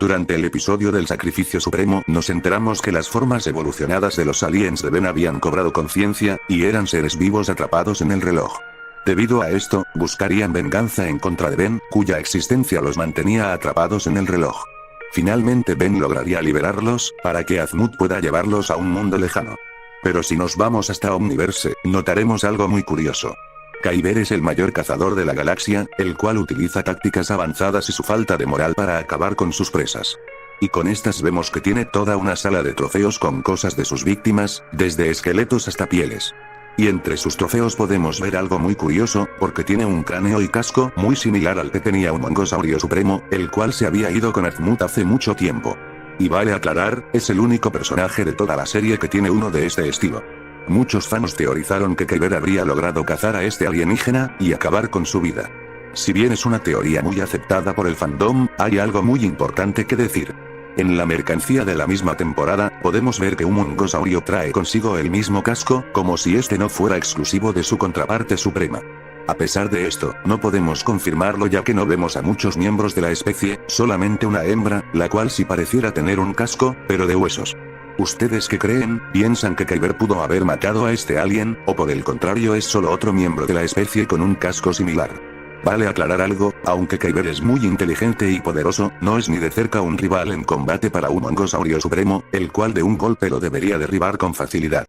Speaker 1: Durante el episodio del Sacrificio Supremo, nos enteramos que las formas evolucionadas de los aliens de Ben habían cobrado conciencia, y eran seres vivos atrapados en el reloj. Debido a esto, buscarían venganza en contra de Ben, cuya existencia los mantenía atrapados en el reloj. Finalmente Ben lograría liberarlos, para que Azimuth pueda llevarlos a un mundo lejano. Pero si nos vamos hasta Omniverse, notaremos algo muy curioso. Kyber es el mayor cazador de la galaxia, el cual utiliza tácticas avanzadas y su falta de moral para acabar con sus presas. Y con estas vemos que tiene toda una sala de trofeos con cosas de sus víctimas, desde esqueletos hasta pieles. Y entre sus trofeos podemos ver algo muy curioso, porque tiene un cráneo y casco muy similar al que tenía un mongosaurio supremo, el cual se había ido con Azimuth hace mucho tiempo. Y vale aclarar, es el único personaje de toda la serie que tiene uno de este estilo. Muchos fans teorizaron que Kyber habría logrado cazar a este alienígena, y acabar con su vida. Si bien es una teoría muy aceptada por el fandom, hay algo muy importante que decir. En la mercancía de la misma temporada, podemos ver que un mongosaurio trae consigo el mismo casco, como si este no fuera exclusivo de su contraparte suprema. A pesar de esto, no podemos confirmarlo ya que no vemos a muchos miembros de la especie, solamente una hembra, la cual sí pareciera tener un casco, pero de huesos. ¿Ustedes qué creen? ¿Piensan que Kyber pudo haber matado a este alien, o por el contrario es solo otro miembro de la especie con un casco similar? Vale aclarar algo, aunque Kyber es muy inteligente y poderoso, no es ni de cerca un rival en combate para un mongosaurio supremo, el cual de un golpe lo debería derribar con facilidad.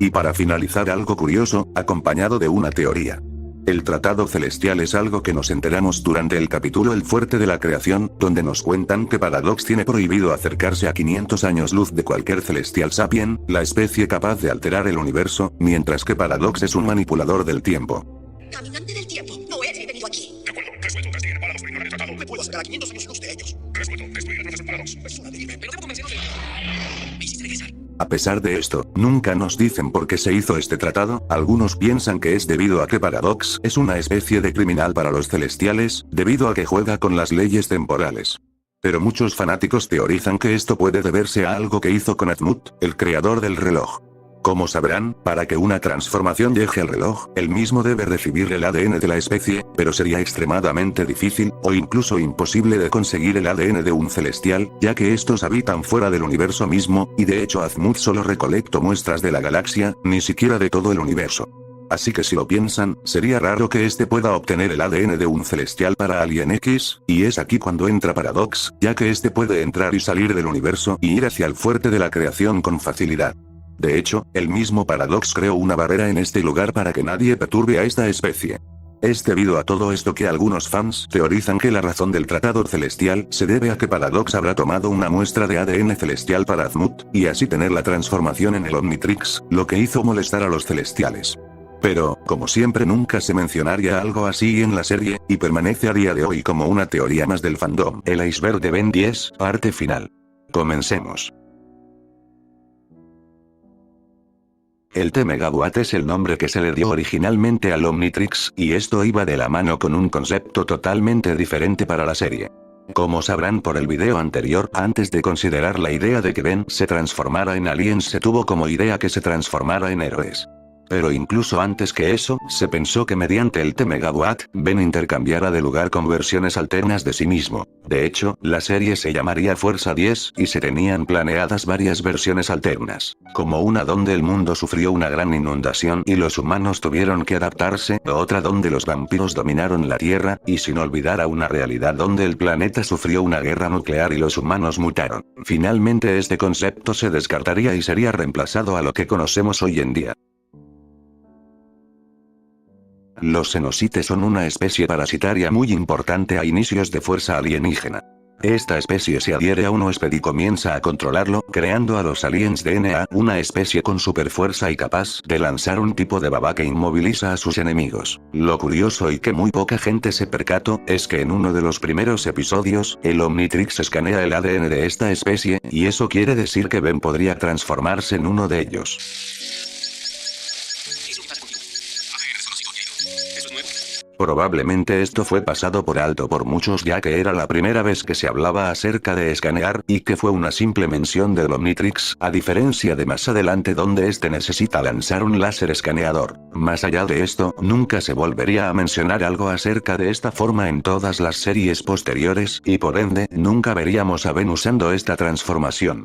Speaker 1: Y para finalizar algo curioso, acompañado de una teoría. El Tratado Celestial es algo que nos enteramos durante el capítulo El Fuerte de la Creación, donde nos cuentan que Paradox tiene prohibido acercarse a 500 años luz de cualquier celestial sapien, la especie capaz de alterar el universo, mientras que Paradox es un manipulador del tiempo.
Speaker 6: Caminante del tiempo, no he venido aquí.
Speaker 5: De acuerdo, resuelto. Castiguen a Paradox por ignorar el tratado.
Speaker 4: Me puedo acercar a 500 años luz de ellos.
Speaker 5: Resuelto. Destruir el profesor Paradox.
Speaker 4: Es una deriva.
Speaker 3: Pero debo convencerlos de... Me hiciste regresar.
Speaker 1: A pesar de esto, nunca nos dicen por qué se hizo este tratado, algunos piensan que es debido a que Paradox es una especie de criminal para los celestiales, debido a que juega con las leyes temporales. Pero muchos fanáticos teorizan que esto puede deberse a algo que hizo con Atzmut, el creador del reloj. Como sabrán, para que una transformación llegue al reloj, el mismo debe recibir el ADN de la especie, pero sería extremadamente difícil, o incluso imposible de conseguir el ADN de un celestial, ya que estos habitan fuera del universo mismo, y de hecho Atzmut solo recolectó muestras de la galaxia, ni siquiera de todo el universo. Así que si lo piensan, sería raro que este pueda obtener el ADN de un celestial para Alien X, y es aquí cuando entra Paradox, ya que este puede entrar y salir del universo y ir hacia el fuerte de la creación con facilidad. De hecho, el mismo Paradox creó una barrera en este lugar para que nadie perturbe a esta especie. Es debido a todo esto que algunos fans teorizan que la razón del tratado celestial se debe a que Paradox habrá tomado una muestra de ADN celestial para Atzmut, y así tener la transformación en el Omnitrix, lo que hizo molestar a los celestiales. Pero, como siempre nunca se mencionaría algo así en la serie, y permanece a día de hoy como una teoría más del fandom. El iceberg de Ben 10, parte final. Comencemos. El T-Megawatt es el nombre que se le dio originalmente al Omnitrix, y esto iba de la mano con un concepto totalmente diferente para la serie. Como sabrán por el video anterior, antes de considerar la idea de que Ben se transformara en aliens se tuvo como idea que se transformara en héroes. Pero incluso antes que eso, se pensó que mediante el T-Megawatt, Ben intercambiara de lugar con versiones alternas de sí mismo. De hecho, la serie se llamaría Fuerza 10, y se tenían planeadas varias versiones alternas, como una donde el mundo sufrió una gran inundación y los humanos tuvieron que adaptarse, o otra donde los vampiros dominaron la Tierra, y sin olvidar a una realidad donde el planeta sufrió una guerra nuclear y los humanos mutaron. Finalmente este concepto se descartaría y sería reemplazado a lo que conocemos hoy en día. Los Xenosites son una especie parasitaria muy importante a inicios de fuerza alienígena. Esta especie se adhiere a un huésped y comienza a controlarlo, creando a los aliens DNA, una especie con superfuerza y capaz de lanzar un tipo de baba que inmoviliza a sus enemigos. Lo curioso y que muy poca gente se percató, es que en uno de los primeros episodios, el Omnitrix escanea el ADN de esta especie, y eso quiere decir que Ben podría transformarse en uno de ellos. Probablemente esto fue pasado por alto por muchos ya que era la primera vez que se hablaba acerca de escanear, y que fue una simple mención del Omnitrix, a diferencia de más adelante donde este necesita lanzar un láser escaneador. Más allá de esto, nunca se volvería a mencionar algo acerca de esta forma en todas las series posteriores, y por ende, nunca veríamos a Ben usando esta transformación.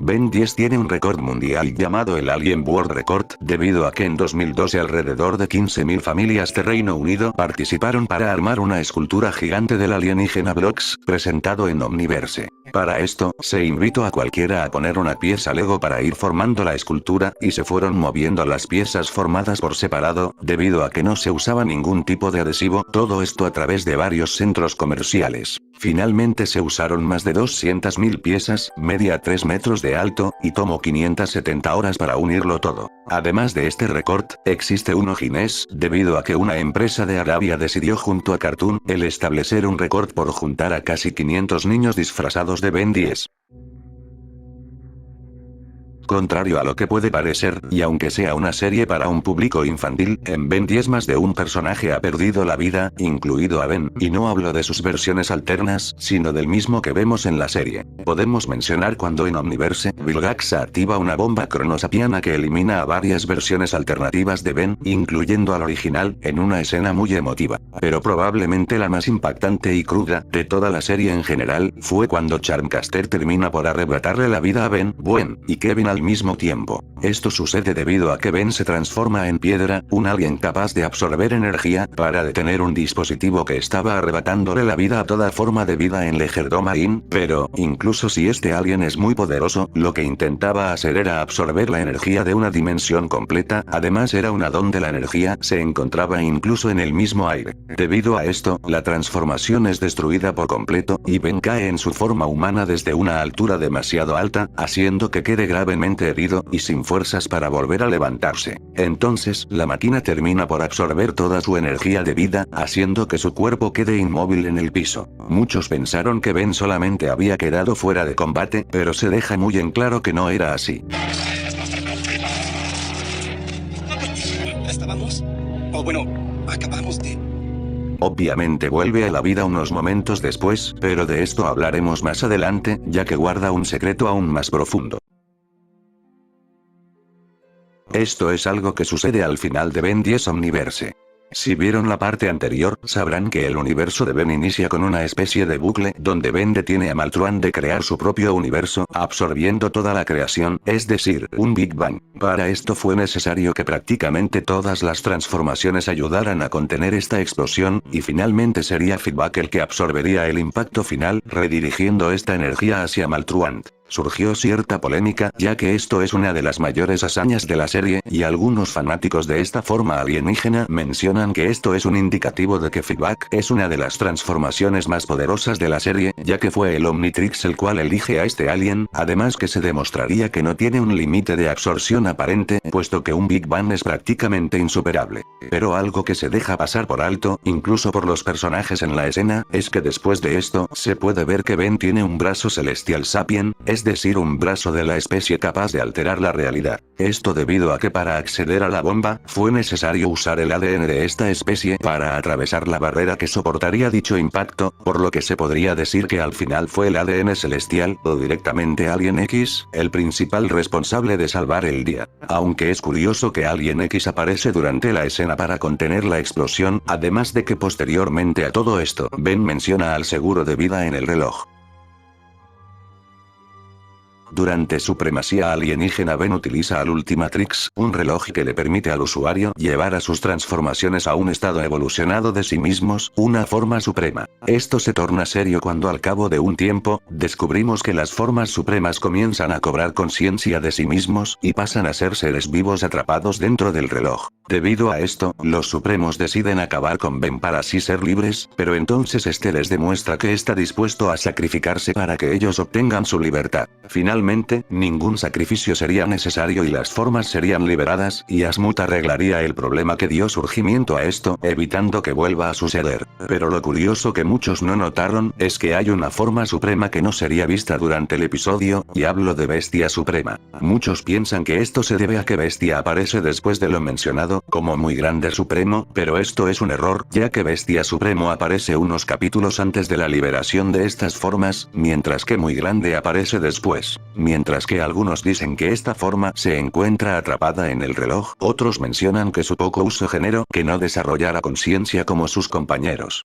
Speaker 1: Ben 10 tiene un récord mundial llamado el Alien World Record, debido a que en 2012 alrededor de 15.000 familias de Reino Unido participaron para armar una escultura gigante del alienígena Blocks, presentado en Omniverse. Para esto, se invitó a cualquiera a poner una pieza Lego para ir formando la escultura, y se fueron moviendo las piezas formadas por separado, debido a que no se usaba ningún tipo de adhesivo, todo esto a través de varios centros comerciales. Finalmente se usaron más de 200.000 piezas, media 3 metros de alto, y tomó 570 horas para unirlo todo. Además de este récord, existe uno Guinness, debido a que una empresa de Arabia decidió junto a Cartoon, el establecer un récord por juntar a casi 500 niños disfrazados de Ben 10. Contrario a lo que puede parecer, y aunque sea una serie para un público infantil, en Ben 10 más de un personaje ha perdido la vida, incluido a Ben, y no hablo de sus versiones alternas, sino del mismo que vemos en la serie. Podemos mencionar cuando en Omniverse, Vilgax activa una bomba cronosapiana que elimina a varias versiones alternativas de Ben, incluyendo al original, en una escena muy emotiva. Pero probablemente la más impactante y cruda, de toda la serie en general, fue cuando Charmcaster termina por arrebatarle la vida a Ben, Gwen, y Kevin al mismo tiempo. Esto sucede debido a que Ben se transforma en piedra, un alien capaz de absorber energía, para detener un dispositivo que estaba arrebatándole la vida a toda forma de vida en Legerdomain, pero, incluso si este alien es muy poderoso, lo que intentaba hacer era absorber la energía de una dimensión completa, además era una donde la energía se encontraba incluso en el mismo aire. Debido a esto, la transformación es destruida por completo, y Ben cae en su forma humana desde una altura demasiado alta, haciendo que quede gravemente herido, y sin fuerzas para volver a levantarse. Entonces, la máquina termina por absorber toda su energía de vida, haciendo que su cuerpo quede inmóvil en el piso. Muchos pensaron que Ben solamente había quedado fuera de combate, pero se deja muy en claro que no era así.
Speaker 3: ¿Estábamos? O bueno, acabamos de...
Speaker 1: Obviamente vuelve a la vida unos momentos después, pero de esto hablaremos más adelante, ya que guarda un secreto aún más profundo. Esto es algo que sucede al final de Ben 10 Omniverse. Si vieron la parte anterior, sabrán que el universo de Ben inicia con una especie de bucle donde Ben detiene a Maltruan de crear su propio universo, absorbiendo toda la creación, es decir, un Big Bang. Para esto fue necesario que prácticamente todas las transformaciones ayudaran a contener esta explosión, y finalmente sería Feedback el que absorbería el impacto final, redirigiendo esta energía hacia Maltruan. Surgió cierta polémica, ya que esto es una de las mayores hazañas de la serie, y algunos fanáticos de esta forma alienígena mencionan que esto es un indicativo de que Feedback es una de las transformaciones más poderosas de la serie, ya que fue el Omnitrix el cual elige a este alien, además que se demostraría que no tiene un límite de absorción aparente, puesto que un Big Bang es prácticamente insuperable. Pero algo que se deja pasar por alto, incluso por los personajes en la escena, es que después de esto, se puede ver que Ben tiene un brazo celestial sapien, es decir, un brazo de la especie capaz de alterar la realidad. Esto debido a que para acceder a la bomba, fue necesario usar el ADN de esta especie para atravesar la barrera que soportaría dicho impacto, por lo que se podría decir que al final fue el ADN celestial, o directamente Alien X, el principal responsable de salvar el día. Aunque es curioso que Alien X aparece durante la escena para contener la explosión, además de que posteriormente a todo esto, Ben menciona al seguro de vida en el reloj. Durante supremacía alienígena Ben utiliza al Ultimatrix, un reloj que le permite al usuario llevar a sus transformaciones a un estado evolucionado de sí mismos, una forma suprema. Esto se torna serio cuando al cabo de un tiempo, descubrimos que las formas supremas comienzan a cobrar conciencia de sí mismos, y pasan a ser seres vivos atrapados dentro del reloj. Debido a esto, los supremos deciden acabar con Ben para así ser libres, pero entonces este les demuestra que está dispuesto a sacrificarse para que ellos obtengan su libertad. Finalmente, ningún sacrificio sería necesario y las formas serían liberadas, y Asmut arreglaría el problema que dio surgimiento a esto, evitando que vuelva a suceder. Pero lo curioso que muchos no notaron, es que hay una forma suprema que no sería vista durante el episodio, y hablo de Bestia Suprema. Muchos piensan que esto se debe a que Bestia aparece después de lo mencionado, como Muy Grande Supremo, pero esto es un error, ya que Bestia Supremo aparece unos capítulos antes de la liberación de estas formas, mientras que Muy Grande aparece después. Mientras que algunos dicen que esta forma se encuentra atrapada en el reloj, otros mencionan que su poco uso generó que no desarrollara conciencia como sus compañeros.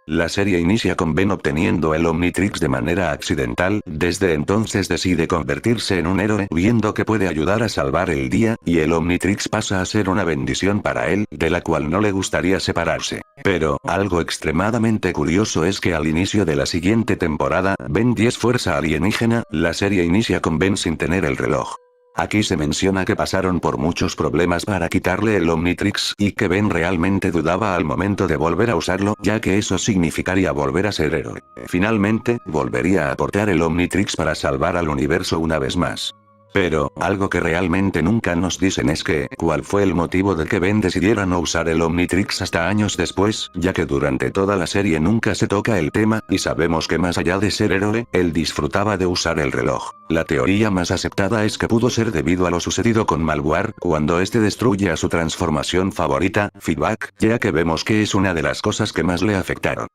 Speaker 1: La serie inicia con Ben obteniendo el Omnitrix de manera accidental, desde entonces decide convertirse en un héroe viendo que puede ayudar a salvar el día, y el Omnitrix pasa a ser una bendición para él, de la cual no le gustaría separarse. Pero, algo extremadamente curioso es que al inicio de la siguiente temporada, Ben 10 Fuerza Alienígena, la serie inicia con Ben sin tener el reloj. Aquí se menciona que pasaron por muchos problemas para quitarle el Omnitrix, y que Ben realmente dudaba al momento de volver a usarlo, ya que eso significaría volver a ser héroe. Finalmente, volvería a aportar el Omnitrix para salvar al universo una vez más. Pero, algo que realmente nunca nos dicen es que, ¿cuál fue el motivo de que Ben decidiera no usar el Omnitrix hasta años después? Ya que durante toda la serie nunca se toca el tema, y sabemos que más allá de ser héroe, él disfrutaba de usar el reloj. La teoría más aceptada es que pudo ser debido a lo sucedido con Malware, cuando este destruye a su transformación favorita, Feedback, ya que vemos que es una de las cosas que más le afectaron.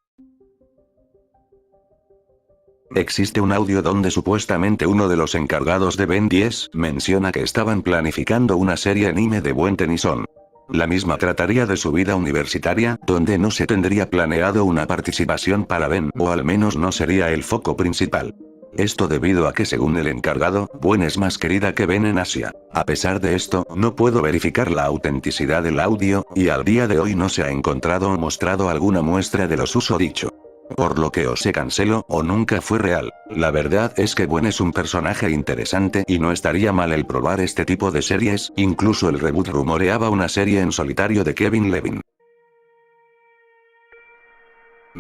Speaker 1: Existe un audio donde supuestamente uno de los encargados de Ben 10 menciona que estaban planificando una serie anime de Buen Tennyson. La misma trataría de su vida universitaria, donde no se tendría planeado una participación para Ben, o al menos no sería el foco principal. Esto debido a que según el encargado, Buen es más querida que Ben en Asia. A pesar de esto, no puedo verificar la autenticidad del audio, y al día de hoy no se ha encontrado o mostrado alguna muestra de lo susodicho. Por lo que o se canceló o nunca fue real. La verdad es que Buen es un personaje interesante y no estaría mal el probar este tipo de series, incluso el reboot rumoreaba una serie en solitario de Kevin Levin.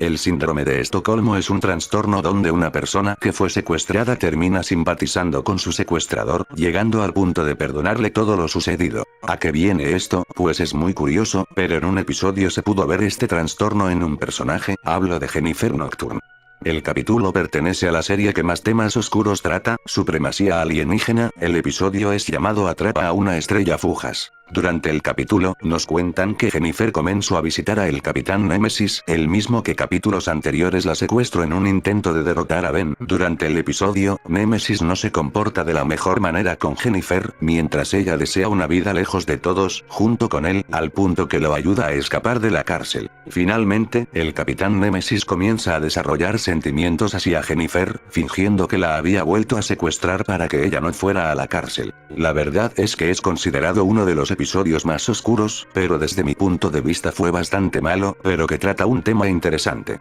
Speaker 1: El síndrome de Estocolmo es un trastorno donde una persona que fue secuestrada termina simpatizando con su secuestrador, llegando al punto de perdonarle todo lo sucedido. ¿A qué viene esto? Pues es muy curioso, pero en un episodio se pudo ver este trastorno en un personaje, hablo de Jennifer Nocturne. El capítulo pertenece a la serie que más temas oscuros trata, Supremacía Alienígena, el episodio es llamado Atrapa a una estrella fugas. Durante el capítulo, nos cuentan que Jennifer comenzó a visitar a el Capitán Némesis, el mismo que capítulos anteriores la secuestró en un intento de derrotar a Ben. Durante el episodio, Némesis no se comporta de la mejor manera con Jennifer, mientras ella desea una vida lejos de todos, junto con él, al punto que lo ayuda a escapar de la cárcel. Finalmente, el Capitán Némesis comienza a desarrollar sentimientos hacia Jennifer, fingiendo que la había vuelto a secuestrar para que ella no fuera a la cárcel. La verdad es que es considerado uno de los episodios más oscuros, pero desde mi punto de vista fue bastante malo, pero que trata un tema interesante.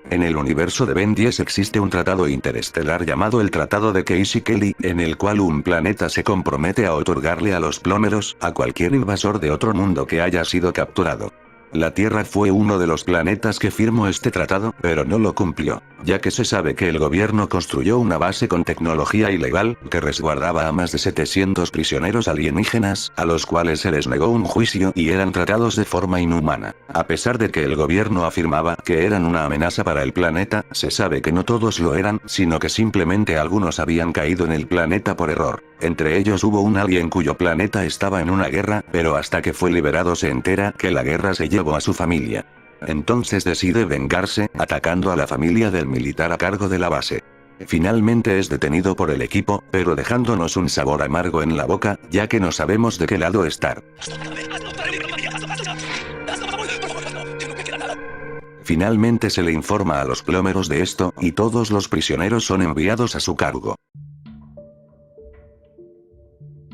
Speaker 1: En el universo de Ben 10 existe un tratado interestelar llamado el Tratado de Casey Kelly, en el cual un planeta se compromete a otorgarle a los plómeros, a cualquier invasor de otro mundo que haya sido capturado. La Tierra fue uno de los planetas que firmó este tratado, pero no lo cumplió, ya que se sabe que el gobierno construyó una base con tecnología ilegal, que resguardaba a más de 700 prisioneros alienígenas, a los cuales se les negó un juicio y eran tratados de forma inhumana. A pesar de que el gobierno afirmaba que eran una amenaza para el planeta, se sabe que no todos lo eran, sino que simplemente algunos habían caído en el planeta por error. Entre ellos hubo un alien cuyo planeta estaba en una guerra, pero hasta que fue liberado se entera que la guerra se llevó a su familia. Entonces decide vengarse, atacando a la familia del militar a cargo de la base. Finalmente es detenido por el equipo, pero dejándonos un sabor amargo en la boca, ya que no sabemos de qué lado estar. Finalmente se le informa a los plómeros de esto, y todos los prisioneros son enviados a su cargo.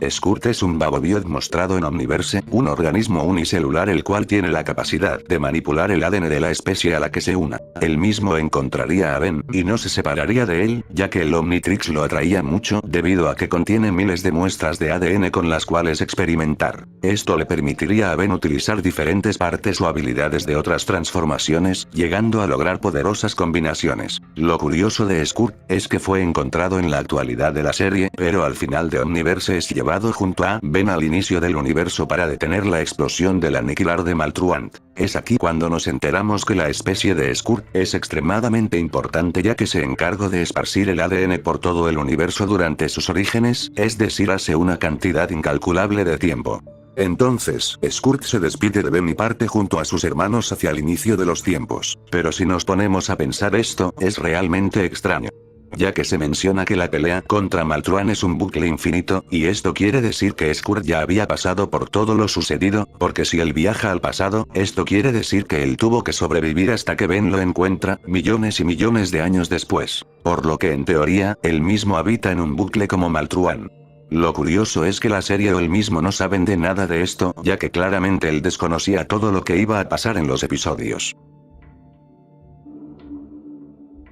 Speaker 1: Skurt es un babobiot mostrado en Omniverse, un organismo unicelular el cual tiene la capacidad de manipular el ADN de la especie a la que se una. Él mismo encontraría a Ben, y no se separaría de él, ya que el Omnitrix lo atraía mucho, debido a que contiene miles de muestras de ADN con las cuales experimentar. Esto le permitiría a Ben utilizar diferentes partes o habilidades de otras transformaciones, llegando a lograr poderosas combinaciones. Lo curioso de Skurt es que fue encontrado en la actualidad de la serie, pero al final de Omniverse es llevado junto a Ben al inicio del universo para detener la explosión del aniquilar de Maltruant. Es aquí cuando nos enteramos que la especie de Skurt es extremadamente importante, ya que se encargó de esparcir el ADN por todo el universo durante sus orígenes, es decir, hace una cantidad incalculable de tiempo. Entonces, Skurt se despide de Ben y parte junto a sus hermanos hacia el inicio de los tiempos. Pero si nos ponemos a pensar esto, es realmente extraño, ya que se menciona que la pelea contra Maltruan es un bucle infinito, y esto quiere decir que Skurt ya había pasado por todo lo sucedido, porque si él viaja al pasado, esto quiere decir que él tuvo que sobrevivir hasta que Ben lo encuentra, millones y millones de años después. Por lo que en teoría, él mismo habita en un bucle como Maltruan. Lo curioso es que la serie o él mismo no saben de nada de esto, ya que claramente él desconocía todo lo que iba a pasar en los episodios.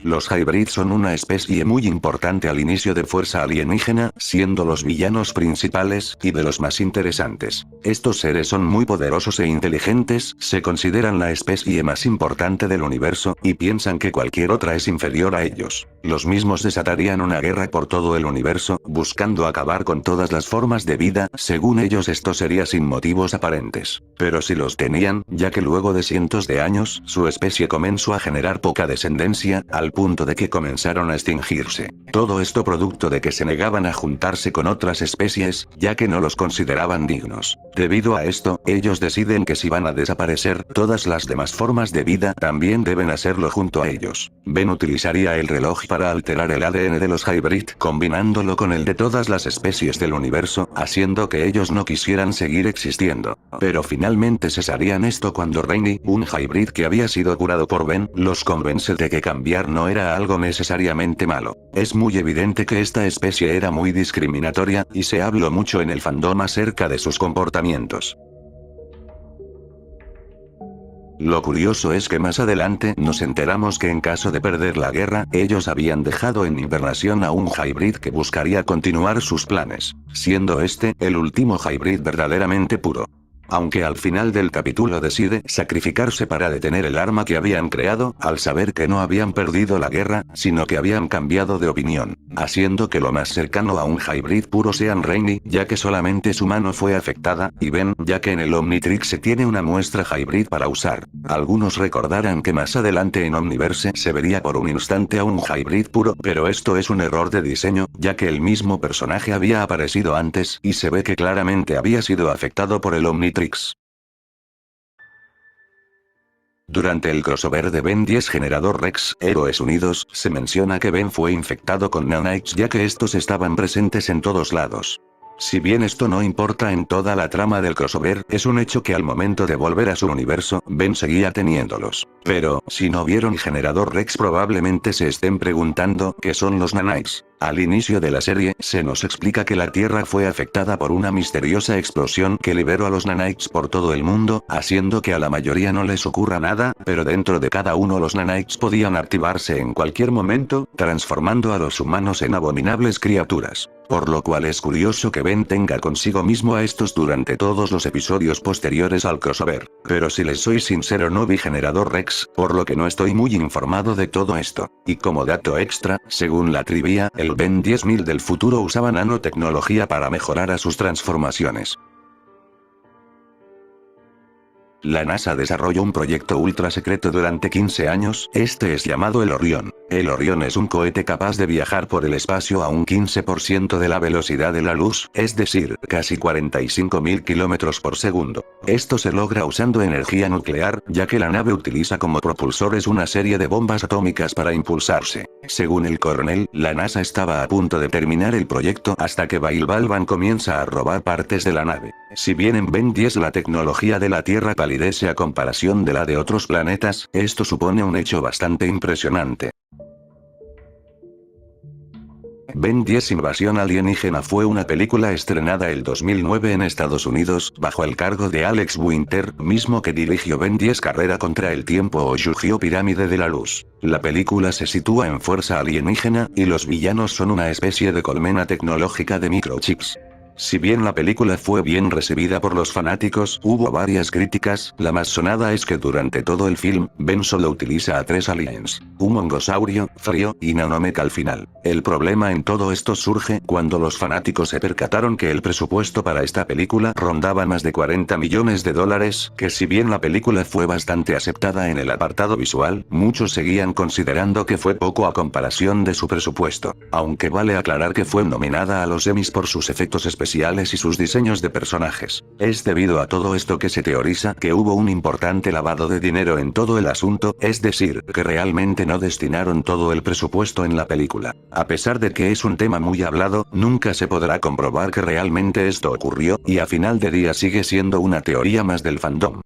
Speaker 1: Los Hybrid son una especie muy importante al inicio de Fuerza Alienígena, siendo los villanos principales, y de los más interesantes. Estos seres son muy poderosos e inteligentes, se consideran la especie más importante del universo, y piensan que cualquier otra es inferior a ellos. Los mismos desatarían una guerra por todo el universo, buscando acabar con todas las formas de vida, según ellos esto sería sin motivos aparentes. Pero sí los tenían, ya que luego de cientos de años, su especie comenzó a generar poca descendencia, al punto de que comenzaron a extinguirse. Todo esto producto de que se negaban a juntarse con otras especies, ya que no los consideraban dignos. Debido a esto, ellos deciden que si van a desaparecer, todas las demás formas de vida también deben hacerlo junto a ellos. Ben utilizaría el reloj para alterar el ADN de los Hybrid, combinándolo con el de todas las especies del universo, haciendo que ellos no quisieran seguir existiendo. Pero finalmente cesarían esto cuando Rainy, un Hybrid que había sido curado por Ben, los convence de que cambiar no era algo necesariamente malo. Es muy evidente que esta especie era muy discriminatoria, y se habló mucho en el fandom acerca de sus comportamientos. Lo curioso es que más adelante nos enteramos que en caso de perder la guerra, ellos habían dejado en hibernación a un Hybrid que buscaría continuar sus planes, siendo este, el último Hybrid verdaderamente puro. Aunque al final del capítulo decide sacrificarse para detener el arma que habían creado, al saber que no habían perdido la guerra, sino que habían cambiado de opinión, haciendo que lo más cercano a un hybrid puro sean Rainy, ya que solamente su mano fue afectada, y Ben, ya que en el Omnitrix se tiene una muestra hybrid para usar. Algunos recordarán que más adelante en Omniverse se vería por un instante a un hybrid puro, pero esto es un error de diseño, ya que el mismo personaje había aparecido antes, y se ve que claramente había sido afectado por el Omnitrix. Durante el crossover de Ben 10 Generador Rex, Héroes Unidos, se menciona que Ben fue infectado con nanites ya que estos estaban presentes en todos lados. Si bien esto no importa en toda la trama del crossover, es un hecho que al momento de volver a su universo, Ben seguía teniéndolos. Pero, si no vieron Generador Rex probablemente se estén preguntando qué son los nanites. Al inicio de la serie, se nos explica que la Tierra fue afectada por una misteriosa explosión que liberó a los nanites por todo el mundo, haciendo que a la mayoría no les ocurra nada, pero dentro de cada uno los nanites podían activarse en cualquier momento, transformando a los humanos en abominables criaturas. Por lo cual es curioso que Ben tenga consigo mismo a estos durante todos los episodios posteriores al crossover. Pero si les soy sincero no vi Generador Rex, por lo que no estoy muy informado de todo esto. Y como dato extra, según la trivia, el Ben 10.000 del futuro usaba nanotecnología para mejorar a sus transformaciones. La NASA desarrolló un proyecto ultra secreto durante 15 años, este es llamado el Orión. El Orión es un cohete capaz de viajar por el espacio a un 15% de la velocidad de la luz, es decir, casi 45.000 km por segundo. Esto se logra usando energía nuclear, ya que la nave utiliza como propulsores una serie de bombas atómicas para impulsarse. Según el coronel, la NASA estaba a punto de terminar el proyecto hasta que Bail Balban comienza a robar partes de la nave. Si bien en Ben 10 la tecnología de la Tierra palidece a comparación de la de otros planetas, esto supone un hecho bastante impresionante. Ben 10 Invasión Alienígena fue una película estrenada el 2009 en Estados Unidos, bajo el cargo de Alex Winter, mismo que dirigió Ben 10 Carrera contra el Tiempo o Yu-Gi-Oh Pirámide de la Luz. La película se sitúa en Fuerza Alienígena, y los villanos son una especie de colmena tecnológica de microchips. Si bien la película fue bien recibida por los fanáticos, hubo varias críticas, la más sonada es que durante todo el film, Ben solo utiliza a 3 aliens, un mongosaurio, frío, y Nanomech al final. El problema en todo esto surge cuando los fanáticos se percataron que el presupuesto para esta película rondaba más de $40 millones, que si bien la película fue bastante aceptada en el apartado visual, muchos seguían considerando que fue poco a comparación de su presupuesto. Aunque vale aclarar que fue nominada a los Emmys por sus efectos especiales y sus diseños de personajes. Es debido a todo esto que se teoriza que hubo un importante lavado de dinero en todo el asunto, es decir, que realmente no destinaron todo el presupuesto en la película. A pesar de que es un tema muy hablado, nunca se podrá comprobar que realmente esto ocurrió, y a final de día sigue siendo una teoría más del fandom.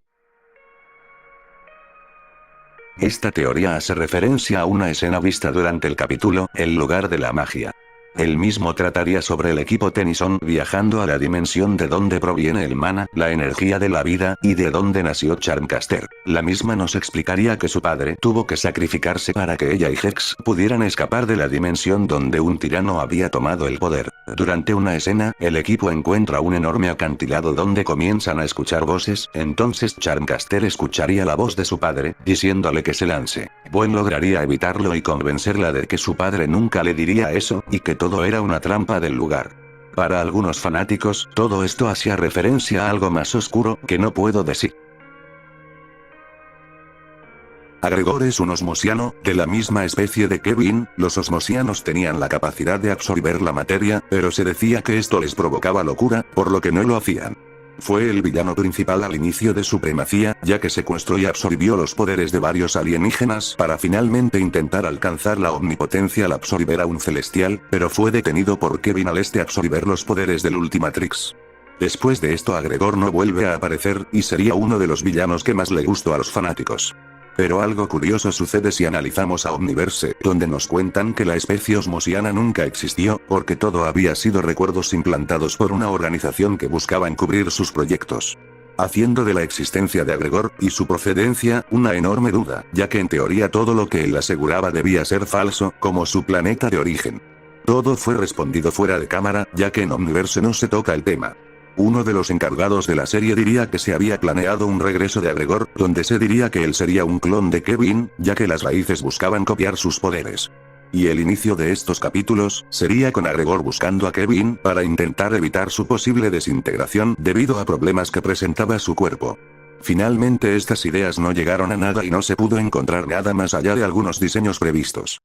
Speaker 1: Esta teoría hace referencia a una escena vista durante el capítulo, El lugar de la magia. El mismo trataría sobre el equipo Tennyson viajando a la dimensión de donde proviene el mana, la energía de la vida, y de donde nació Charmcaster. La misma nos explicaría que su padre tuvo que sacrificarse para que ella y Hex pudieran escapar de la dimensión donde un tirano había tomado el poder. Durante una escena, el equipo encuentra un enorme acantilado donde comienzan a escuchar voces, entonces Charmcaster escucharía la voz de su padre, diciéndole que se lance. Gwen lograría evitarlo y convencerla de que su padre nunca le diría eso, y que todo era una trampa del lugar. Para algunos fanáticos, todo esto hacía referencia a algo más oscuro, que no puedo decir. Agregor es un osmosiano, de la misma especie de Kevin. Los osmosianos tenían la capacidad de absorber la materia, pero se decía que esto les provocaba locura, por lo que no lo hacían. Fue el villano principal al inicio de Supremacía, ya que secuestró y absorbió los poderes de varios alienígenas para finalmente intentar alcanzar la omnipotencia al absorber a un celestial, pero fue detenido por Kevin al absorber los poderes del Ultimatrix. Después de esto Agregor no vuelve a aparecer, y sería uno de los villanos que más le gustó a los fanáticos. Pero algo curioso sucede si analizamos a Omniverse, donde nos cuentan que la especie osmosiana nunca existió, porque todo había sido recuerdos implantados por una organización que buscaba encubrir sus proyectos. Haciendo de la existencia de Agregor, y su procedencia, una enorme duda, ya que en teoría todo lo que él aseguraba debía ser falso, como su planeta de origen. Todo fue respondido fuera de cámara, ya que en Omniverse no se toca el tema. Uno de los encargados de la serie diría que se había planeado un regreso de Agregor, donde se diría que él sería un clon de Kevin, ya que las raíces buscaban copiar sus poderes. Y el inicio de estos capítulos sería con Agregor buscando a Kevin para intentar evitar su posible desintegración debido a problemas que presentaba su cuerpo. Finalmente estas ideas no llegaron a nada y no se pudo encontrar nada más allá de algunos diseños previstos.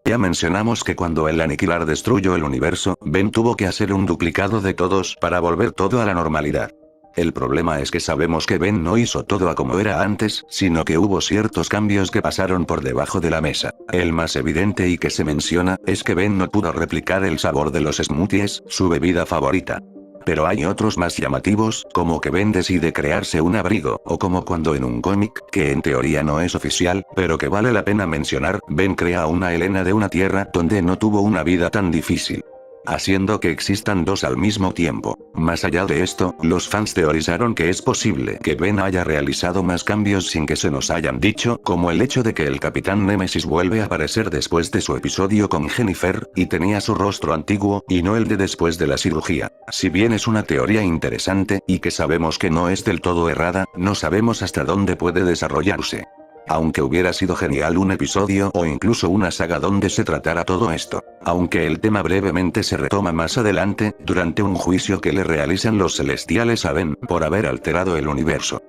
Speaker 1: Ya mencionamos que cuando el aniquilar destruyó el universo, Ben tuvo que hacer un duplicado de todos para volver todo a la normalidad. El problema es que sabemos que Ben no hizo todo a como era antes, sino que hubo ciertos cambios que pasaron por debajo de la mesa. El más evidente y que se menciona, es que Ben no pudo replicar el sabor de los smoothies, su bebida favorita. Pero hay otros más llamativos, como que Ben decide crearse un abrigo, o como cuando en un cómic, que en teoría no es oficial, pero que vale la pena mencionar, Ben crea a una Helena de una tierra donde no tuvo una vida tan difícil, haciendo que existan dos al mismo tiempo. Más allá de esto, los fans teorizaron que es posible que Ben haya realizado más cambios sin que se nos hayan dicho, como el hecho de que el Capitán Némesis vuelve a aparecer después de su episodio con Jennifer, y tenía su rostro antiguo, y no el de después de la cirugía. Si bien es una teoría interesante, y que sabemos que no es del todo errada, no sabemos hasta dónde puede desarrollarse. Aunque hubiera sido genial un episodio o incluso una saga donde se tratara todo esto. Aunque el tema brevemente se retoma más adelante, durante un juicio que le realizan los celestiales a Ben por haber alterado el universo.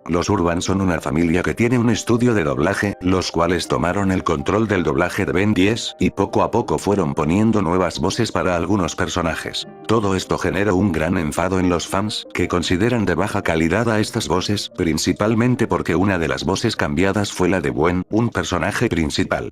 Speaker 1: Los Urban son una familia que tiene un estudio de doblaje, los cuales tomaron el control del doblaje de Ben 10, y poco a poco fueron poniendo nuevas voces para algunos personajes. Todo esto generó un gran enfado en los fans, que consideran de baja calidad a estas voces, principalmente porque una de las voces cambiadas fue la de Gwen, un personaje principal.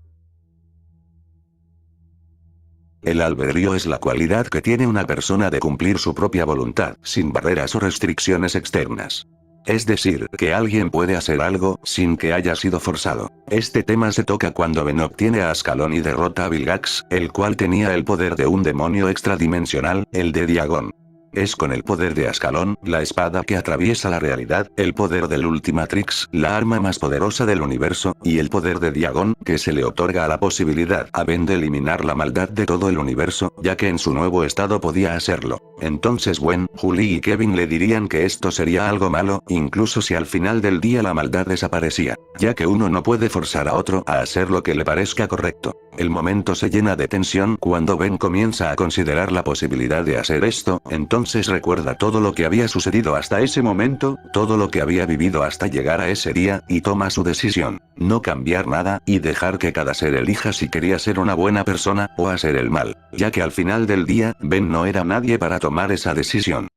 Speaker 1: El albedrío es la cualidad que tiene una persona de cumplir su propia voluntad, sin barreras o restricciones externas. Es decir, que alguien puede hacer algo, sin que haya sido forzado. Este tema se toca cuando Ben obtiene a Ascalon y derrota a Vilgax, el cual tenía el poder de un demonio extradimensional, el de Diagon. Es con el poder de Ascalon, la espada que atraviesa la realidad, el poder del Ultimatrix, la arma más poderosa del universo, y el poder de Diagon, que se le otorga la posibilidad a Ben de eliminar la maldad de todo el universo, ya que en su nuevo estado podía hacerlo. Entonces Gwen, Julie y Kevin le dirían que esto sería algo malo, incluso si al final del día la maldad desaparecía, ya que uno no puede forzar a otro a hacer lo que le parezca correcto. El momento se llena de tensión cuando Ben comienza a considerar la posibilidad de hacer esto, entonces recuerda todo lo que había sucedido hasta ese momento, todo lo que había vivido hasta llegar a ese día, y toma su decisión: no cambiar nada, y dejar que cada ser elija si quería ser una buena persona, o hacer el mal, ya que al final del día, Ben no era nadie para tomar esa decisión.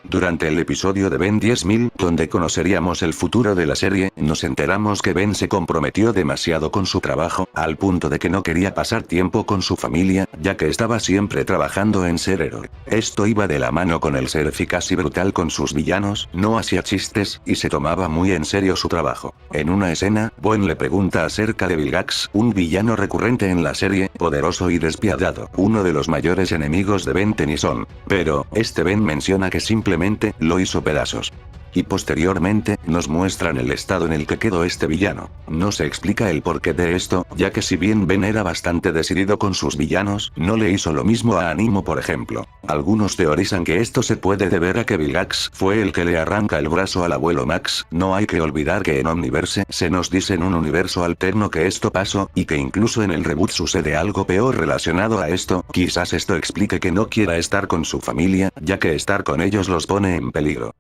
Speaker 1: Durante el episodio de Ben 10.000, donde conoceríamos el futuro de la serie, nos enteramos que Ben se comprometió demasiado con su trabajo, al punto de que no quería pasar tiempo con su familia, ya que estaba siempre trabajando en ser héroe. Esto iba de la mano con el ser eficaz y brutal con sus villanos, no hacía chistes, y se tomaba muy en serio su trabajo. En una escena, Ben le pregunta acerca de Vilgax, un villano recurrente en la serie, poderoso y despiadado, uno de los mayores enemigos de Ben Tennyson. Pero, Ben menciona que simplemente lo hizo pedazos. Y posteriormente, nos muestran el estado en el que quedó este villano. No se explica el porqué de esto, ya que si bien Ben era bastante decidido con sus villanos, no le hizo lo mismo a Animo por ejemplo. Algunos teorizan que esto se puede deber a que Vilgax fue el que le arranca el brazo al abuelo Max. No hay que olvidar que en Omniverse, se nos dice en un universo alterno que esto pasó, y que incluso en el reboot sucede algo peor relacionado a esto. Quizás esto explique que no quiera estar con su familia, ya que estar con ellos los pone en peligro.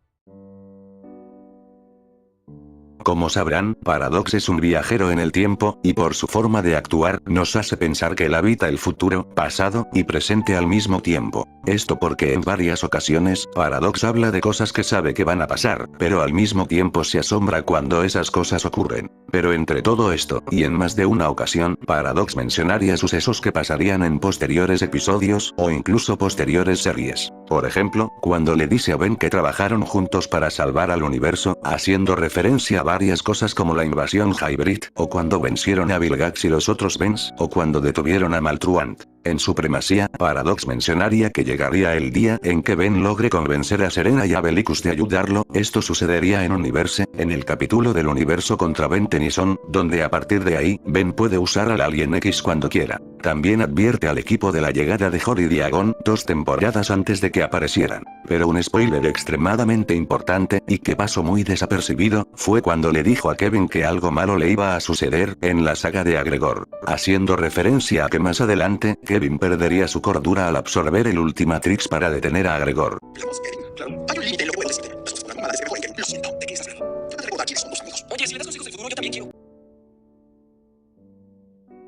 Speaker 1: Como sabrán, Paradox es un viajero en el tiempo, y por su forma de actuar, nos hace pensar que él habita el futuro, pasado, y presente al mismo tiempo. Esto porque en varias ocasiones, Paradox habla de cosas que sabe que van a pasar, pero al mismo tiempo se asombra cuando esas cosas ocurren. Pero entre todo esto, y en más de una ocasión, Paradox mencionaría sucesos que pasarían en posteriores episodios, o incluso posteriores series. Por ejemplo, cuando le dice a Ben que trabajaron juntos para salvar al universo, haciendo referencia a varias cosas como la invasión Hybrid, o cuando vencieron a Vilgax y los otros Bens, o cuando detuvieron a Maltruant. En supremacía, Paradox mencionaría que llegaría el día en que Ben logre convencer a Serena y a Bellicus de ayudarlo. Esto sucedería en Universe, en el capítulo del universo contra Ben Tennyson, donde a partir de ahí, Ben puede usar al Alien X cuando quiera. También advierte al equipo de la llegada de Hor y Diagon 2 temporadas antes de que aparecieran. Pero un spoiler extremadamente importante, y que pasó muy desapercibido, fue cuando le dijo a Kevin que algo malo le iba a suceder en la saga de Agregor, haciendo referencia a que más adelante, Kevin perdería su cordura al absorber el Ultimatrix para detener a Agregor.
Speaker 4: Hablamos, Kevin. Claro. Hay un límite en lo que puedo decirte. Las cosas fueron malas desde mejor, Kevin. Lo siento. ¿De qué estás hablando? Trata de recordar quiénes son tus amigos.
Speaker 3: Oye, si le das consejos del futuro, yo también quiero.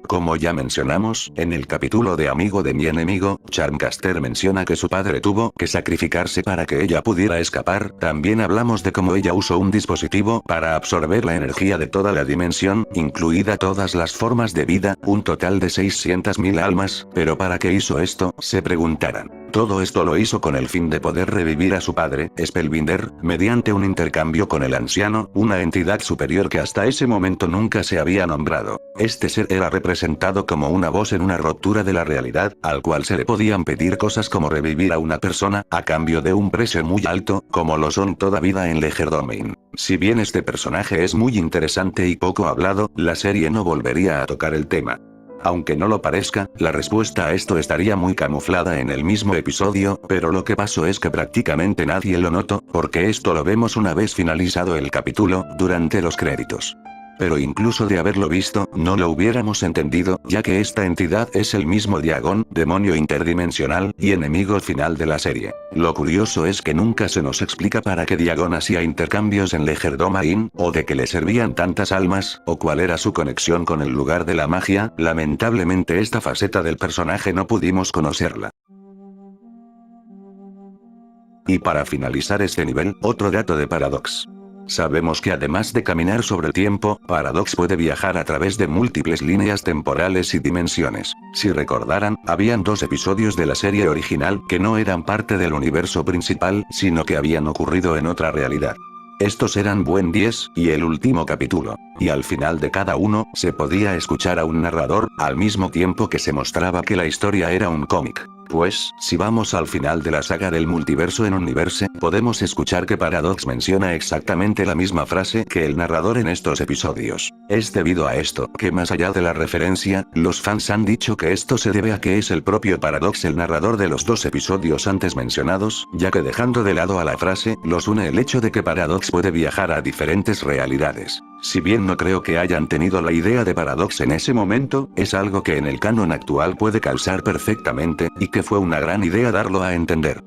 Speaker 1: Como ya mencionamos, en el capítulo de Amigo de mi enemigo, Charmcaster menciona que su padre tuvo que sacrificarse para que ella pudiera escapar. También hablamos de cómo ella usó un dispositivo para absorber la energía de toda la dimensión, incluida todas las formas de vida, un total de 600.000 almas, pero ¿para qué hizo esto?, se preguntarán. Todo esto lo hizo con el fin de poder revivir a su padre, Spellbinder, mediante un intercambio con el anciano, una entidad superior que hasta ese momento nunca se había nombrado. Este ser era representado como una voz en una ruptura de la realidad, al cual se le podían pedir cosas como revivir a una persona, a cambio de un precio muy alto, como lo son toda vida en Legerdemain. Si bien este personaje es muy interesante y poco hablado, la serie no volvería a tocar el tema. Aunque no lo parezca, la respuesta a esto estaría muy camuflada en el mismo episodio, pero lo que pasó es que prácticamente nadie lo notó, porque esto lo vemos una vez finalizado el capítulo, durante los créditos. Pero incluso de haberlo visto, no lo hubiéramos entendido, ya que esta entidad es el mismo Diagon, demonio interdimensional, y enemigo final de la serie. Lo curioso es que nunca se nos explica para qué Diagon hacía intercambios en Legerdemain, o de qué le servían tantas almas, o cuál era su conexión con el lugar de la magia. Lamentablemente esta faceta del personaje no pudimos conocerla. Y para finalizar este nivel, otro dato de Paradox. Sabemos que además de caminar sobre el tiempo, Paradox puede viajar a través de múltiples líneas temporales y dimensiones. Si recordaran, habían 2 episodios de la serie original que no eran parte del universo principal, sino que habían ocurrido en otra realidad. Estos eran Buen 10 y el último capítulo. Y al final de cada uno, se podía escuchar a un narrador, al mismo tiempo que se mostraba que la historia era un cómic. Pues, si vamos al final de la saga del multiverso en Universe, podemos escuchar que Paradox menciona exactamente la misma frase que el narrador en estos episodios. Es debido a esto que más allá de la referencia, los fans han dicho que esto se debe a que es el propio Paradox el narrador de los 2 episodios antes mencionados, ya que dejando de lado a la frase, los une el hecho de que Paradox puede viajar a diferentes realidades. Si bien no creo que hayan tenido la idea de Paradox en ese momento, es algo que en el canon actual puede calzar perfectamente, y que fue una gran idea darlo a entender.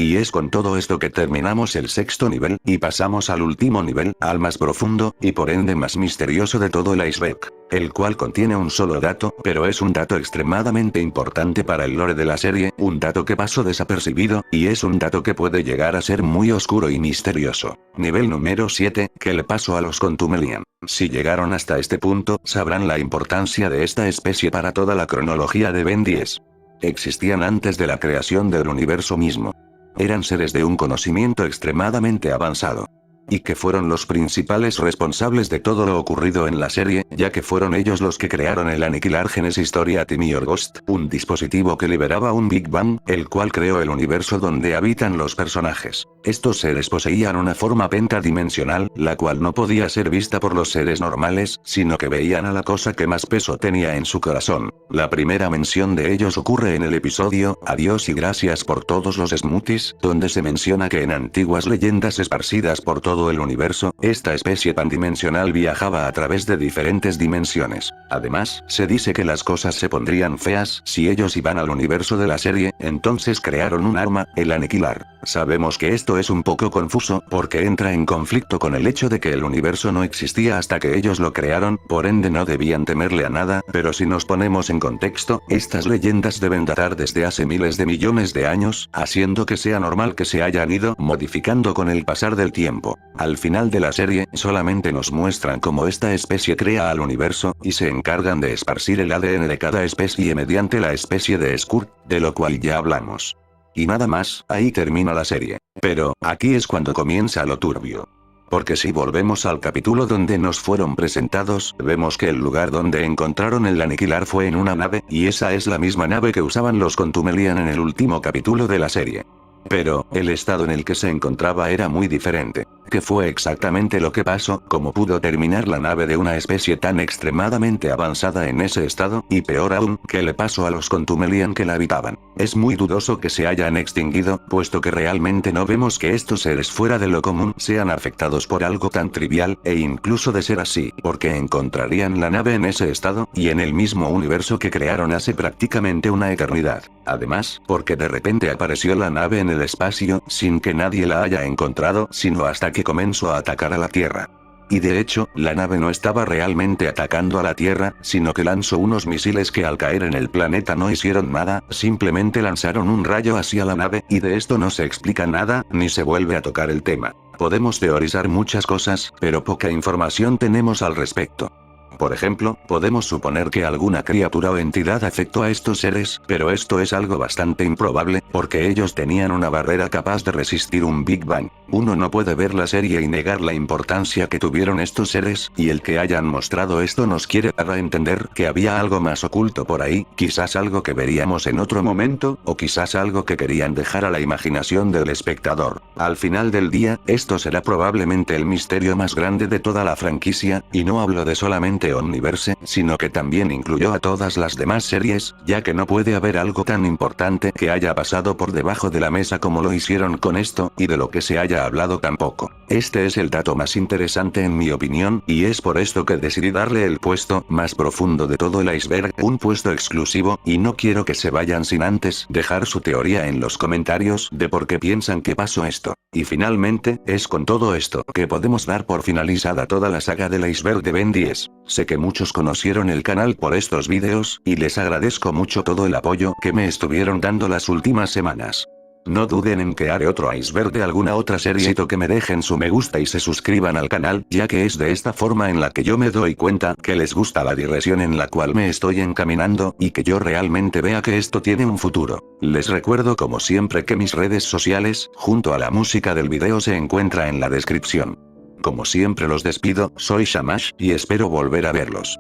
Speaker 1: Y es con todo esto que terminamos el 6º nivel, y pasamos al último nivel, al más profundo, y por ende más misterioso de todo el iceberg, el cual contiene un solo dato, pero es un dato extremadamente importante para el lore de la serie, un dato que pasó desapercibido, y es un dato que puede llegar a ser muy oscuro y misterioso. Nivel número 7, ¿qué le pasó a los Contumelian? Si llegaron hasta este punto, sabrán la importancia de esta especie para toda la cronología de Ben 10. Existían antes de la creación del universo mismo. Eran seres de un conocimiento extremadamente avanzado. Y que fueron los principales responsables de todo lo ocurrido en la serie, ya que fueron ellos los que crearon el Aniquilar Genesis Toriatimi Ghost, un dispositivo que liberaba un Big Bang, el cual creó el universo donde habitan los personajes. Estos seres poseían una forma pentadimensional, la cual no podía ser vista por los seres normales, sino que veían a la cosa que más peso tenía en su corazón. La primera mención de ellos ocurre en el episodio Adiós y gracias por todos los smoothies, donde se menciona que en antiguas leyendas esparcidas por todo el universo, esta especie pandimensional viajaba a través de diferentes dimensiones. Además, se dice que las cosas se pondrían feas si ellos iban al universo de la serie, entonces crearon un arma, el Aniquilar. Sabemos que esto es un poco confuso, porque entra en conflicto con el hecho de que el universo no existía hasta que ellos lo crearon, por ende no debían temerle a nada, pero si nos ponemos en contexto, estas leyendas deben datar desde hace miles de millones de años, haciendo que sea normal que se hayan ido modificando con el pasar del tiempo. Al final de la serie, solamente nos muestran cómo esta especie crea al universo, y se encargan de esparcir el ADN de cada especie mediante la especie de Skrull, de lo cual ya hablamos. Y nada más, ahí termina la serie. Pero, aquí es cuando comienza lo turbio. Porque si volvemos al capítulo donde nos fueron presentados, vemos que el lugar donde encontraron el aniquilar fue en una nave, y esa es la misma nave que usaban los Contumelian en el último capítulo de la serie. Pero, el estado en el que se encontraba era muy diferente. ¿Qué fue exactamente lo que pasó? ¿Cómo pudo terminar la nave de una especie tan extremadamente avanzada en ese estado? Y peor aún, ¿qué le pasó a los Contumelian que la habitaban? Es muy dudoso que se hayan extinguido, puesto que realmente no vemos que estos seres fuera de lo común sean afectados por algo tan trivial, e incluso de ser así, porque encontrarían la nave en ese estado, y en el mismo universo que crearon hace prácticamente una eternidad. Además, porque de repente apareció la nave en el espacio, sin que nadie la haya encontrado, sino hasta que comenzó a atacar a la Tierra. Y de hecho, la nave no estaba realmente atacando a la Tierra, sino que lanzó unos misiles que al caer en el planeta no hicieron nada, simplemente lanzaron un rayo hacia la nave, y de esto no se explica nada, ni se vuelve a tocar el tema. Podemos teorizar muchas cosas, pero poca información tenemos al respecto. Por ejemplo, podemos suponer que alguna criatura o entidad afectó a estos seres, pero esto es algo bastante improbable, porque ellos tenían una barrera capaz de resistir un Big Bang. Uno no puede ver la serie y negar la importancia que tuvieron estos seres, y el que hayan mostrado esto nos quiere dar a entender que había algo más oculto por ahí, quizás algo que veríamos en otro momento, o quizás algo que querían dejar a la imaginación del espectador. Al final del día, esto será probablemente el misterio más grande de toda la franquicia, y no hablo de solamente Omniverse, sino que también incluyó a todas las demás series, ya que no puede haber algo tan importante que haya pasado por debajo de la mesa como lo hicieron con esto, y de lo que se haya hablado tampoco. Este es el dato más interesante en mi opinión, y es por esto que decidí darle el puesto más profundo de todo el iceberg, un puesto exclusivo, y no quiero que se vayan sin antes dejar su teoría en los comentarios de por qué piensan que pasó esto. Y finalmente, es con todo esto que podemos dar por finalizada toda la saga del iceberg de Ben 10. Sé que muchos conocieron el canal por estos vídeos, y les agradezco mucho todo el apoyo que me estuvieron dando las últimas semanas. No duden en que haré otro iceberg de alguna otra serie, que me dejen su me gusta y se suscriban al canal, ya que es de esta forma en la que yo me doy cuenta que les gusta la dirección en la cual me estoy encaminando, y que yo realmente vea que esto tiene un futuro. Les recuerdo como siempre que mis redes sociales, junto a la música del video, se encuentra en la descripción. Como siempre los despido, soy Shamash, y espero volver a verlos.